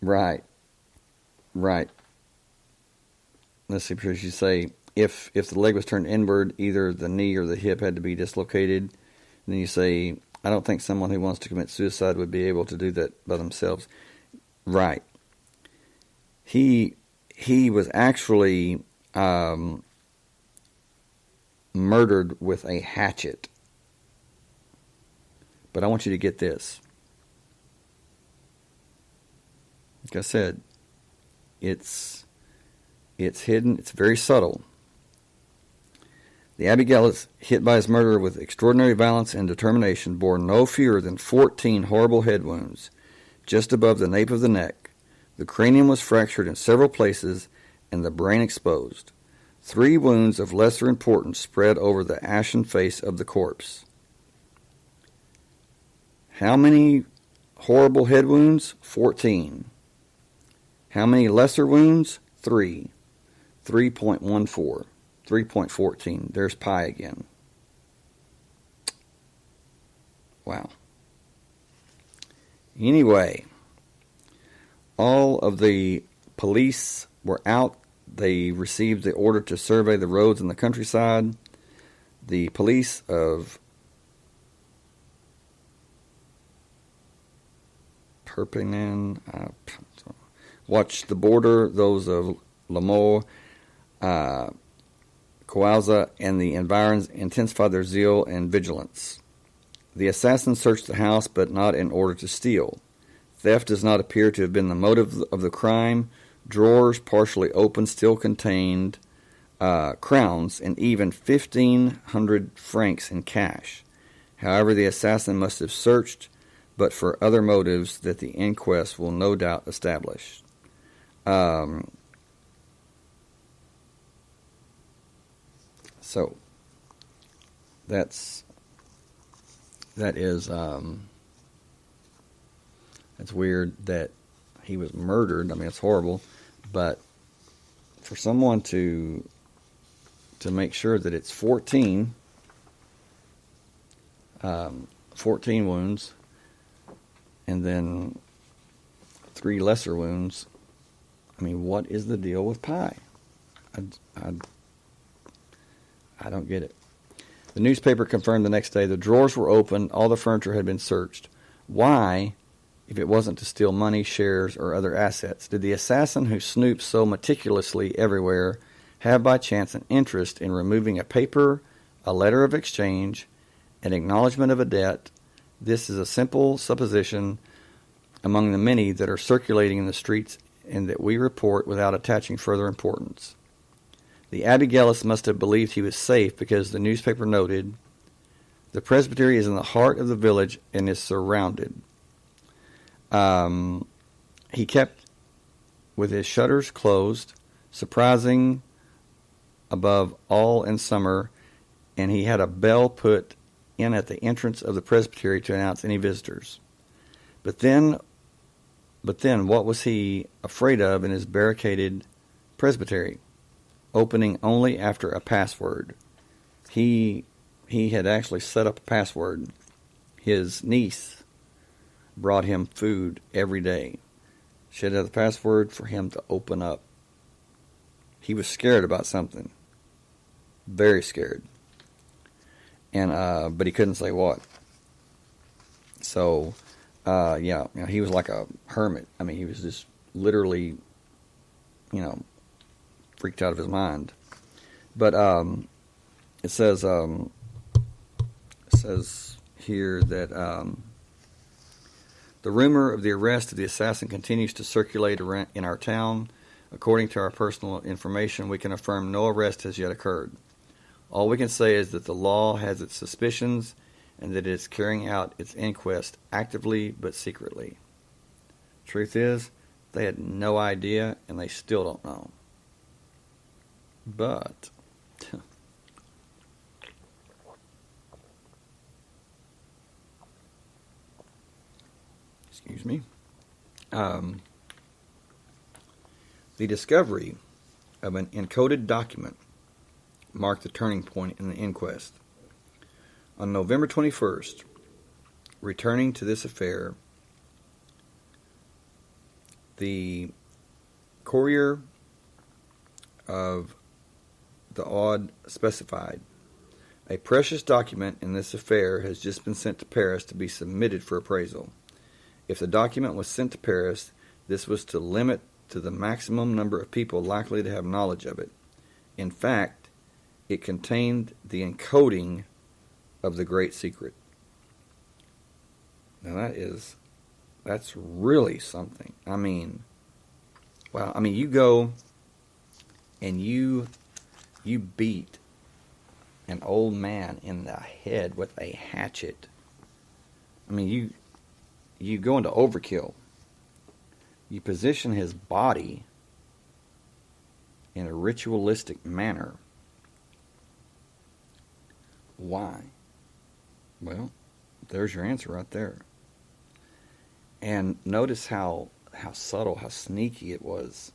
Right. Let's see, because you say if the leg was turned inward, either the knee or the hip had to be dislocated. And then you say, I don't think someone who wants to commit suicide would be able to do that by themselves. Right. He was actually murdered with a hatchet. But I want you to get this. Like I said, it's hidden. It's very subtle. The Abigalis, hit by his murderer with extraordinary violence and determination, bore no fewer than 14 horrible head wounds just above the nape of the neck. The cranium was fractured in several places and the brain exposed. 3 wounds of lesser importance spread over the ashen face of the corpse. How many horrible head wounds? 14. How many lesser wounds? 3. 3.14. 3.14. There's pi again. Wow. Anyway, all of the police were out. They received the order to survey the roads in the countryside. The police of Perpignan watched the border, those of Limoux, Coaza, and the environs intensified their zeal and vigilance. The assassin searched the house, but not in order to steal. Theft does not appear to have been the motive of the crime. Drawers, partially open, still contained crowns and even 1,500 francs in cash. However, the assassin must have searched, but for other motives that the inquest will no doubt establish. So that is it's weird that he was murdered. I mean, it's horrible, but for someone to make sure that it's 14 wounds and then 3 lesser wounds, I mean, what is the deal with pi? I don't get it. The newspaper confirmed the next day the drawers were open, all the furniture had been searched. Why, if it wasn't to steal money, shares, or other assets, did the assassin who snoops so meticulously everywhere have by chance an interest in removing a paper, a letter of exchange, an acknowledgement of a debt? This is a simple supposition among the many that are circulating in the streets and that we report without attaching further importance. The Abigalis must have believed he was safe because the newspaper noted, the presbytery is in the heart of the village and is surrounded. He kept with his shutters closed, surprising above all in summer, and he had a bell put in at the entrance of the presbytery to announce any visitors. But then what was he afraid of in his barricaded presbytery? Opening only after a password. He had actually set up a password. His niece brought him food every day. She had to have the password for him to open up. He was scared about something. Very scared. And but he couldn't say what. So, yeah, he was like a hermit. I mean, he was just literally, freaked out of his mind. But it says here that the rumor of the arrest of the assassin continues to circulate in our town. According to our personal information, we can affirm no arrest has yet occurred. All we can say is that the law has its suspicions and that it is carrying out its inquest actively but secretly. Truth is, they had no idea and they still don't know. But excuse me. The discovery of an encoded document marked the turning point in the inquest. On November 21st, returning to this affair, the courier of the odd specified, a precious document in this affair has just been sent to Paris to be submitted for appraisal. If the document was sent to Paris, this was to limit to the maximum number of people likely to have knowledge of it. In fact, it contained the encoding of the great secret. Now that's really something. I mean, you go and you beat an old man in the head with a hatchet. I mean, you go into overkill. You position his body in a ritualistic manner. Why? Well, there's your answer right there. And notice how subtle, how sneaky it was.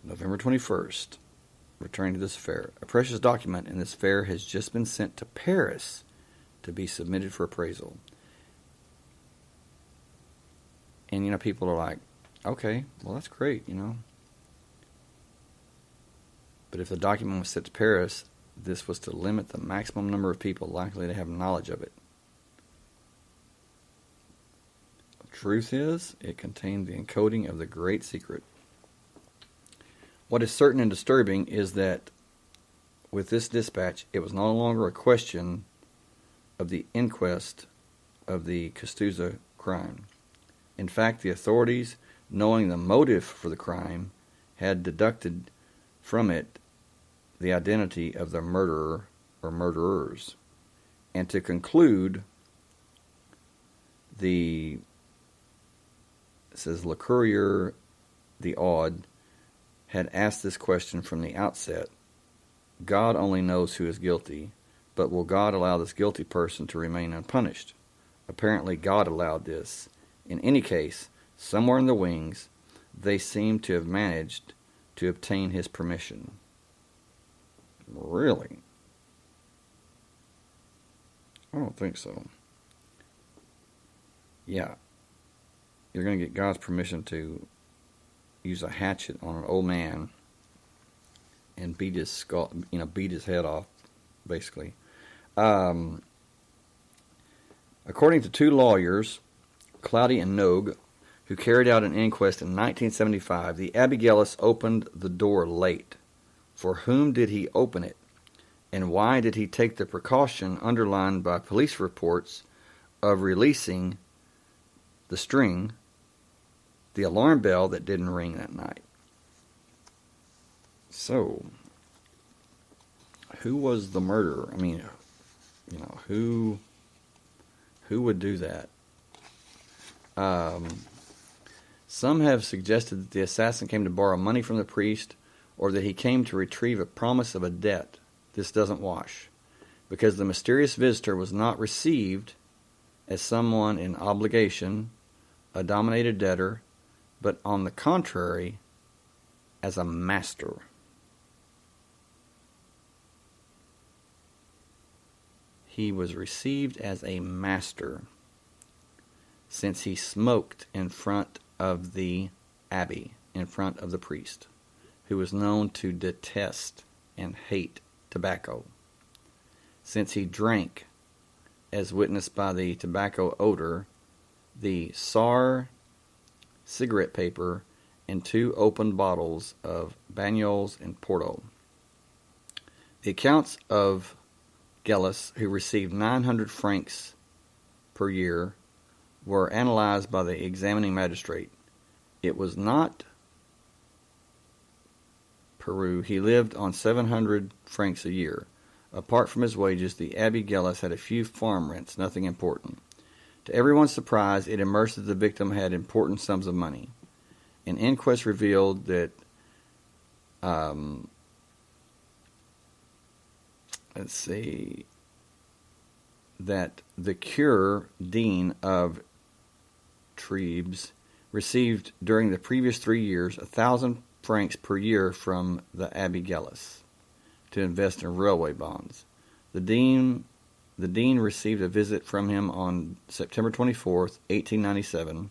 November 21st, returning to this affair. A precious document in this affair has just been sent to Paris to be submitted for appraisal. And, people are like, okay, well, that's great, But if the document was sent to Paris, this was to limit the maximum number of people likely to have knowledge of it. The truth is, it contained the encoding of the great secret. What is certain and disturbing is that with this dispatch, it was no longer a question of the inquest of the Custoza crime. In fact, the authorities, knowing the motive for the crime, had deducted from it the identity of the murderer or murderers. And to conclude, it says Le Courrier, the Odd, had asked this question from the outset. God only knows who is guilty, but will God allow this guilty person to remain unpunished? Apparently God allowed this. In any case, somewhere in the wings, they seem to have managed to obtain his permission. Really? I don't think so. Yeah. You're going to get God's permission to use a hatchet on an old man and beat his skull, beat his head off, basically. According to two lawyers, Cloudy and Nogue, who carried out an inquest in 1975, the Abigalis opened the door late. For whom did he open it? And why did he take the precaution underlined by police reports of releasing the string, the alarm bell that didn't ring that night? So, who was the murderer? I mean, who would do that? Some have suggested that the assassin came to borrow money from the priest, or that he came to retrieve a promise of a debt. This doesn't wash, because the mysterious visitor was not received as someone in obligation, a dominated debtor, but on the contrary, as a master. He was received as a master. since he smoked in front of the abbey, in front of the priest, who was known to detest and hate tobacco, since he drank, as witnessed by the tobacco odor, the Sar cigarette paper, and 2 open bottles of Bagnols and Porto. The accounts of Gellus, who received 900 francs per year, were analyzed by the examining magistrate. It was not Peru. He lived on 700 francs a year. Apart from his wages, the Abbé Gellus had a few farm rents, nothing important. To everyone's surprise, it emerged that the victim had important sums of money. An inquest revealed that that the cure dean of Trebes received during the previous 3 years 1,000 francs per year from the Abbé Gellus to invest in railway bonds. The dean received a visit from him on September 24th, 1897.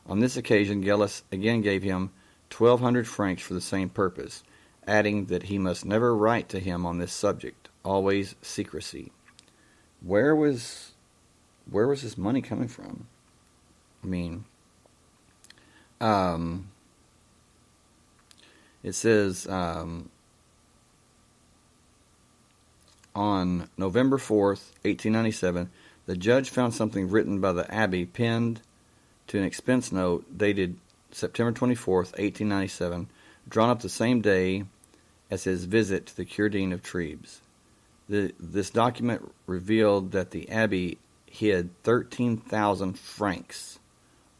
On this occasion, Gellus again gave him 1,200 francs for the same purpose, adding that he must never write to him on this subject, always secrecy. Where was this money coming from? I mean, it says on November 4th, 1897, the judge found something written by the abbé pinned to an expense note dated September 24th, 1897, drawn up the same day as his visit to the cure dean of Trebes. This document revealed that the abbé hid 13,000 francs,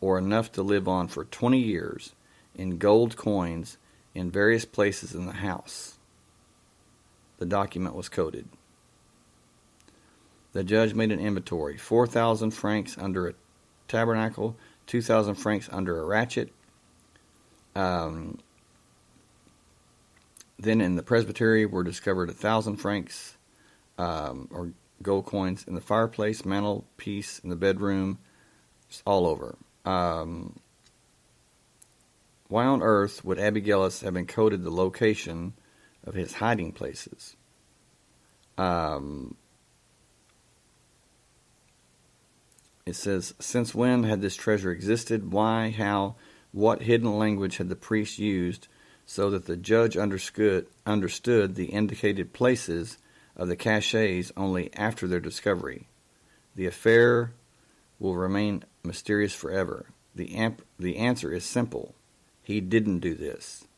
or enough to live on for 20 years, in gold coins in various places in the house. The document was coded. The judge made an inventory: 4,000 francs under a tabernacle, 2,000 francs under a ratchet. Then in the presbytery were discovered 1,000 francs or gold coins in the fireplace, mantelpiece, in the bedroom, just all over. Why on earth would Abbé Gellus have encoded the location of his hiding places? It says, since when had this treasure existed? Why, how, what hidden language had the priest used so that the judge understood the indicated places of the cachets only after their discovery? The affair will remain mysterious forever. The answer is simple. He didn't do this.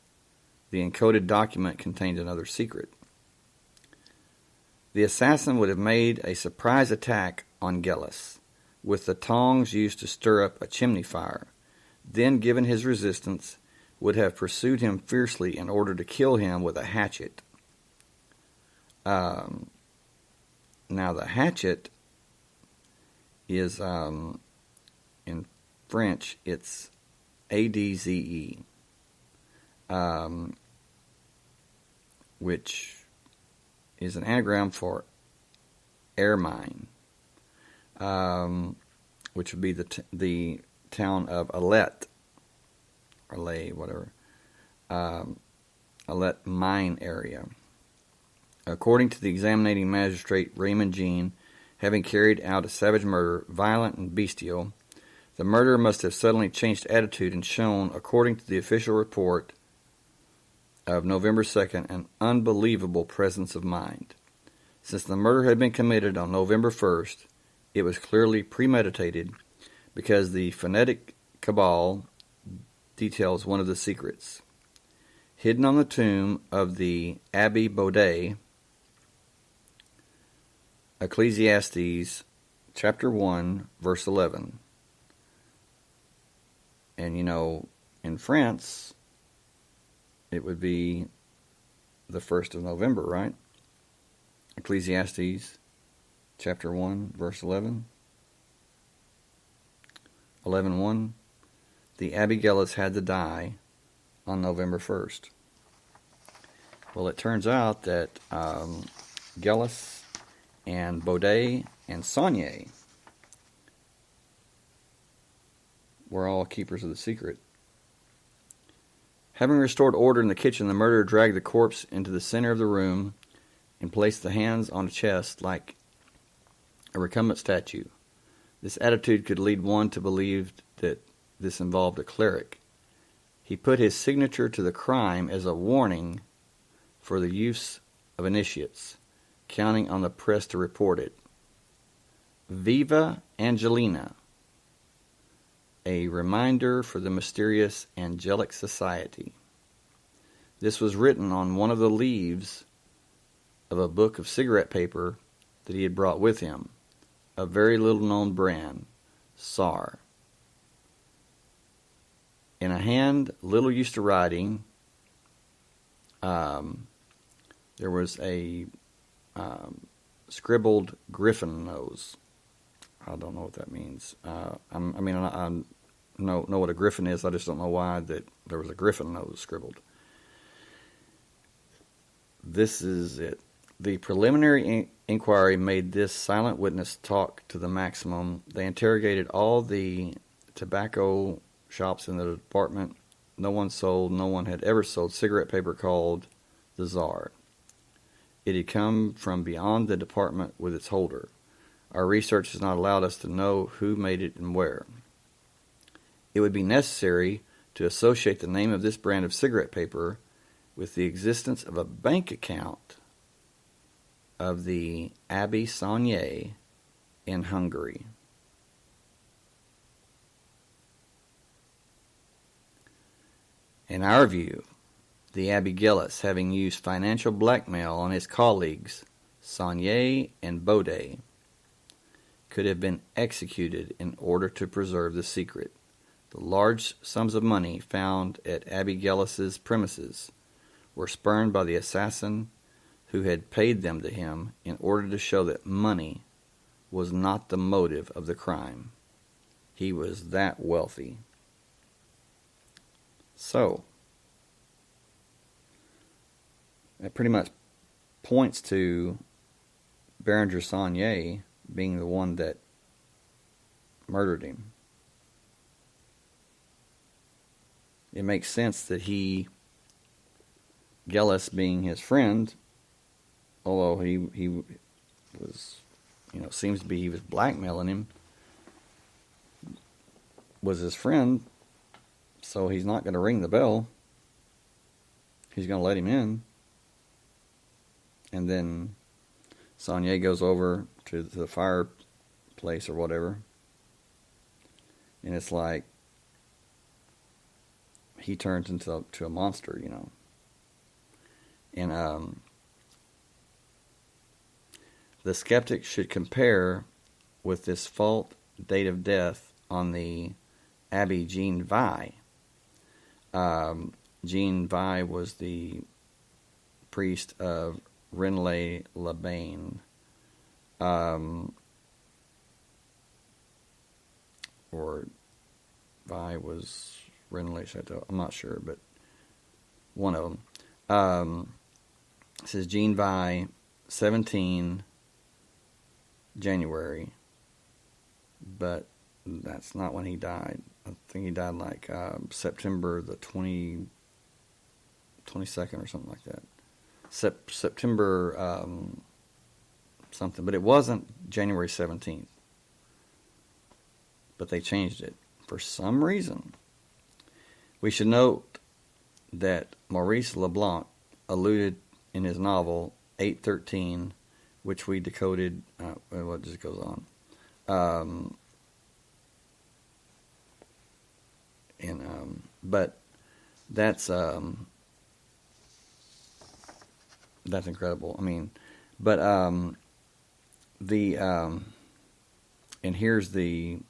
The encoded document contained another secret. The assassin would have made a surprise attack on Gellus with the tongs used to stir up a chimney fire. Then, given his resistance, would have pursued him fiercely in order to kill him with a hatchet. Now, the hatchet is, in French, it's ADZE, which is an anagram for ermine, which would be the town of Alet, or Lay, whatever, Alet mine area. According to the examining magistrate Raymond Jean, having carried out a savage murder, violent and bestial, the murderer must have suddenly changed attitude and shown, according to the official report of November 2nd, an unbelievable presence of mind. Since the murder had been committed on November 1st, it was clearly premeditated, because the phonetic cabal details one of the secrets. Hidden on the tomb of the Abbé Baudet, Ecclesiastes chapter 1, verse 11. And in France, it would be the 1st of November, right? Ecclesiastes chapter 1, verse 11. 11:1. The Abbé Gellus had to die on November 1st. Well, it turns out that Gellus and Baudet and Saunier we're all keepers of the secret. Having restored order in the kitchen, the murderer dragged the corpse into the center of the room and placed the hands on a chest like a recumbent statue. This attitude could lead one to believe that this involved a cleric. He put his signature to the crime as a warning for the use of initiates, counting on the press to report it. Viva Angelina, a reminder for the mysterious angelic society. This was written on one of the leaves of a book of cigarette paper that he had brought with him, a very little-known brand, SAR. In a hand little used to writing, there was a scribbled griffin nose. I don't know what that means. I know what a griffin is. I just don't know why that there was a griffin nose scribbled. This is it. The preliminary inquiry made this silent witness talk to the maximum. They interrogated all the tobacco shops in the department. No one had ever sold cigarette paper called the Tsar. It had come from beyond the department with its holder. Our research has not allowed us to know who made it and where. It would be necessary to associate the name of this brand of cigarette paper with the existence of a bank account of the Abbé Saunier in Hungary. In our view, the Abbé Gillis, having used financial blackmail on his colleagues, Saunier and Baudet, could have been executed in order to preserve the secret. The large sums of money found at Abbé Gillis's premises were spurned by the assassin who had paid them to him in order to show that money was not the motive of the crime. He was that wealthy. So, that pretty much points to Berenger Saunier being the one that murdered him. It makes sense that Gillis being his friend, although he was, seems to be he was blackmailing him, was his friend, so he's not going to ring the bell. He's going to let him in. And then Saunier goes over to the fireplace or whatever, and it's like he turns into a monster, And the skeptic should compare with this false date of death on the Abbé Jean Vai. Jean Vai was the priest of Rennes-les-Labaine, or Vai was Rennes-les-Chateau. I'm not sure, but one of them. It says Jean Vai, 17 January, but that's not when he died. I think he died like September the 22nd or something like that. September something, but it wasn't January 17th. But they changed it for some reason. We should note that Maurice Leblanc alluded in his novel 813, which we decoded. What just goes on? But that's incredible. I mean, but and here's the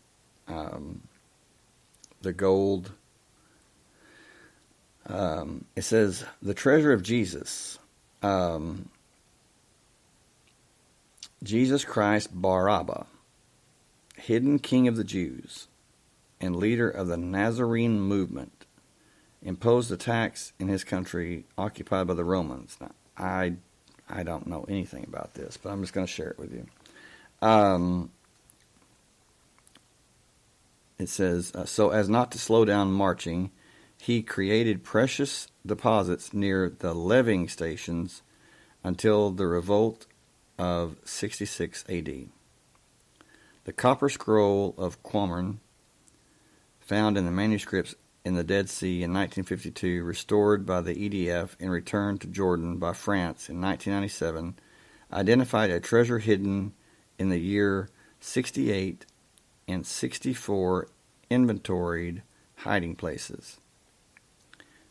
gold. It says the treasure of Jesus. Jesus Christ Bar Abba, hidden king of the Jews and leader of the Nazarene movement, imposed a tax in his country occupied by the Romans. Now, I don't know anything about this, but I'm just going to share it with you. it says, so as not to slow down marching, he created precious deposits near the levying stations until the revolt of 66 AD. The copper scroll of Qumran, found in the manuscripts in the Dead Sea in 1952, restored by the EDF and returned to Jordan by France in 1997, identified a treasure hidden in the year 68 and 64 inventoried hiding places.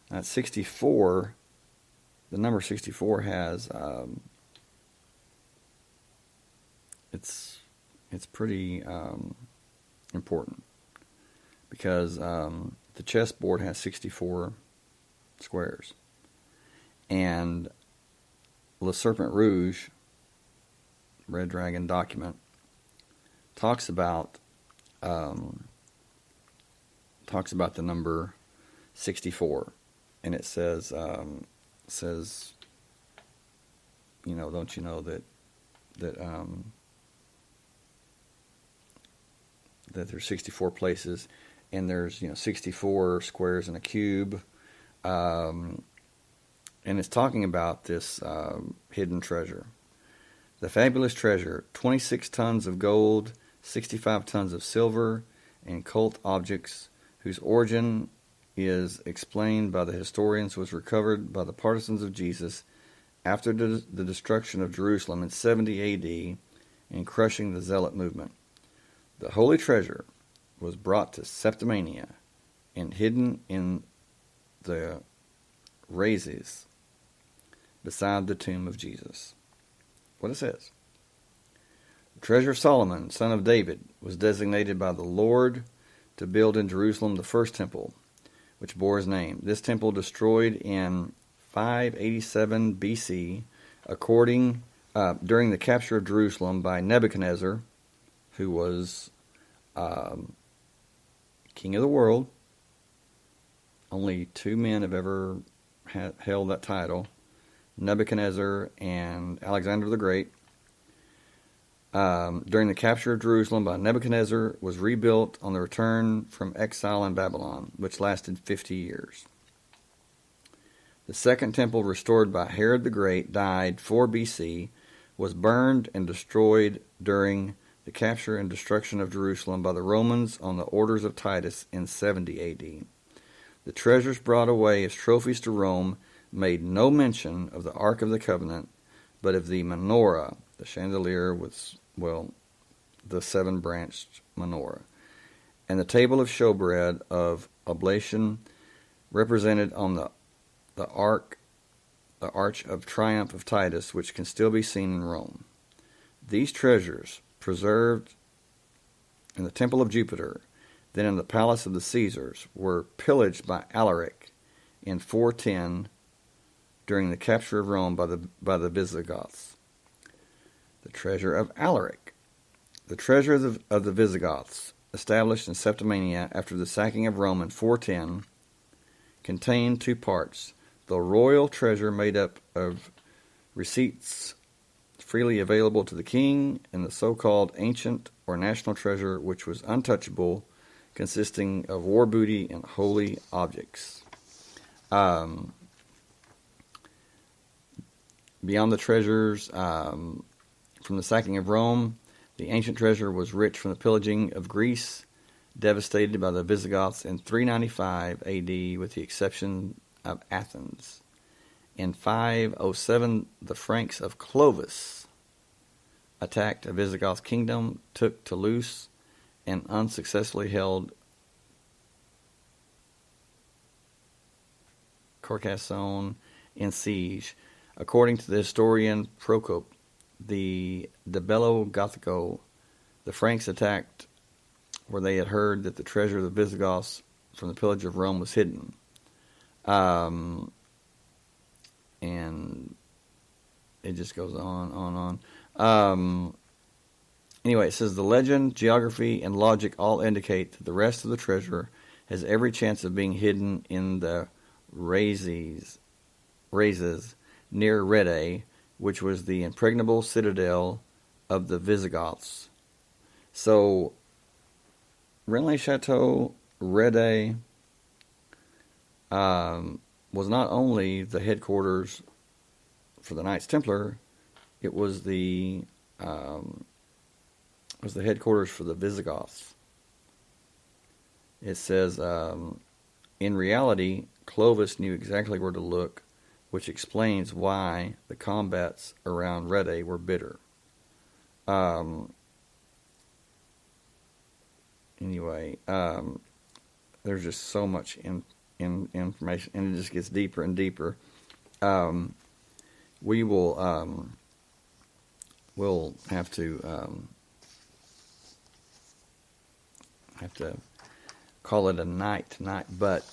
Now, 64, the number 64 has, it's pretty important because the chessboard has 64 squares. And Le Serpent Rouge, Red Dragon document, talks about the number 64, and it says, you know, don't you know that there's 64 places, and there's 64 squares in a cube, and it's talking about this hidden treasure. The fabulous treasure: 26 tons of gold, 65 tons of silver, and cult objects, whose origin is explained by the historians, was recovered by the partisans of Jesus after the destruction of Jerusalem in 70 A.D. and crushing the Zealot movement. The holy treasure was brought to Septimania and hidden in the Rhazes beside the tomb of Jesus. What it says: the treasure of Solomon, son of David, was designated by the Lord to build in Jerusalem the first temple, which bore his name. This temple, destroyed in 587 BC, during the capture of Jerusalem by Nebuchadnezzar, who was king of the world. Only two men have ever held that title: Nebuchadnezzar and Alexander the Great. During the capture of Jerusalem by Nebuchadnezzar, was rebuilt on the return from exile in Babylon, which lasted 50 years. The second temple, restored by Herod the Great, died 4 BC, was burned and destroyed during the capture and destruction of Jerusalem by the Romans on the orders of Titus in 70 AD. The treasures brought away as trophies to Rome made no mention of the Ark of the Covenant, but of the menorah, the chandelier with, the 7-branched menorah, and the table of showbread of oblation represented on the arch of triumph of Titus, which can still be seen in Rome. These treasures, preserved in the temple of Jupiter, then in the palace of the Caesars, were pillaged by Alaric in 410 during the capture of Rome by the Visigoths. The treasure of Alaric. The treasure of the Visigoths, established in Septimania after the sacking of Rome in 410, contained 2 parts: the royal treasure, made up of receipts freely available to the king, and the so-called ancient or national treasure, which was untouchable, consisting of war booty and holy objects. Beyond the treasures from the sacking of Rome, the ancient treasure was rich from the pillaging of Greece, devastated by the Visigoths in 395 AD, with the exception of Athens. In 507, the Franks of Clovis attacked a Visigoth kingdom, took Toulouse, and unsuccessfully held Carcassonne in siege. According to the historian Procope de Bello Gothico, the Franks attacked where they had heard that the treasure of the Visigoths from the pillage of Rome was hidden. And it just goes on. Anyway, it says the legend, geography, and logic all indicate that the rest of the treasure has every chance of being hidden in the Rhazes near Rede, which was the impregnable citadel of the Visigoths. So Rennes-le-Château, Rede, was not only the headquarters for the Knights Templar, it was the headquarters for the Visigoths. It says, in reality, Clovis knew exactly where to look, which explains why the combats around Rede were bitter. Anyway, there's just so much information, and it just gets deeper and deeper. We will we'll have to call it a night tonight, but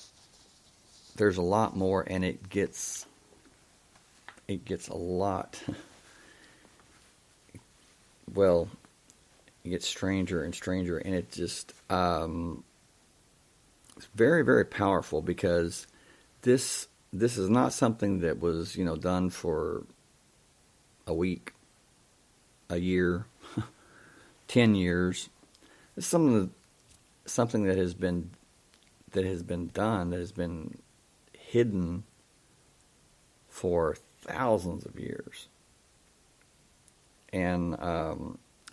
there's a lot more, and it gets a lot. Well, it gets stranger and stranger, and it just it's very, very powerful, because this is not something that was, done for a week, a year, 10 years. It's something that has been done, that has been hidden for thousands of years, and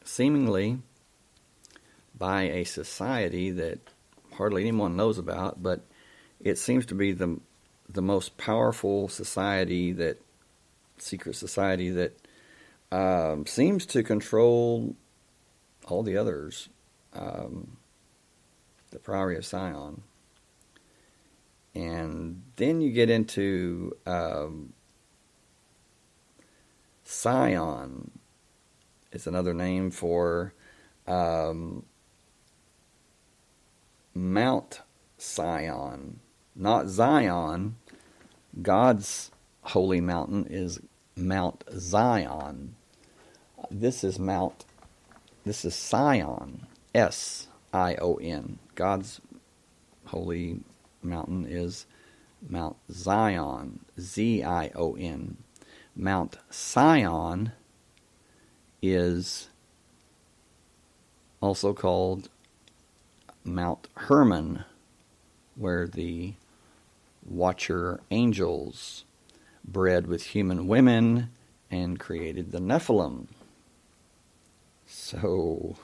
seemingly by a society that hardly anyone knows about, but it seems to be the most powerful society, secret society that seems to control all the others, the Priory of Sion. And then you get into Sion. It's another name for Mount Sion, not Zion. God's holy mountain is Mount Zion. This is Sion, S-I-O-N. God's holy mountain is Mount Zion, Z-I-O-N. Mount Sion is also called Mount Hermon, where the Watcher angels bred with human women and created the Nephilim. So,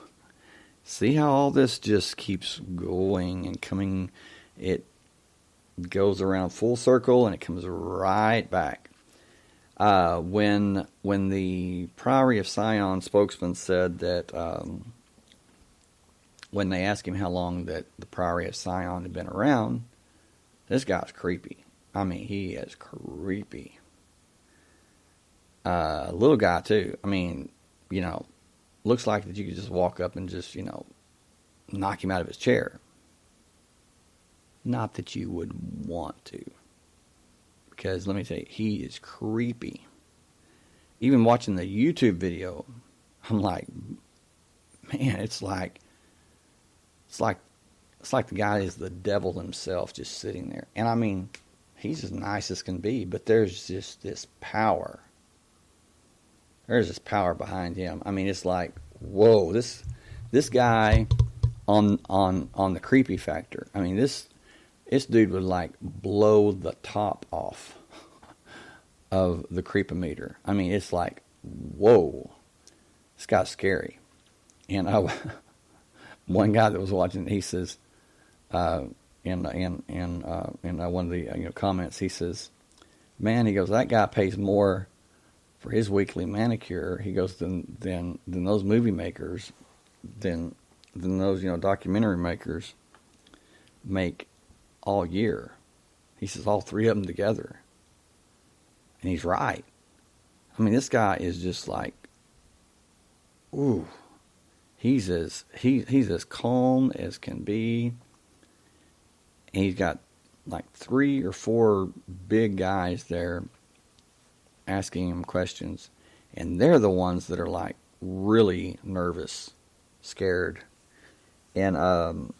see how all this just keeps going and coming. It goes around full circle and it comes right back. When the Priory of Sion spokesman said that, when they asked him how long that the Priory of Sion had been around, this guy's creepy. I mean, he is creepy. Little guy too. I mean, looks like that you could just walk up and just, knock him out of his chair. Not that you would want to. Because let me tell you, he is creepy. Even watching the YouTube video, I'm like, man, it's like the guy is the devil himself just sitting there. And I mean, he's as nice as can be, but there's just this power. There's this power behind him. I mean, it's like, whoa, this guy on the creepy factor. I mean, this dude would like blow the top off of the creepometer. I mean, it's like, whoa, this guy's scary. And one guy that was watching, he says, in one of the comments, he says, man, he goes, that guy pays more for his weekly manicure, he goes, than those movie makers, than those documentary makers make all year. He says all three of them together, and he's right. I mean, this guy is just like, ooh, he's as calm as can be, and he's got like 3 or 4 big guys there asking him questions, and they're the ones that are like really nervous, scared. And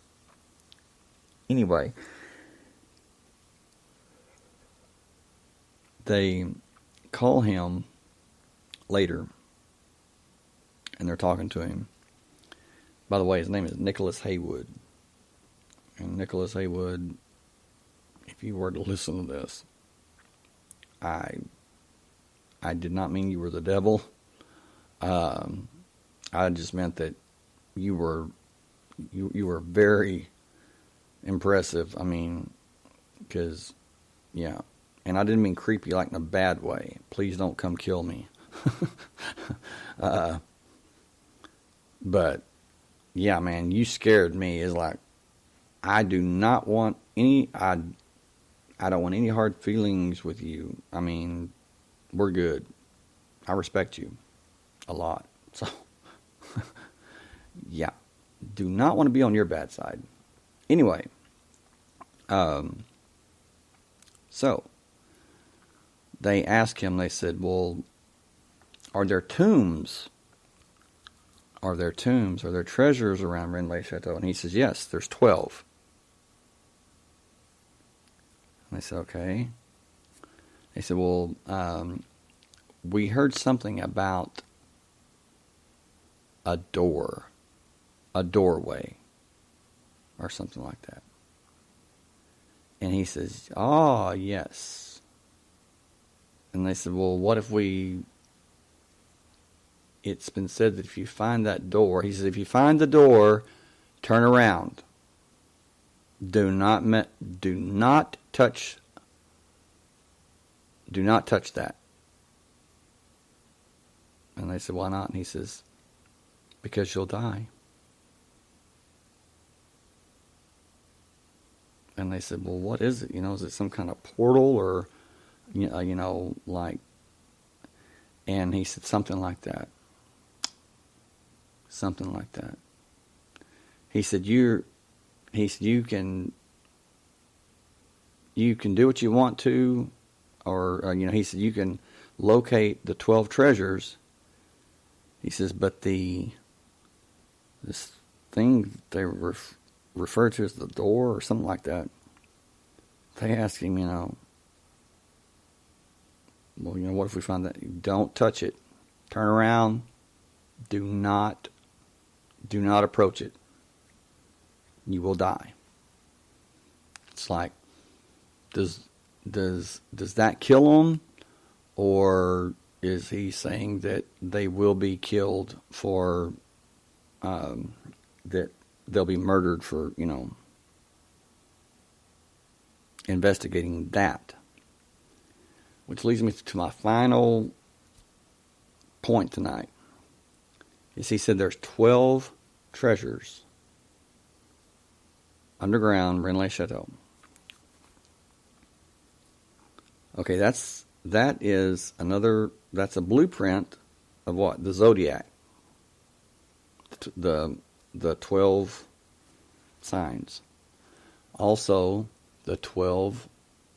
anyway, they call him later, and they're talking to him. By the way, his name is Nicholas Haywood. And Nicholas Haywood, if you were to listen to this, I did not mean you were the devil. I just meant that you were very impressive. I mean, because, yeah. And I didn't mean creepy like in a bad way. Please don't come kill me. But, yeah, man, you scared me. It's like, I don't want any hard feelings with you. I mean, we're good. I respect you a lot. So, yeah, do not want to be on your bad side. Anyway, so they asked him, they said, well, are there tombs? Are there treasures around Rennes Chateau? And he says, yes, there's 12. And they said, okay. They said, well, we heard something about a doorway, or something like that. And he says, oh, yes. And they said, well, what if it's been said that if you find that door, he says, if you find the door, turn around. Do not touch that. And they said, why not? And he says, because you'll die. And they said, well, what is it? Is it some kind of portal or, like, and he said something like that. Something like that. He said, you can do what you want to, or, he said, you can locate the 12 treasures. He says, but this thing they refer to as the door or something like that, they asked him, well, what if we find that? Don't touch it. Turn around. Do not approach it. You will die. It's like, does that kill them, or is he saying that they will be killed for that they'll be murdered for investigating that? Which leads me to my final point tonight. Is he said there's 12 treasures underground Rennes Chateau. Okay, that's a blueprint of what? The Zodiac. The 12 signs. Also, the 12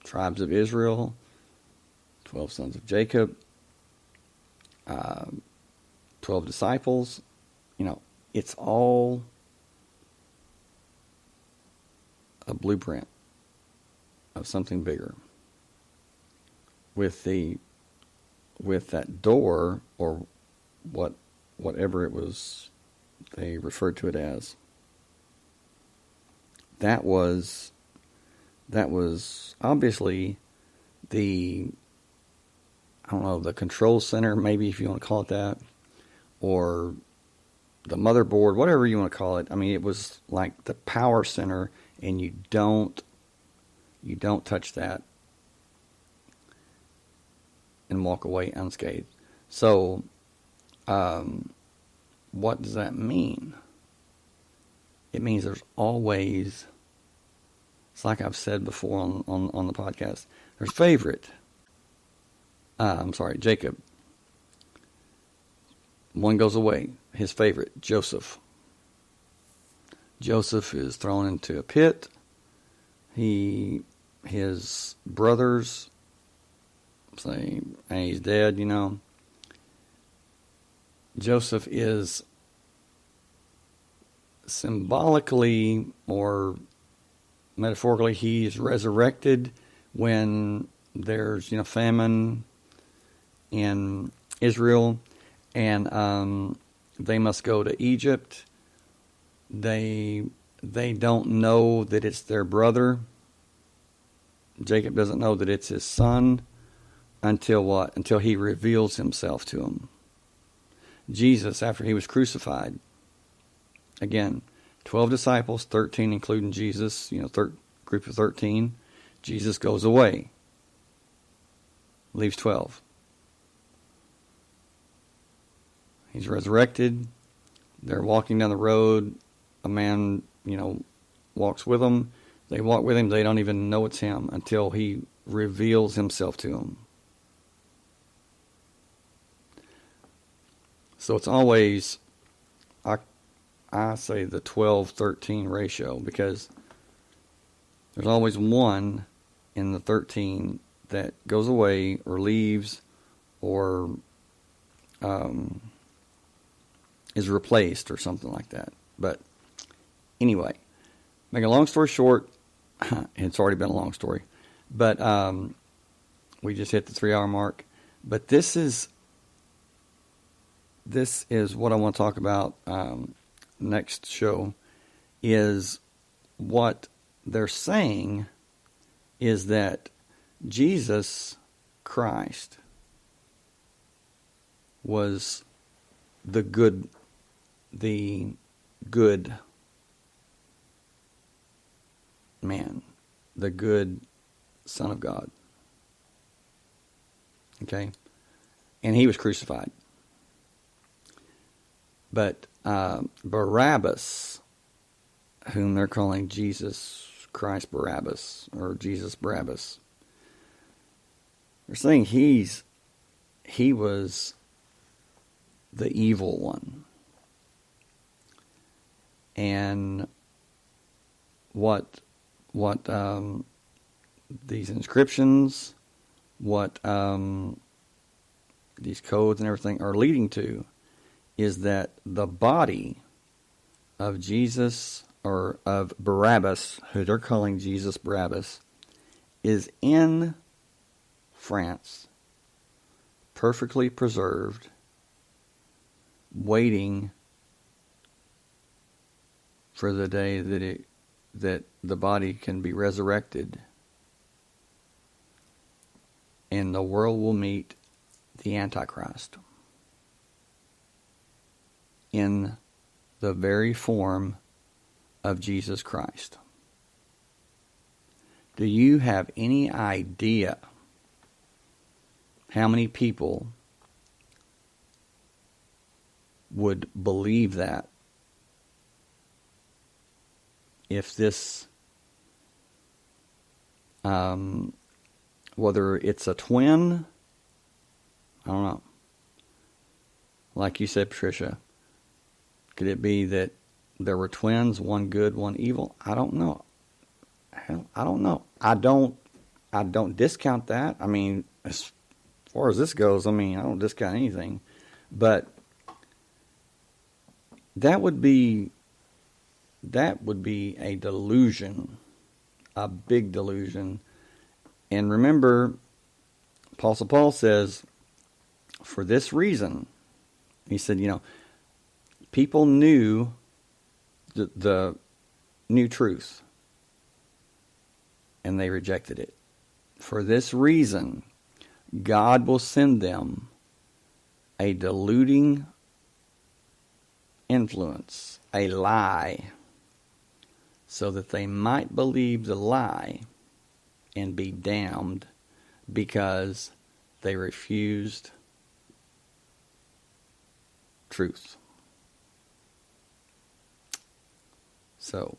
tribes of Israel, 12 sons of Jacob, 12 disciples. It's all a blueprint of something bigger. With that door, or whatever it was they referred to it as, that was obviously the control center, maybe, if you want to call it that, or the motherboard, whatever you want to call it. I mean, it was like the power center, and you don't touch that and walk away unscathed. So, what does that mean? It means there's always, it's like I've said before on the podcast, there's favorite. Jacob. One goes away. His favorite, Joseph. Joseph is thrown into a pit. His brothers say, and he's dead, Joseph is symbolically or metaphorically, he's resurrected when there's, famine in Israel, and they must go to Egypt. They they don't know that it's their brother. Jacob doesn't know that it's his son until what? Until he reveals himself to him. Jesus, after he was crucified, again, 12 disciples, 13 including Jesus, group of 13. Jesus goes away, leaves 12. He's resurrected. They're walking down the road. A man, walks with them. They walk with him. They don't even know it's him until he reveals himself to them. So it's always, I say the 12-13 ratio, because there's always one in the 13 that goes away or leaves or is replaced or something like that. But anyway, make a long story short, it's already been a long story, but we just hit the 3-hour mark. But this is what I want to talk about next show, is what they're saying is that Jesus Christ was the good man, the good Son of God. Okay? And he was crucified. But Barabbas, whom they're calling Jesus Christ Barabbas, or Jesus Barabbas, they're saying he was the evil one. And what these inscriptions, what these codes and everything are leading to, is that the body of Jesus, or of Barabbas, who they're calling Jesus Barabbas, is in France, perfectly preserved, waiting for the day that the body can be resurrected, and the world will meet the Antichrist in the very form of Jesus Christ. Do you have any idea how many people would believe that if this, whether it's a twin, I don't know. Like you said, Patricia, could it be that there were twins, one good, one evil? I don't know. I don't know. I don't discount that. I mean, as far as this goes, I don't discount anything. But that would be a delusion, a big delusion. And remember, Apostle Paul says, for this reason, he said, people knew the new truth, and they rejected it. For this reason, God will send them a deluding influence, a lie, so that they might believe the lie and be damned because they refused truth. So,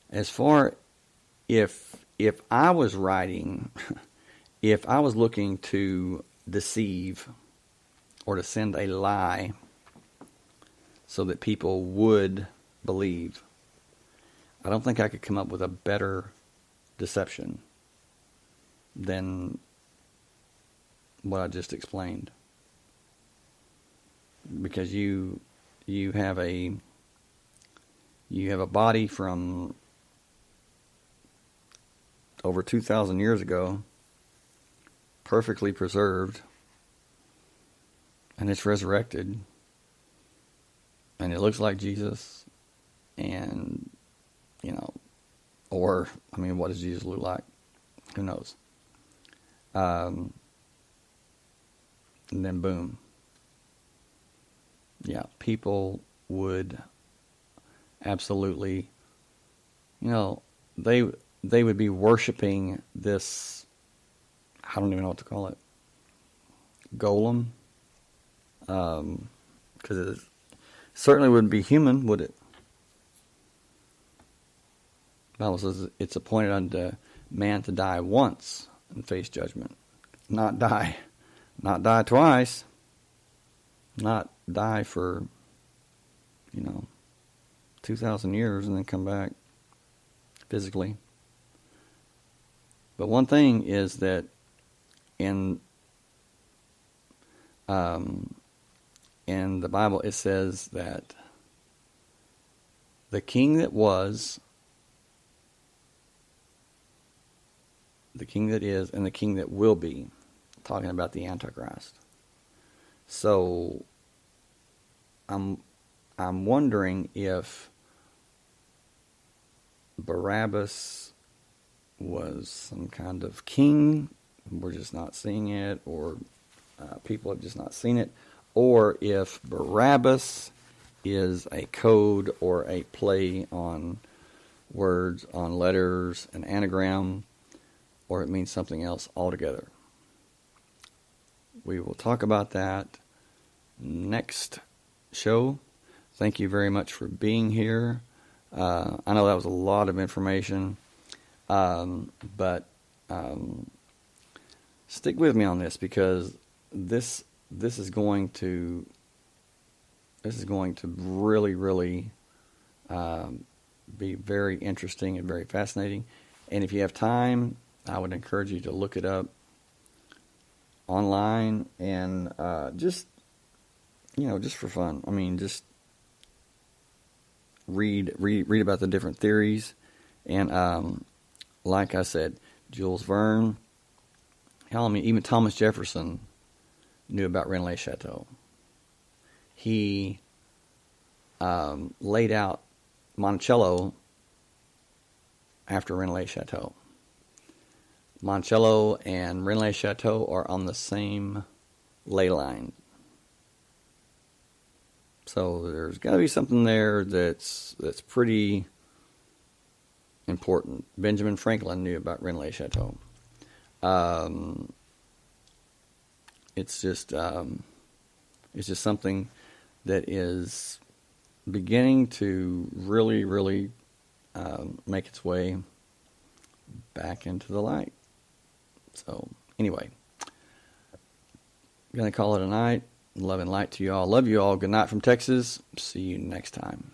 as far if I was writing, if I was looking to deceive or to send a lie so that people would believe, I don't think I could come up with a better deception than what I just explained. Because you have a body from over 2,000 years ago, perfectly preserved, and it's resurrected, and it looks like Jesus, and or, what does Jesus look like? Who knows? And then boom. Yeah, people would absolutely, they would be worshiping this, I don't even know what to call it, golem, because it certainly wouldn't be human, would it? The Bible says it's appointed unto man to die once and face judgment, not die twice, not die for 2,000 years and then come back physically. But one thing is that in the Bible it says that the king that was, the king that is, and the king that will be, talking about the Antichrist. So I'm wondering if Barabbas was some kind of king, we're just not seeing it, or people have just not seen it, or if Barabbas is a code or a play on words, on letters, an anagram, or it means something else altogether. We will talk about that next show. Thank you very much for being here. I know that was a lot of information, but stick with me on this, because this is going to really be very interesting and very fascinating. And if you have time, I would encourage you to look it up online and just for fun. Just read about the different theories. And like I said, Jules Verne, even Thomas Jefferson knew about Rennes-le-Chateau. He laid out Monticello after Rennes-le-Chateau. Monticello and Rennes-le-Chateau are on the same ley line. So there's got to be something there that's pretty important. Benjamin Franklin knew about Rennes-le-Chateau. It's just something that is beginning to really make its way back into the light. So anyway, I'm going to call it a night. Love and light to you all. Love you all. Good night from Texas. See you next time.